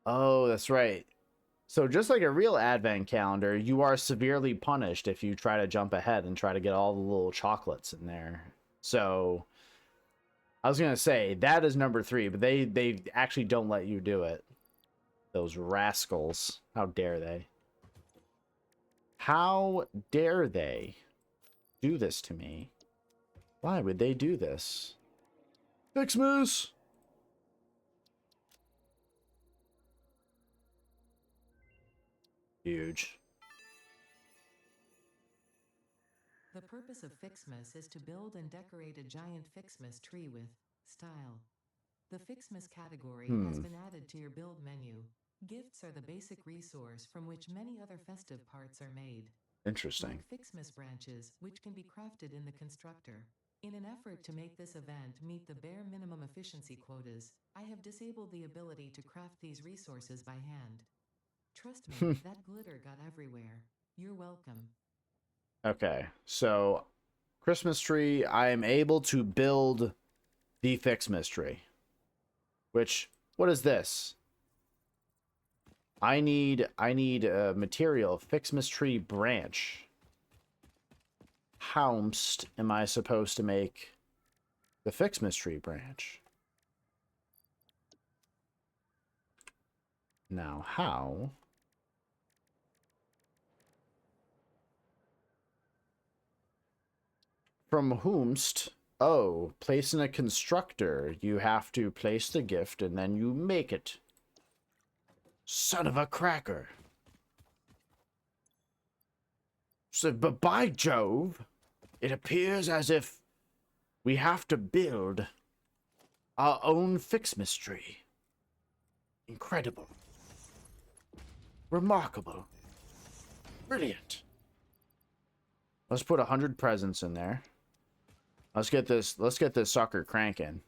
Oh, that's right. So just like a real advent calendar, you are severely punished if you try to jump ahead and try to get all the little chocolates in there. So I was going to say that is number 3, but they actually don't let you do it. Those rascals. How dare they? How dare they do this to me? Why would they do this? Fix Moose! Huge. The purpose of Fixmas is to build and decorate a giant Fixmas tree with style. The Fixmas category has been added to your build menu. Gifts are the basic resource from which many other festive parts are made. Interesting. Like Fixmas branches, which can be crafted in the constructor. In an effort to make this event meet the bare minimum efficiency quotas, I have disabled the ability to craft these resources by hand. Trust me, that glitter got everywhere. You're welcome. Okay, so Christmas tree, I am able to build the Fixmas tree. Which, what is this? I need a material, Fixmas tree branch. How am I supposed to make the Fixmas tree branch? Now, how? From whomst? Oh, place in a constructor. You have to place the gift and then you make it. Son of a cracker. So, but by Jove, it appears as if we have to build our own Fixmas tree. Incredible. Remarkable. Brilliant. Let's put 100 presents in there. Let's get this sucker cranking.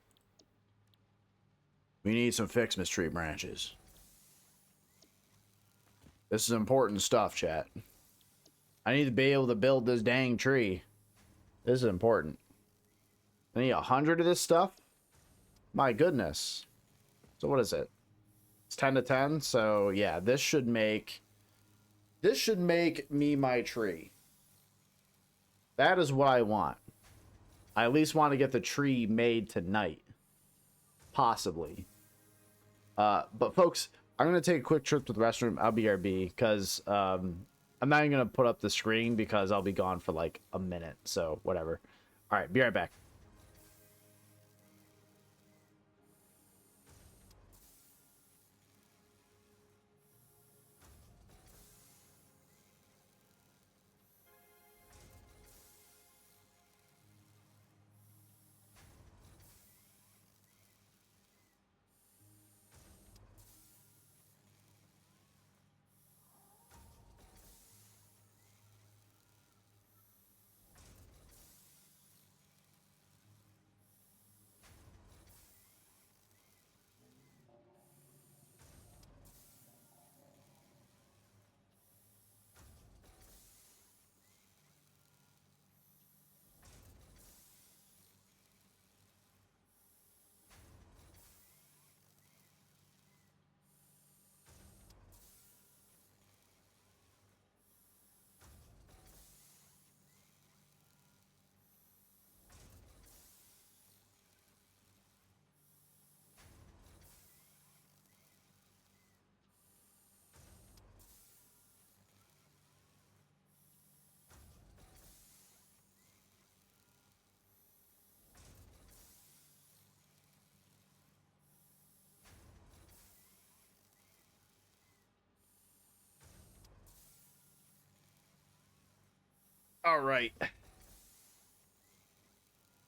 We need some Fixmas tree branches. This is important stuff, chat. I need to be able to build this dang tree. This is important. I need 100 of this stuff? My goodness. So what is it? It's 10 to 10, so yeah, this should make me my tree. That is what I want. I at least want to get the tree made tonight. Possibly. But folks, I'm going to take a quick trip to the restroom. I'll be RB because I'm not even going to put up the screen because I'll be gone for like a minute. So whatever. All right, be right back. All right.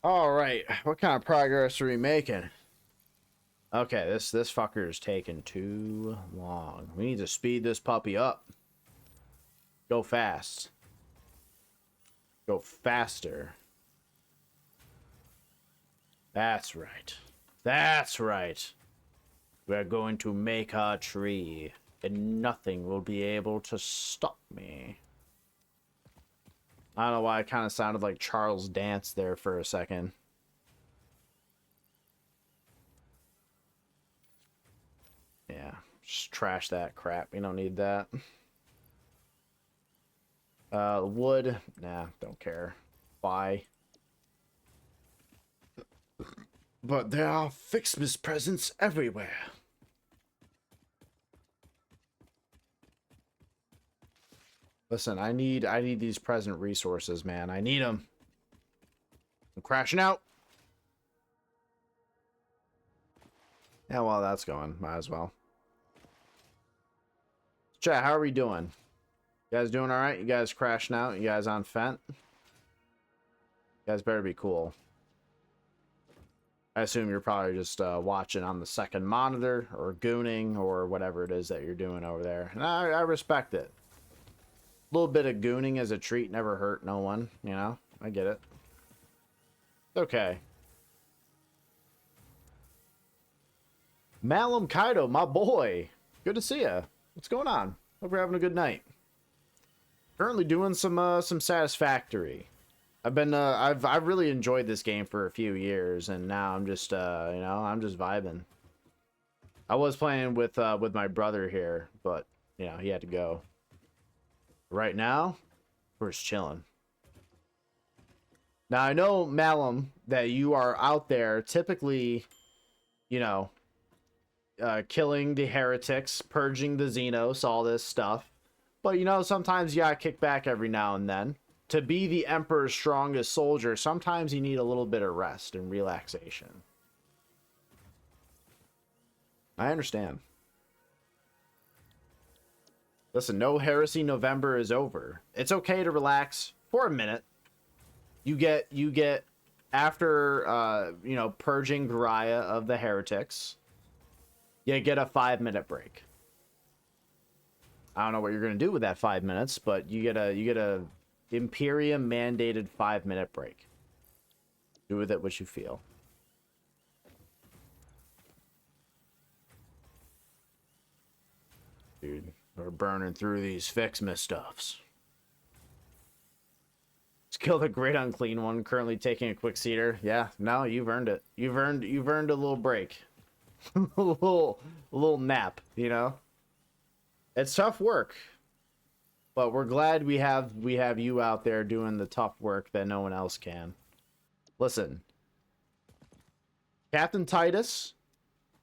All right. What kind of progress are we making? Okay, this fucker is taking too long. We need to speed this puppy up. Go fast. Go faster. That's right. That's right. We're going to make our tree, and nothing will be able to stop me. I don't know why it kind of sounded like Charles Dance there for a second. Yeah, just trash that crap. We don't need that. Wood. Nah, don't care. Why? But there are Fixmas presents everywhere. Listen, I need these present resources, man. I need them. I'm crashing out. Yeah, well, that's going. Might as well. Chat, how are we doing? You guys doing all right? You guys crashing out? You guys on Fent? You guys better be cool. I assume you're probably just watching on the second monitor or gooning or whatever it is that you're doing over there. And I respect it. A little bit of gooning as a treat never hurt no one, you know? I get it. It's okay. Malum Kaido, my boy. Good to see ya. What's going on? Hope you're having a good night. Currently doing some Satisfactory. I've really enjoyed this game for a few years, and now I'm just you know, I'm just vibing. I was playing with my brother here, but you know, he had to go. Right now, we're just chilling. Now I know, Malum, that you are out there typically, you know, killing the heretics, purging the Xenos, all this stuff. But you know, sometimes you gotta kick back every now and then. To be the Emperor's strongest soldier, sometimes you need a little bit of rest and relaxation. I understand. Listen, no heresy November is over. It's okay to relax for a minute. You get after you know, purging Gariah of the heretics, you get a 5-minute break. I don't know what you're gonna do with that 5 minutes, but you get a Imperium mandated 5-minute break. Do with it what you feel. Dude, we're burning through these Fixmas stuffs. Let's kill the great unclean one, currently taking a quick seater. Yeah, no, you've earned it. You've earned a little break. a little nap, you know? It's tough work. But we're glad we have you out there doing the tough work that no one else can. Listen. Captain Titus,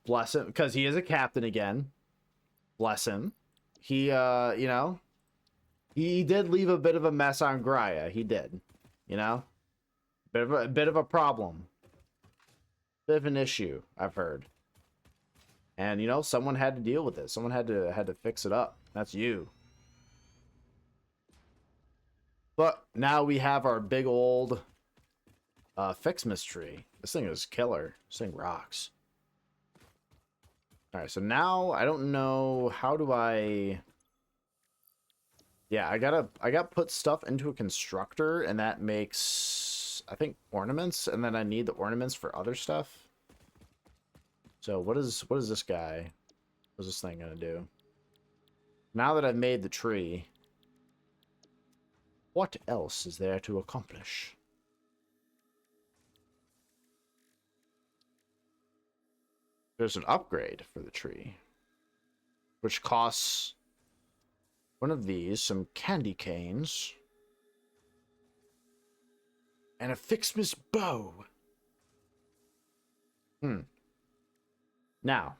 bless him, because he is a captain again. Bless him. He you know, he did leave a bit of a mess on Gariah. He did. You know? Bit of a problem. Bit of an issue, I've heard. And you know, someone had to deal with it. Someone had to fix it up. That's you. But now we have our big old Fixmas tree. This thing is killer. This thing rocks. Alright, so now I don't know, how do I... Yeah, I gotta put stuff into a constructor, and that makes, I think, ornaments, and then I need the ornaments for other stuff. So what is this guy? What's this thing gonna do? Now that I've made the tree, what else is there to accomplish? There's an upgrade for the tree, which costs one of these, some candy canes, and a Fixmas bow. Now,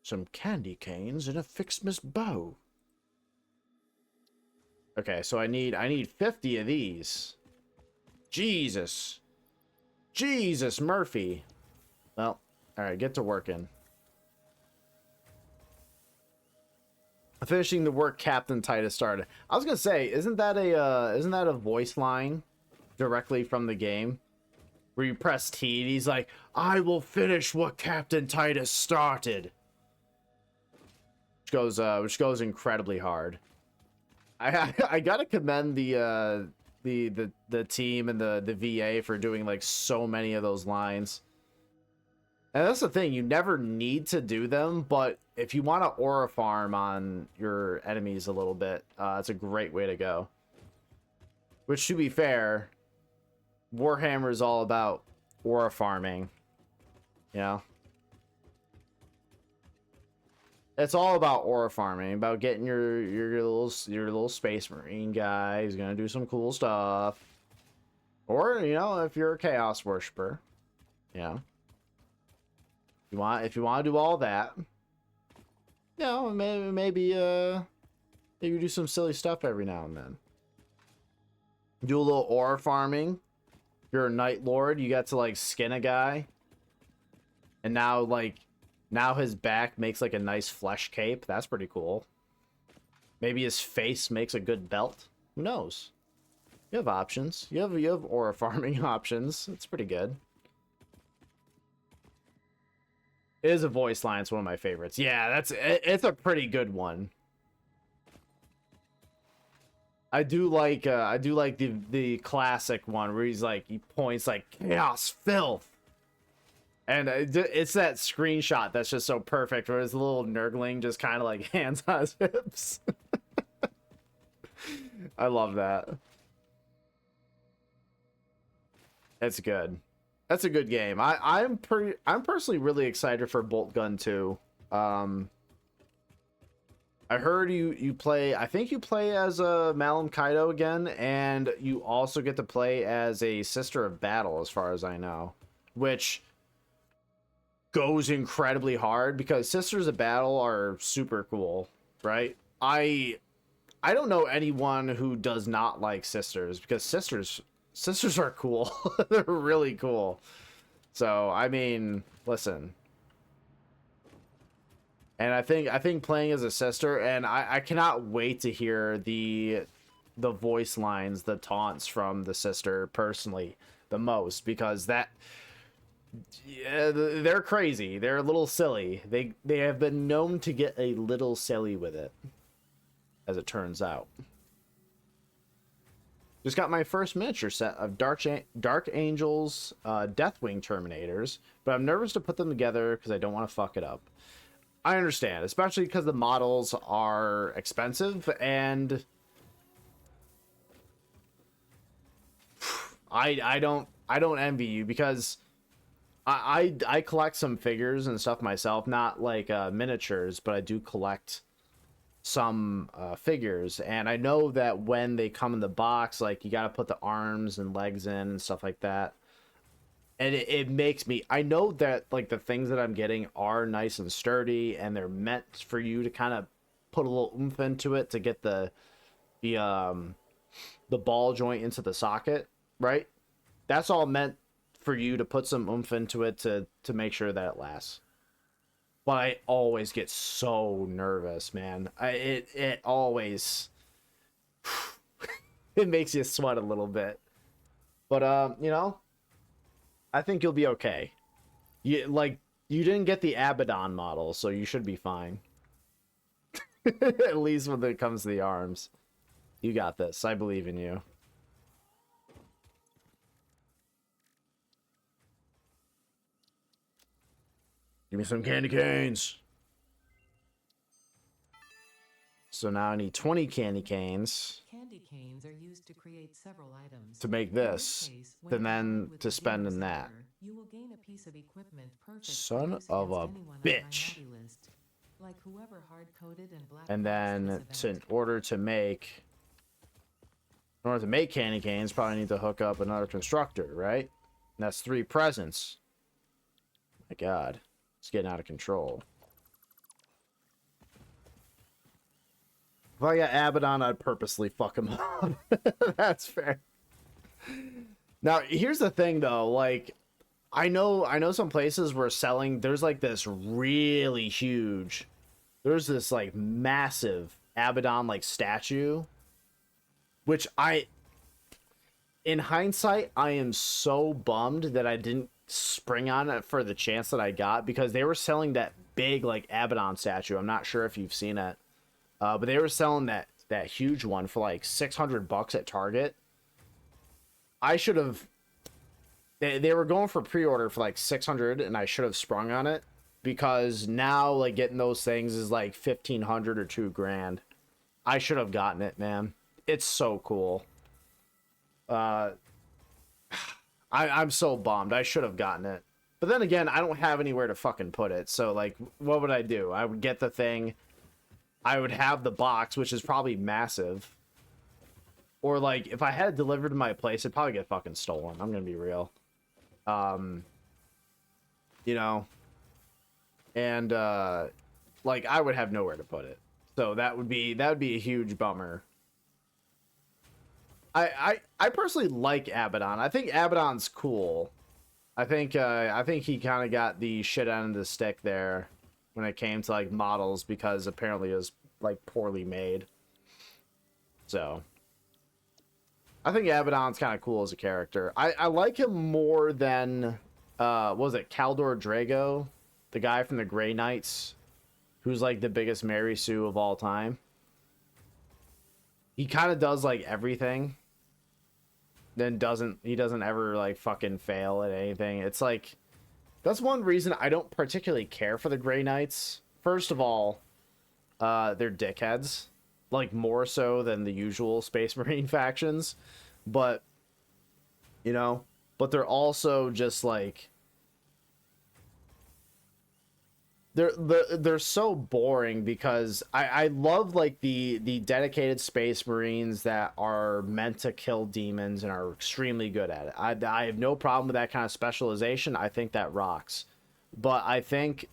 some candy canes and a Fixmas bow. Okay, so I need 50 of these. Jesus Murphy. Well, all right, get to working. Finishing the work Captain Titus started. I was gonna say, isn't that a voice line directly from the game? Where you press T and he's like, I will finish what Captain Titus started. Which goes incredibly hard. I gotta commend the team and the VA for doing like so many of those lines. And that's the thing, you never need to do them, but if you want to aura farm on your enemies a little bit, it's a great way to go. Which, to be fair, Warhammer is all about aura farming. You know? It's all about aura farming, about getting your little space marine guy who's gonna do some cool stuff. Or, you know, if you're a chaos worshiper, you know. If you want to do all that, you know, maybe do some silly stuff every now and then. Do a little aura farming. You're a Night Lord, you got to like skin a guy, and now his back makes like a nice flesh cape. That's pretty cool. Maybe his face makes a good belt. Who knows? You have options. You have aura farming options. It's pretty good. It is a voice line. It's one of my favorites. Yeah, it's a pretty good one. I do like the classic one where he's like, he points like chaos filth. And it's that screenshot that's just so perfect where his little nurgling just kind of like hands on his hips. I love that. It's good. That's a good game. I'm personally really excited for Bolt Gun 2. I heard you play, I think you play as a Malum Kaido again, and you also get to play as a Sister of Battle, as far as I know, which goes incredibly hard because Sisters of Battle are super cool, right? I don't know anyone who does not like Sisters, because Sisters are cool. They're really cool. So, I mean, listen. And I think playing as a sister, and I cannot wait to hear the voice lines, the taunts from the sister personally the most, because they're crazy. They're a little silly. They have been known to get a little silly with it, as it turns out. Just got my first miniature set of Dark Angels, Deathwing Terminators, but I'm nervous to put them together because I don't want to fuck it up. I understand, especially because the models are expensive, and I don't envy you, because I collect some figures and stuff myself, not like miniatures, but I do collect some figures, and I know that when they come in the box, like, you got to put the arms and legs in and stuff like that, and it makes me, I know that like the things that I'm getting are nice and sturdy, and they're meant for you to kind of put a little oomph into it to get the ball joint into the socket, right? That's all meant for you to put some oomph into it to make sure that it lasts. But I always get so nervous, man. It always it makes you sweat a little bit. But you know, I think you'll be okay. You didn't get the Abaddon model, so you should be fine. At least when it comes to the arms. You got this. I believe in you. Give me some candy canes. So now I need 20 candy canes. Candy canes are used to create several items. To make this, and then to spend in that. You will gain a piece of equipment perfect Son of a bitch. Like whoever hard-coded and black. And then in order to make candy canes, probably need to hook up another constructor, right? And that's 3 presents. My God, it's getting out of control. If I got Abaddon, I'd purposely fuck him up. That's fair. Now, here's the thing, though. Like, I know some places were selling. There's like this really huge there's this like massive Abaddon like statue, which in hindsight, I am so bummed that I didn't spring on it for the chance that I got, because they were selling that big like Abaddon statue. I'm not sure if you've seen it, but they were selling that huge one for like $600 at Target. I should have. They were going for pre-order for like 600, and I should have sprung on it, because now like getting those things is like 1,500 or $2,000. I should have gotten it, man. It's so cool. I'm so bummed. I should have gotten it. But then again, I don't have anywhere to fucking put it. So, like, what would I do? I would get the thing. I would have the box, which is probably massive. Or, like, if I had it delivered to my place, it'd probably get fucking stolen. I'm gonna be real. You know? And, like, I would have nowhere to put it. So that would be a huge bummer. I personally like Abaddon. I think Abaddon's cool. I think he kind of got the shit end of the stick there when it came to like models, because apparently it was like poorly made. So I think Abaddon's kind of cool as a character. I like him more than what was it, Kaldor Drago, the guy from the Grey Knights, who's like the biggest Mary Sue of all time. He kind of does like everything. Then he doesn't ever like fucking fail at anything. It's like, that's one reason I don't particularly care for the Grey Knights. First of all, they're dickheads, like more so than the usual Space Marine factions, but you know, but they're also just like, they're so boring, because I love like the dedicated Space Marines that are meant to kill demons and are extremely good at it. I have no problem with that kind of specialization. I think that rocks. But I think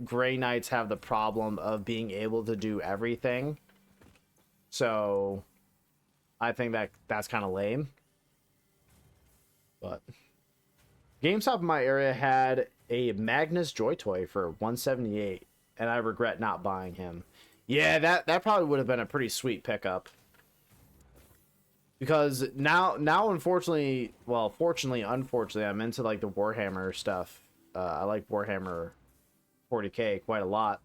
Grey Knights have the problem of being able to do everything. So I think that's kind of lame. But GameStop in my area had a Magnus Joy Toy for $178, and I regret not buying him. Yeah, that probably would have been a pretty sweet pickup. Because now unfortunately, well, fortunately, unfortunately, I'm into like the Warhammer stuff. I like Warhammer 40K quite a lot.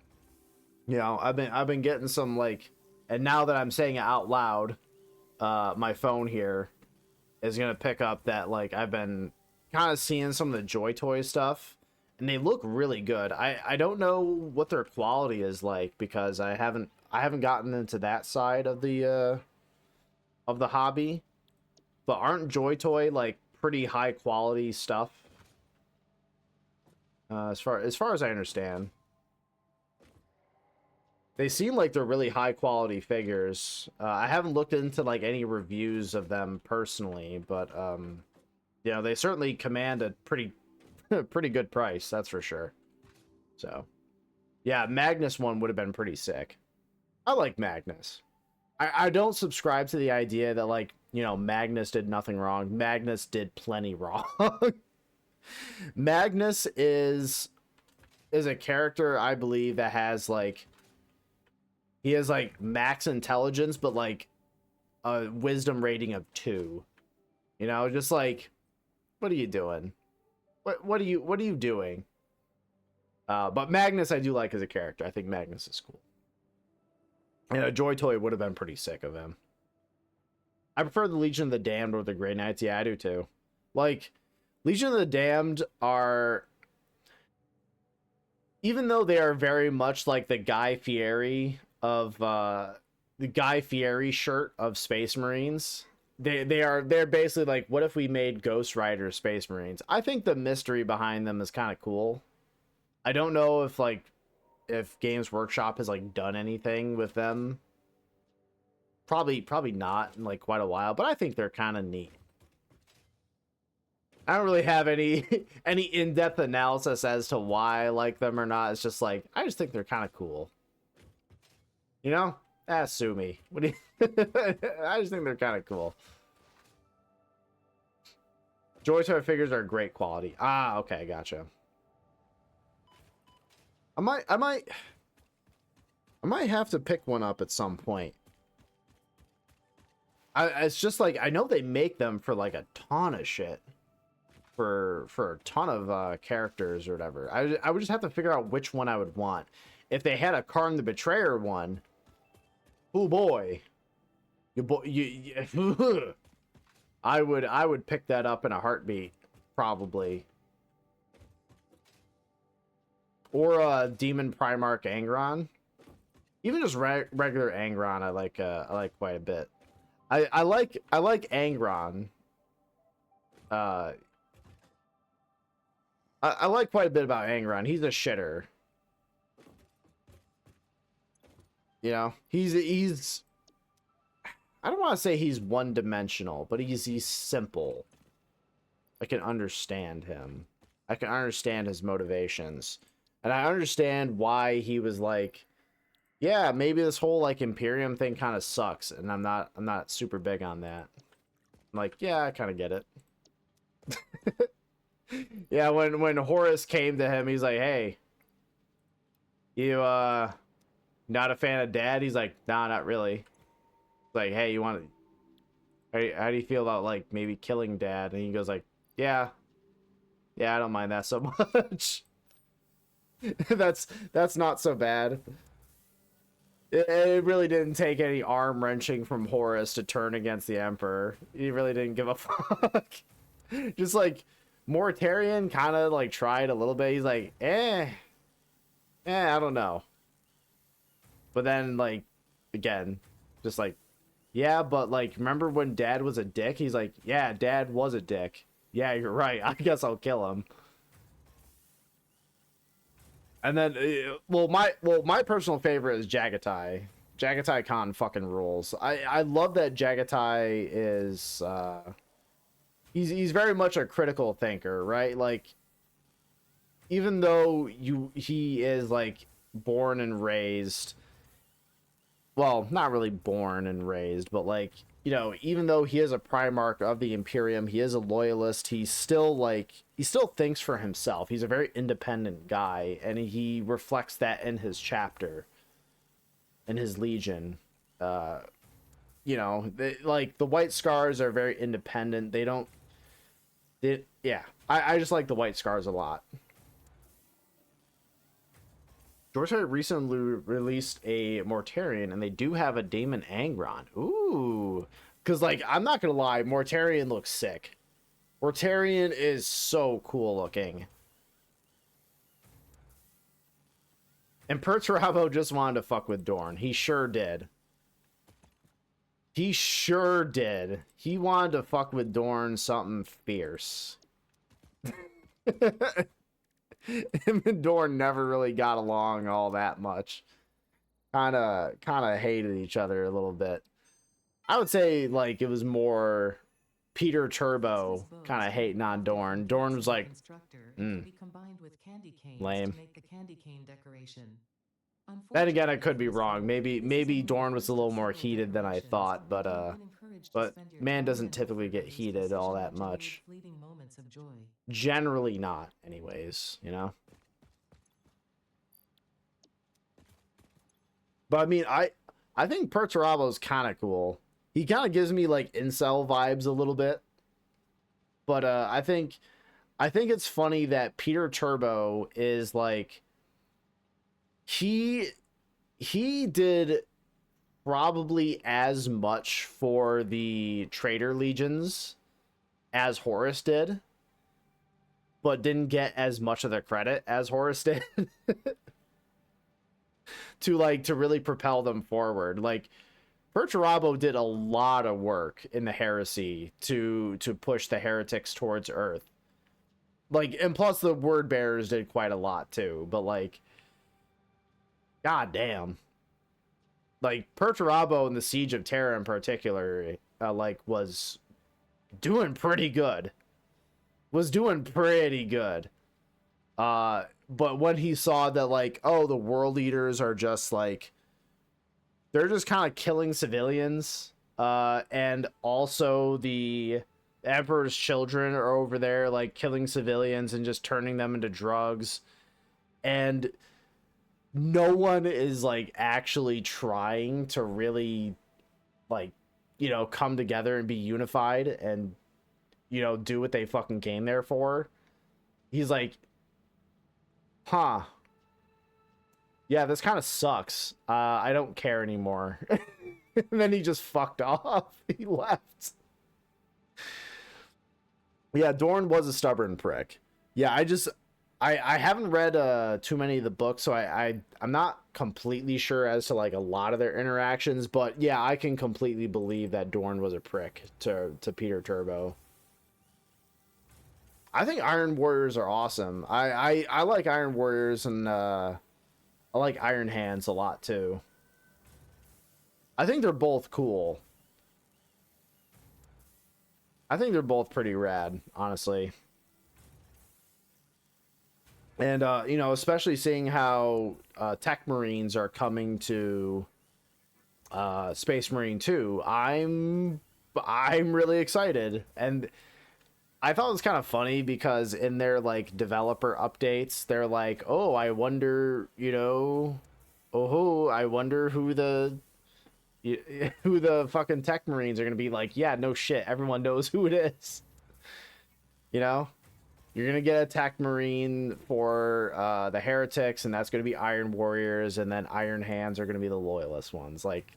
You know, I've been getting some like, and now that I'm saying it out loud, my phone here is gonna pick up that like I've been kind of seeing some of the Joy Toy stuff, and they look really good. I don't know what their quality is like, because I haven't gotten into that side of the hobby. But aren't Joy Toy like pretty high quality stuff? As far as I understand, they seem like they're really high quality figures. I haven't looked into like any reviews of them personally, but you know, they certainly command a pretty good price, that's for sure. So yeah, Magnus one would have been pretty sick. I like Magnus. I don't subscribe to the idea that like, you know, Magnus did nothing wrong. Magnus did plenty wrong. Magnus is a character, I believe, that has like, he has like max intelligence, but like a wisdom rating of 2. You know, just like, what are you doing? What are you doing? But Magnus I do like as a character. I think Magnus is cool. And a Joy Toy would have been pretty sick of him. I prefer the Legion of the Damned or the Grey Knights. Yeah, I do too. Like, Legion of the Damned are, even though they are very much like the Guy Fieri of the Guy Fieri shirt of Space Marines, they're basically like, what if we made Ghost Rider Space Marines? I think the mystery behind them is kind of cool. I don't know if like, if Games Workshop has like done anything with them. Probably not in like quite a while, but I think they're kind of neat. I don't really have any in-depth analysis as to why I like them or not. It's just like, I just think they're kind of cool. You know? Sue me. What do you I just think they're kind of cool. Joy Toy figures are great quality. Ah, okay, gotcha. I might I might have to pick one up at some point. It's just like, I know they make them for like a ton of shit. For a ton of characters or whatever. I would just have to figure out which one I would want. If they had a Karn the Betrayer one, oh boy. I would pick that up in a heartbeat, probably. Or Demon Primarch Angron. Even just regular Angron, I like quite a bit. I like Angron. I like quite a bit about Angron. He's a shitter. You know, he's I don't want to say he's one-dimensional, but he's simple. I can understand him. I can understand his motivations. And I understand why he was like, yeah, maybe this whole like Imperium thing kind of sucks, and I'm not super big on that. I'm like, yeah, I kind of get it. Yeah, when Horus came to him, he's like, "Hey, you not a fan of Dad?" He's like, "Nah, not really." It's like, "Hey, you want to? How do you feel about like maybe killing Dad?" And he goes like, "Yeah, I don't mind that so much." that's not so bad. It really didn't take any arm wrenching from Horus to turn against the Emperor. He really didn't give a fuck. Just like Mortarion kind of like tried a little bit. He's like, I don't know. But then like again, just like, yeah, but like remember when Dad was a dick? He's like, yeah, Dad was a dick. Yeah, you're right. I guess I'll kill him. And then, my personal favorite is Jagatai. Jagatai Khan fucking rules. I love that Jagatai is, he's very much a critical thinker, right? Like, even though he is like born and raised, well, not really born and raised, but like, you know, even though he is a Primarch of the Imperium, he is a loyalist, he still thinks for himself. He's a very independent guy, and he reflects that in his chapter, in his Legion. You know, like, the White Scars are very independent. I just like the White Scars a lot. Georgia recently released a Mortarion, and they do have a Daemon Angron. Ooh. Because, like, I'm not going to lie, Mortarion looks sick. Mortarion is so cool looking. And Perturabo just wanted to fuck with Dorn. He sure did. He sure did. He wanted to fuck with Dorn something fierce. Him and Dorn never really got along all that much. Kind of hated each other a little bit. I would say like it was more Peter Turbo kind of hating on Dorn. Dorn was like, lame. Then again, I could be wrong. Maybe Dorn was a little more heated than I thought, but man doesn't typically get heated all that much. Generally not, anyways, you know? But I mean, I think Perturabo's kind of cool. He kind of gives me like incel vibes a little bit. But I think it's funny that Peter Turbo is like, he did probably as much for the Traitor Legions as Horus did, but didn't get as much of the credit as Horus did. to really propel them forward. Like, Perturabo did a lot of work in the heresy to push the heretics towards Earth. Like, and plus the word bearers did quite a lot too, but like, god damn. Like, Perturabo in the Siege of Terra in particular, like, was doing pretty good. But when he saw that, like, oh, the world leaders are just like, they're just kind of killing civilians, and also the Emperor's children are over there like killing civilians and just turning them into drugs, and no one is like actually trying to really like, you know, come together and be unified and, you know, do what they fucking came there for. He's like, huh, yeah, this kind of sucks. I don't care anymore. And then he just fucked off. He left. Yeah, Dorn was a stubborn prick. Yeah, I haven't read too many of the books, so I'm not completely sure as to like a lot of their interactions, but yeah, I can completely believe that Dorn was a prick to Peter Turbo. I think Iron Warriors are awesome. I like Iron Warriors, and I like Iron Hands a lot too. I think they're both cool. I think they're both pretty rad, honestly. And you know, especially seeing how Tech Marines are coming to Space Marine 2, I'm really excited. And I thought it was kind of funny because in their like developer updates, they're like, "Oh, I wonder, you know, oh, I wonder who the who the fucking Tech Marines are gonna be." Like, yeah, no shit, everyone knows who it is. You know, you're gonna get a Tech Marine for the Heretics, and that's gonna be Iron Warriors, and then Iron Hands are gonna be the Loyalist ones. Like,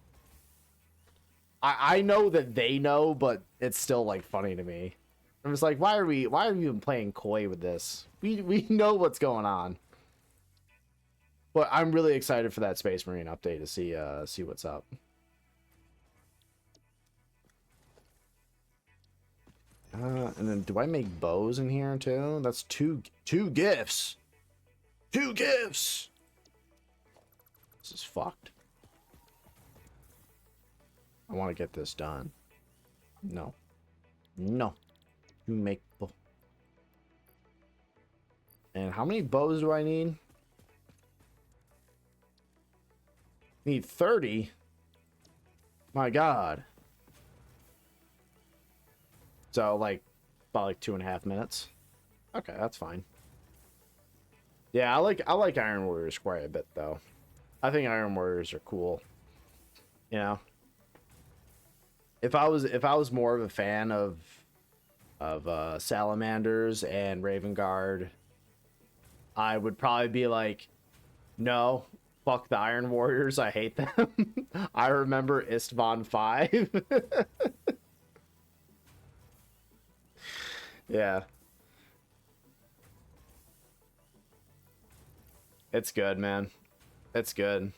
I know that they know, but it's still like funny to me. I'm just like, why are we even playing coy with this? We know what's going on. But I'm really excited for that Space Marine update to see what's up. And then do I make bows in here too? That's two gifts. 2 gifts. This is fucked. I want to get this done. No. No. You make bow. And how many bows do I need? Need 30. My God. So like about like 2.5 minutes. Okay, that's fine. Yeah, I like Iron Warriors quite a bit though. I think Iron Warriors are cool. You know, if I was more of a fan of Salamanders and Raven Guard, I would probably be like, no, fuck the Iron Warriors, I hate them. I remember Istvan 5. Yeah. It's good, man. It's good.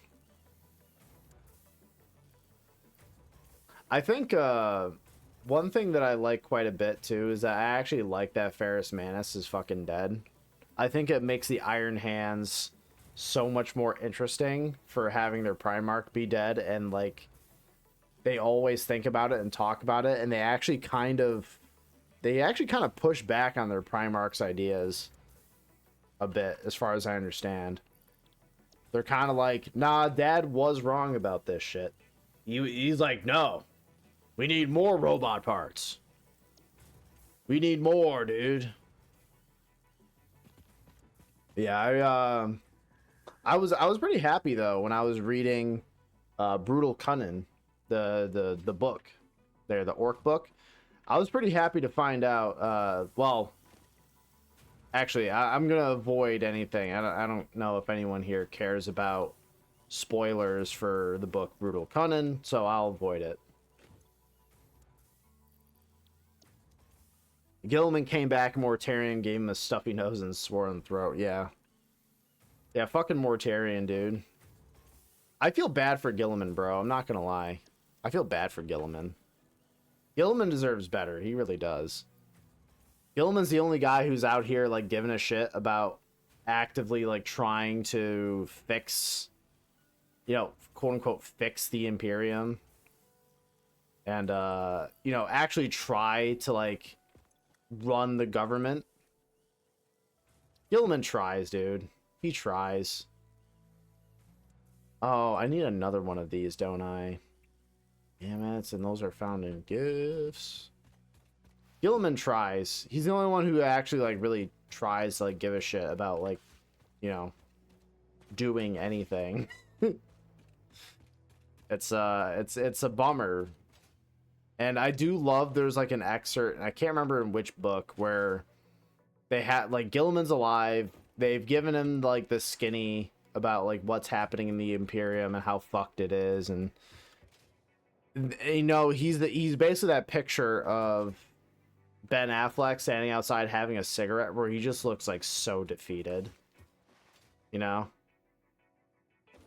I think one thing that I like quite a bit too is that I actually like that Ferrus Manus is fucking dead. I think it makes the Iron Hands so much more interesting for having their Primarch be dead, and like they always think about it and talk about it, and they actually kind of push back on their Primarch's ideas a bit, as far as I understand. They're kind of like, nah, Dad was wrong about this shit. He's like, no, we need more robot parts. We need more, dude. Yeah, I was pretty happy though when I was reading Brutal Cunning, the book there, the orc book. I was pretty happy to find out well, actually, I'm gonna avoid anything. I don't know if anyone here cares about spoilers for the book Brutal Cunning, so I'll avoid it. Gilliman came back, Mortarion gave him a stuffy nose and swollen throat. Yeah. Yeah, fucking Mortarion, dude. I feel bad for Gilliman, bro. I'm not gonna lie. I feel bad for Gilliman. Gilliman deserves better. He really does. Gilliman's the only guy who's out here, like, giving a shit about actively, like, trying to fix, you know, quote-unquote, fix the Imperium. And, you know, actually try to, like, run the government. Gilliman tries, dude. He tries. Oh, I need another one of these, don't I? Damn it, and those are found in gifts. Gilliman tries. He's the only one who actually, like, really tries to, like, give a shit about, like, you know, doing anything. It's a bummer. And I do love, there's like an excerpt, and I can't remember in which book, where they had like Gilliman's alive. They've given him like the skinny about like what's happening in the Imperium and how fucked it is, and you know, he's basically that picture of Ben Affleck standing outside having a cigarette, where he just looks like so defeated, you know.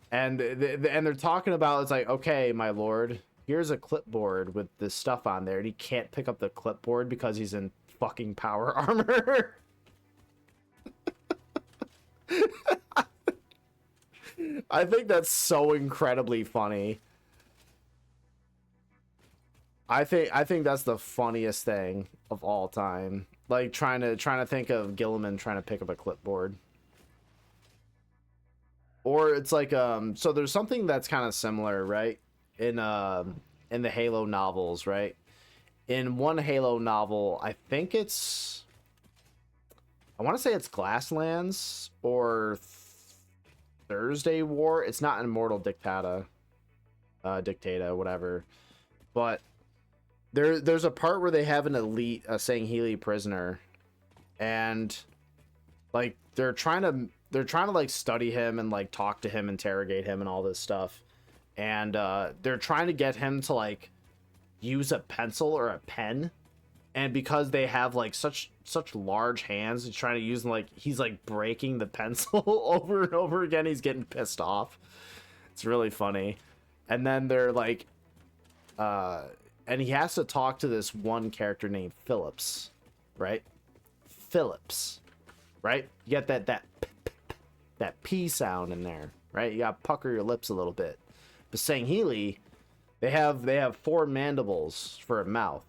And they're talking about, it's like, okay, my lord, here's a clipboard with this stuff on there, and he can't pick up the clipboard because he's in fucking power armor. I think that's so incredibly funny. I think that's the funniest thing of all time. Like trying to think of Gilliman trying to pick up a clipboard. Or it's like so there's something that's kind of similar, right? In the Halo novels, right? In one Halo novel, I think I want to say it's Glasslands or Thursday War. It's not Immortal Dictata, whatever. But there's a part where they have an elite Sangheili prisoner, and like they're trying to like study him and like talk to him, interrogate him, and all this stuff. And they're trying to get him to like use a pencil or a pen, and because they have like such large hands, he's trying to use them, like he's like breaking the pencil over and over again. He's getting pissed off. It's really funny. And then they're like and he has to talk to this one character named Phillips, right? Phillips, right? You got that P sound in there, right? You got to pucker your lips a little bit. But Sangheili, they have 4 mandibles for a mouth,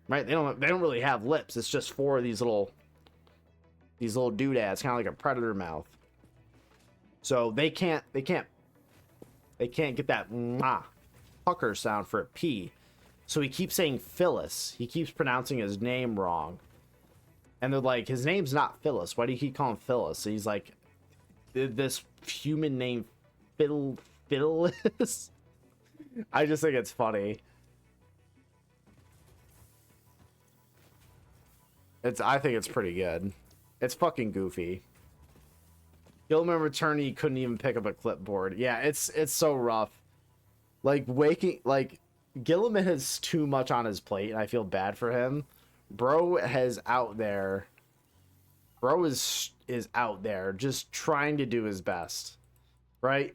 right? They don't really have lips. It's just 4 of these little doodads, kind of like a predator mouth. So they can't get that pucker sound for a P. So he keeps saying Phyllis. He keeps pronouncing his name wrong. And they're like, his name's not Phyllis. Why do you keep calling Phyllis? And he's like, this human name Phyllis. I just think it's funny. I think it's pretty good. It's fucking goofy. Gilman returned, he couldn't even pick up a clipboard. Yeah, it's so rough. Like Gilliman has too much on his plate, and I feel bad for him. Bro is out there just trying to do his best, right?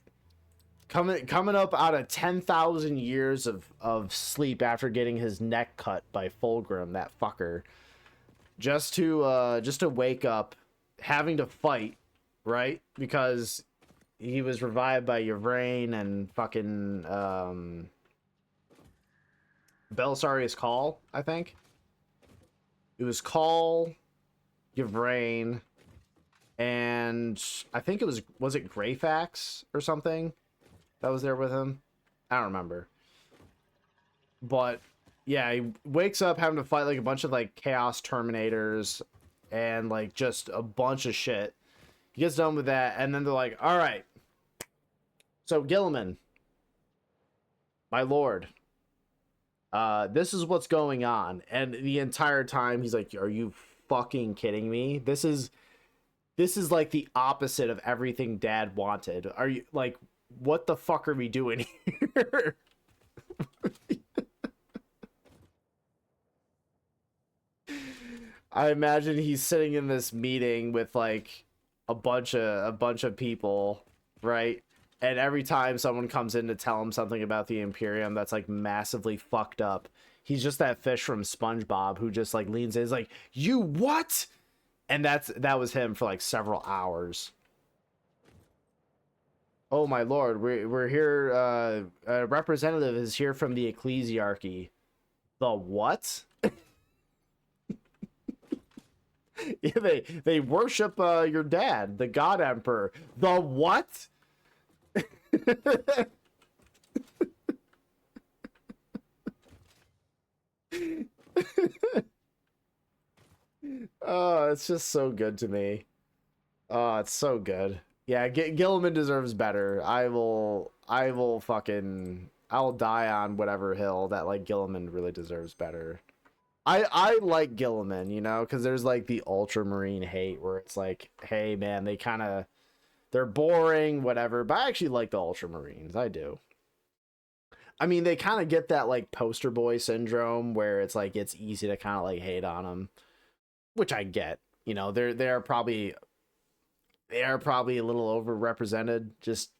Coming up out of 10,000 years of sleep after getting his neck cut by Fulgrim, that fucker, just to wake up having to fight, right? Because he was revived by Yvraine and fucking Belisarius Cawl, I think. It was Cawl, Yvraine, and I think it was it Greyfax or something that was there with him? I don't remember. But yeah, he wakes up having to fight like a bunch of like Chaos Terminators and like just a bunch of shit. He gets done with that, and then they're like, all right, so Gilliman, my lord, this is what's going on. And the entire time he's like, are you fucking kidding me? This is like the opposite of everything Dad wanted. Are you like, what the fuck are we doing here? I imagine he's sitting in this meeting with like a bunch of people, right? And every time someone comes in to tell him something about the Imperium that's like massively fucked up, he's just that fish from SpongeBob who just like leans in, is like, you what? And that was him for like several hours. Oh my lord, we're here. A representative is here from the ecclesiarchy. The what? Yeah, they worship your dad, the God Emperor. The what? Oh, it's just so good to me. Oh, it's so good. Yeah, Gilliman deserves better. I'll die on whatever hill that like Gilliman really deserves better. I like Gilliman, you know, because there's like the ultramarine hate where it's like, hey man, they're boring, whatever. But I actually like the ultramarines. I do. I mean, they kind of get that like poster boy syndrome where it's like it's easy to kind of like hate on them, which I get. You know, they are probably a little overrepresented, just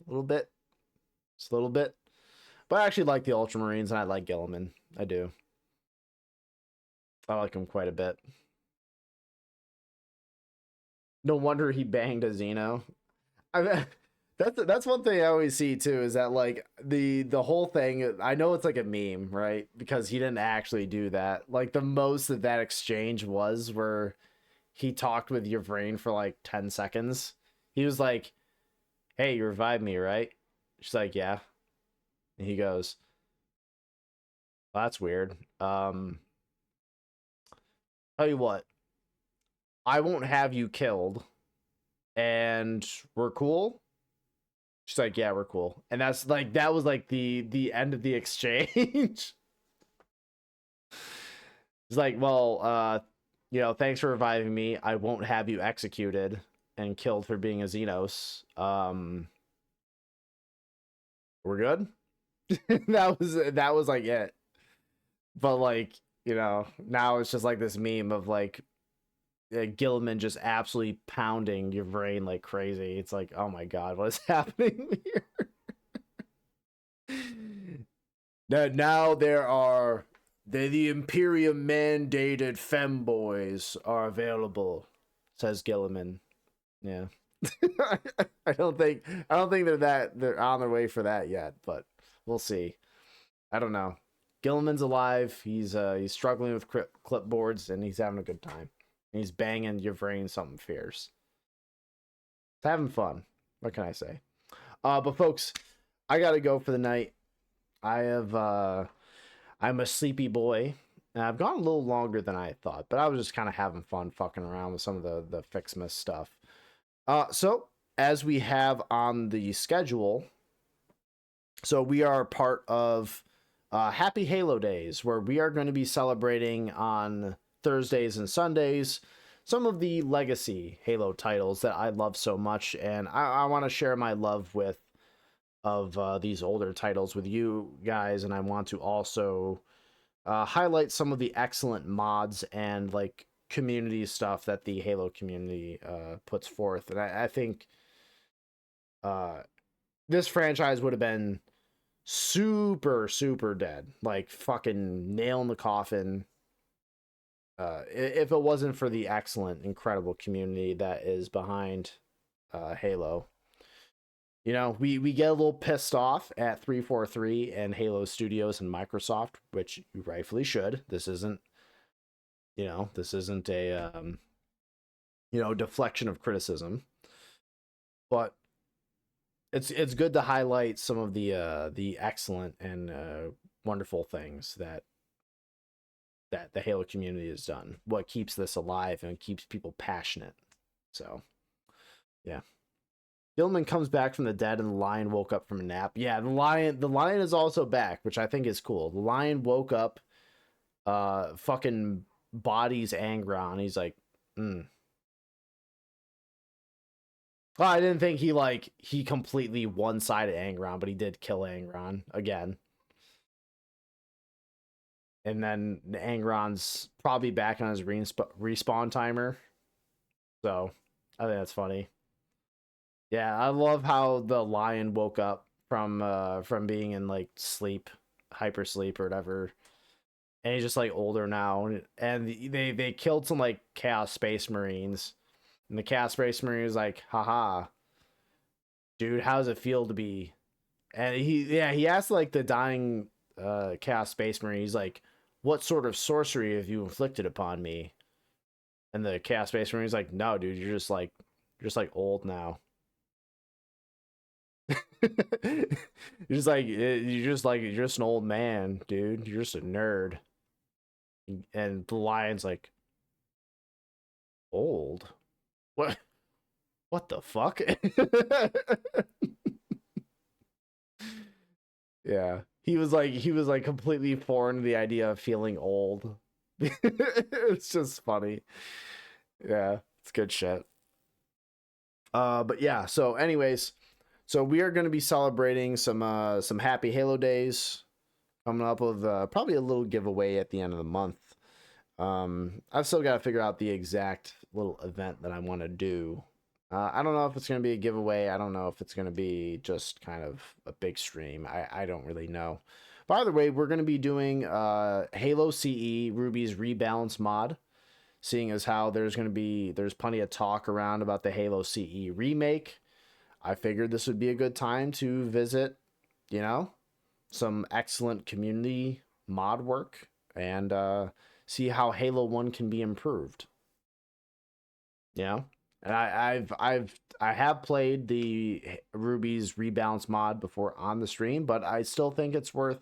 a little bit, just a little bit. But I actually like the ultramarines, and I like Gilliman. I do. I like him quite a bit. No wonder he banged a Xeno. I mean, that's one thing I always see too is that like the whole thing. I know it's like a meme, right? Because he didn't actually do that. Like the most that exchange was where he talked with Yvraine for like 10 seconds. He was like, "Hey, you revived me, right?" She's like, "Yeah." And he goes, well, "That's weird. Tell you what, I won't have you killed, and we're cool." She's like, "Yeah, we're cool." And that was like the end of the exchange. It's like, "Well, you know, thanks for reviving me. I won't have you executed and killed for being a Xenos. We're good." That was like it. But like, you know, now it's just like this meme of like Gilliman just absolutely pounding your brain like crazy. It's like, oh my god, what is happening here? Now the Imperium mandated femboys are available, says Gilliman. Yeah. I don't think they're on their way for that yet, but we'll see. I don't know. Gilliman's alive. He's struggling with clipboards and he's having a good time. And he's banging your brain something fierce. It's having fun. What can I say? But folks, I gotta go for the night. I'm a sleepy boy. And I've gone a little longer than I thought, but I was just kind of having fun fucking around with some of the Fixmas stuff. So as we have on the schedule, so we are part of Happy Halo Days, where we are going to be celebrating on Thursdays and Sundays some of the legacy Halo titles that I love so much, and I want to share my love of these older titles with you guys, and I want to also highlight some of the excellent mods and like community stuff that the Halo community puts forth, and I think uh, this franchise would have been super dead, like fucking nail in the coffin, if it wasn't for the excellent, incredible community that is behind Halo. You know, we get a little pissed off at 343 and Halo Studios and Microsoft, which you rightfully should. This isn't a deflection of criticism, but it's good to highlight some of the excellent and wonderful things that the Halo community has done. What keeps this alive and keeps people passionate. So, yeah. Gilman comes back from the dead and the lion woke up from a nap. Yeah, the lion is also back, which I think is cool. The lion woke up, fucking bodies Angron. He's like, Well, I didn't think he completely one-sided Angron, but he did kill Angron again. And then Angron's probably back on his respawn timer. So, I think that's funny. Yeah, I love how the lion woke up from being in like sleep, hypersleep or whatever, and he's just like older now. And they killed some like Chaos Space Marines, and the Chaos Space Marine was like, "Haha, dude, how does it feel to be?" And he asked like the dying Chaos Space Marine, he's like, "What sort of sorcery have you inflicted upon me?" And the Chaos Space Marine's like, "No, dude, you're just like old now." You're just an old man, dude. You're just a nerd. And the lion's like, old? What What the fuck? Yeah. He was like completely foreign to the idea of feeling old. It's just funny. Yeah, it's good shit. But yeah, so anyways, so we are going to be celebrating some happy Halo days, coming up with probably a little giveaway at the end of the month. I've still got to figure out the exact little event that I want to do. I don't know if it's going to be a giveaway. I don't know if it's going to be just kind of a big stream. I don't really know. By the way, we're going to be doing Halo CE Ruby's Rebalance mod, seeing as how there's plenty of talk around about the Halo CE remake. I figured this would be a good time to visit, you know, some excellent community mod work and see how Halo 1 can be improved. You know? And I have played the Ruby's Rebalance mod before on the stream, but I still think it's worth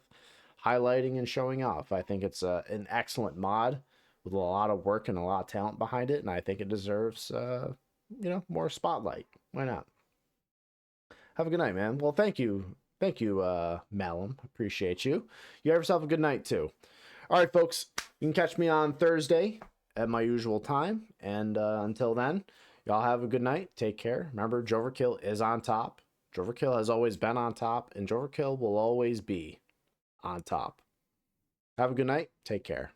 highlighting and showing off. I think it's an excellent mod with a lot of work and a lot of talent behind it, and I think it deserves more spotlight. Why not? Have a good night, man. Well, thank you, Malum. Appreciate you. You have yourself a good night too. All right, folks. You can catch me on Thursday at my usual time, and until then, y'all have a good night. Take care. Remember, j0everkill is on top. j0everkill has always been on top, and j0everkill will always be on top. Have a good night. Take care.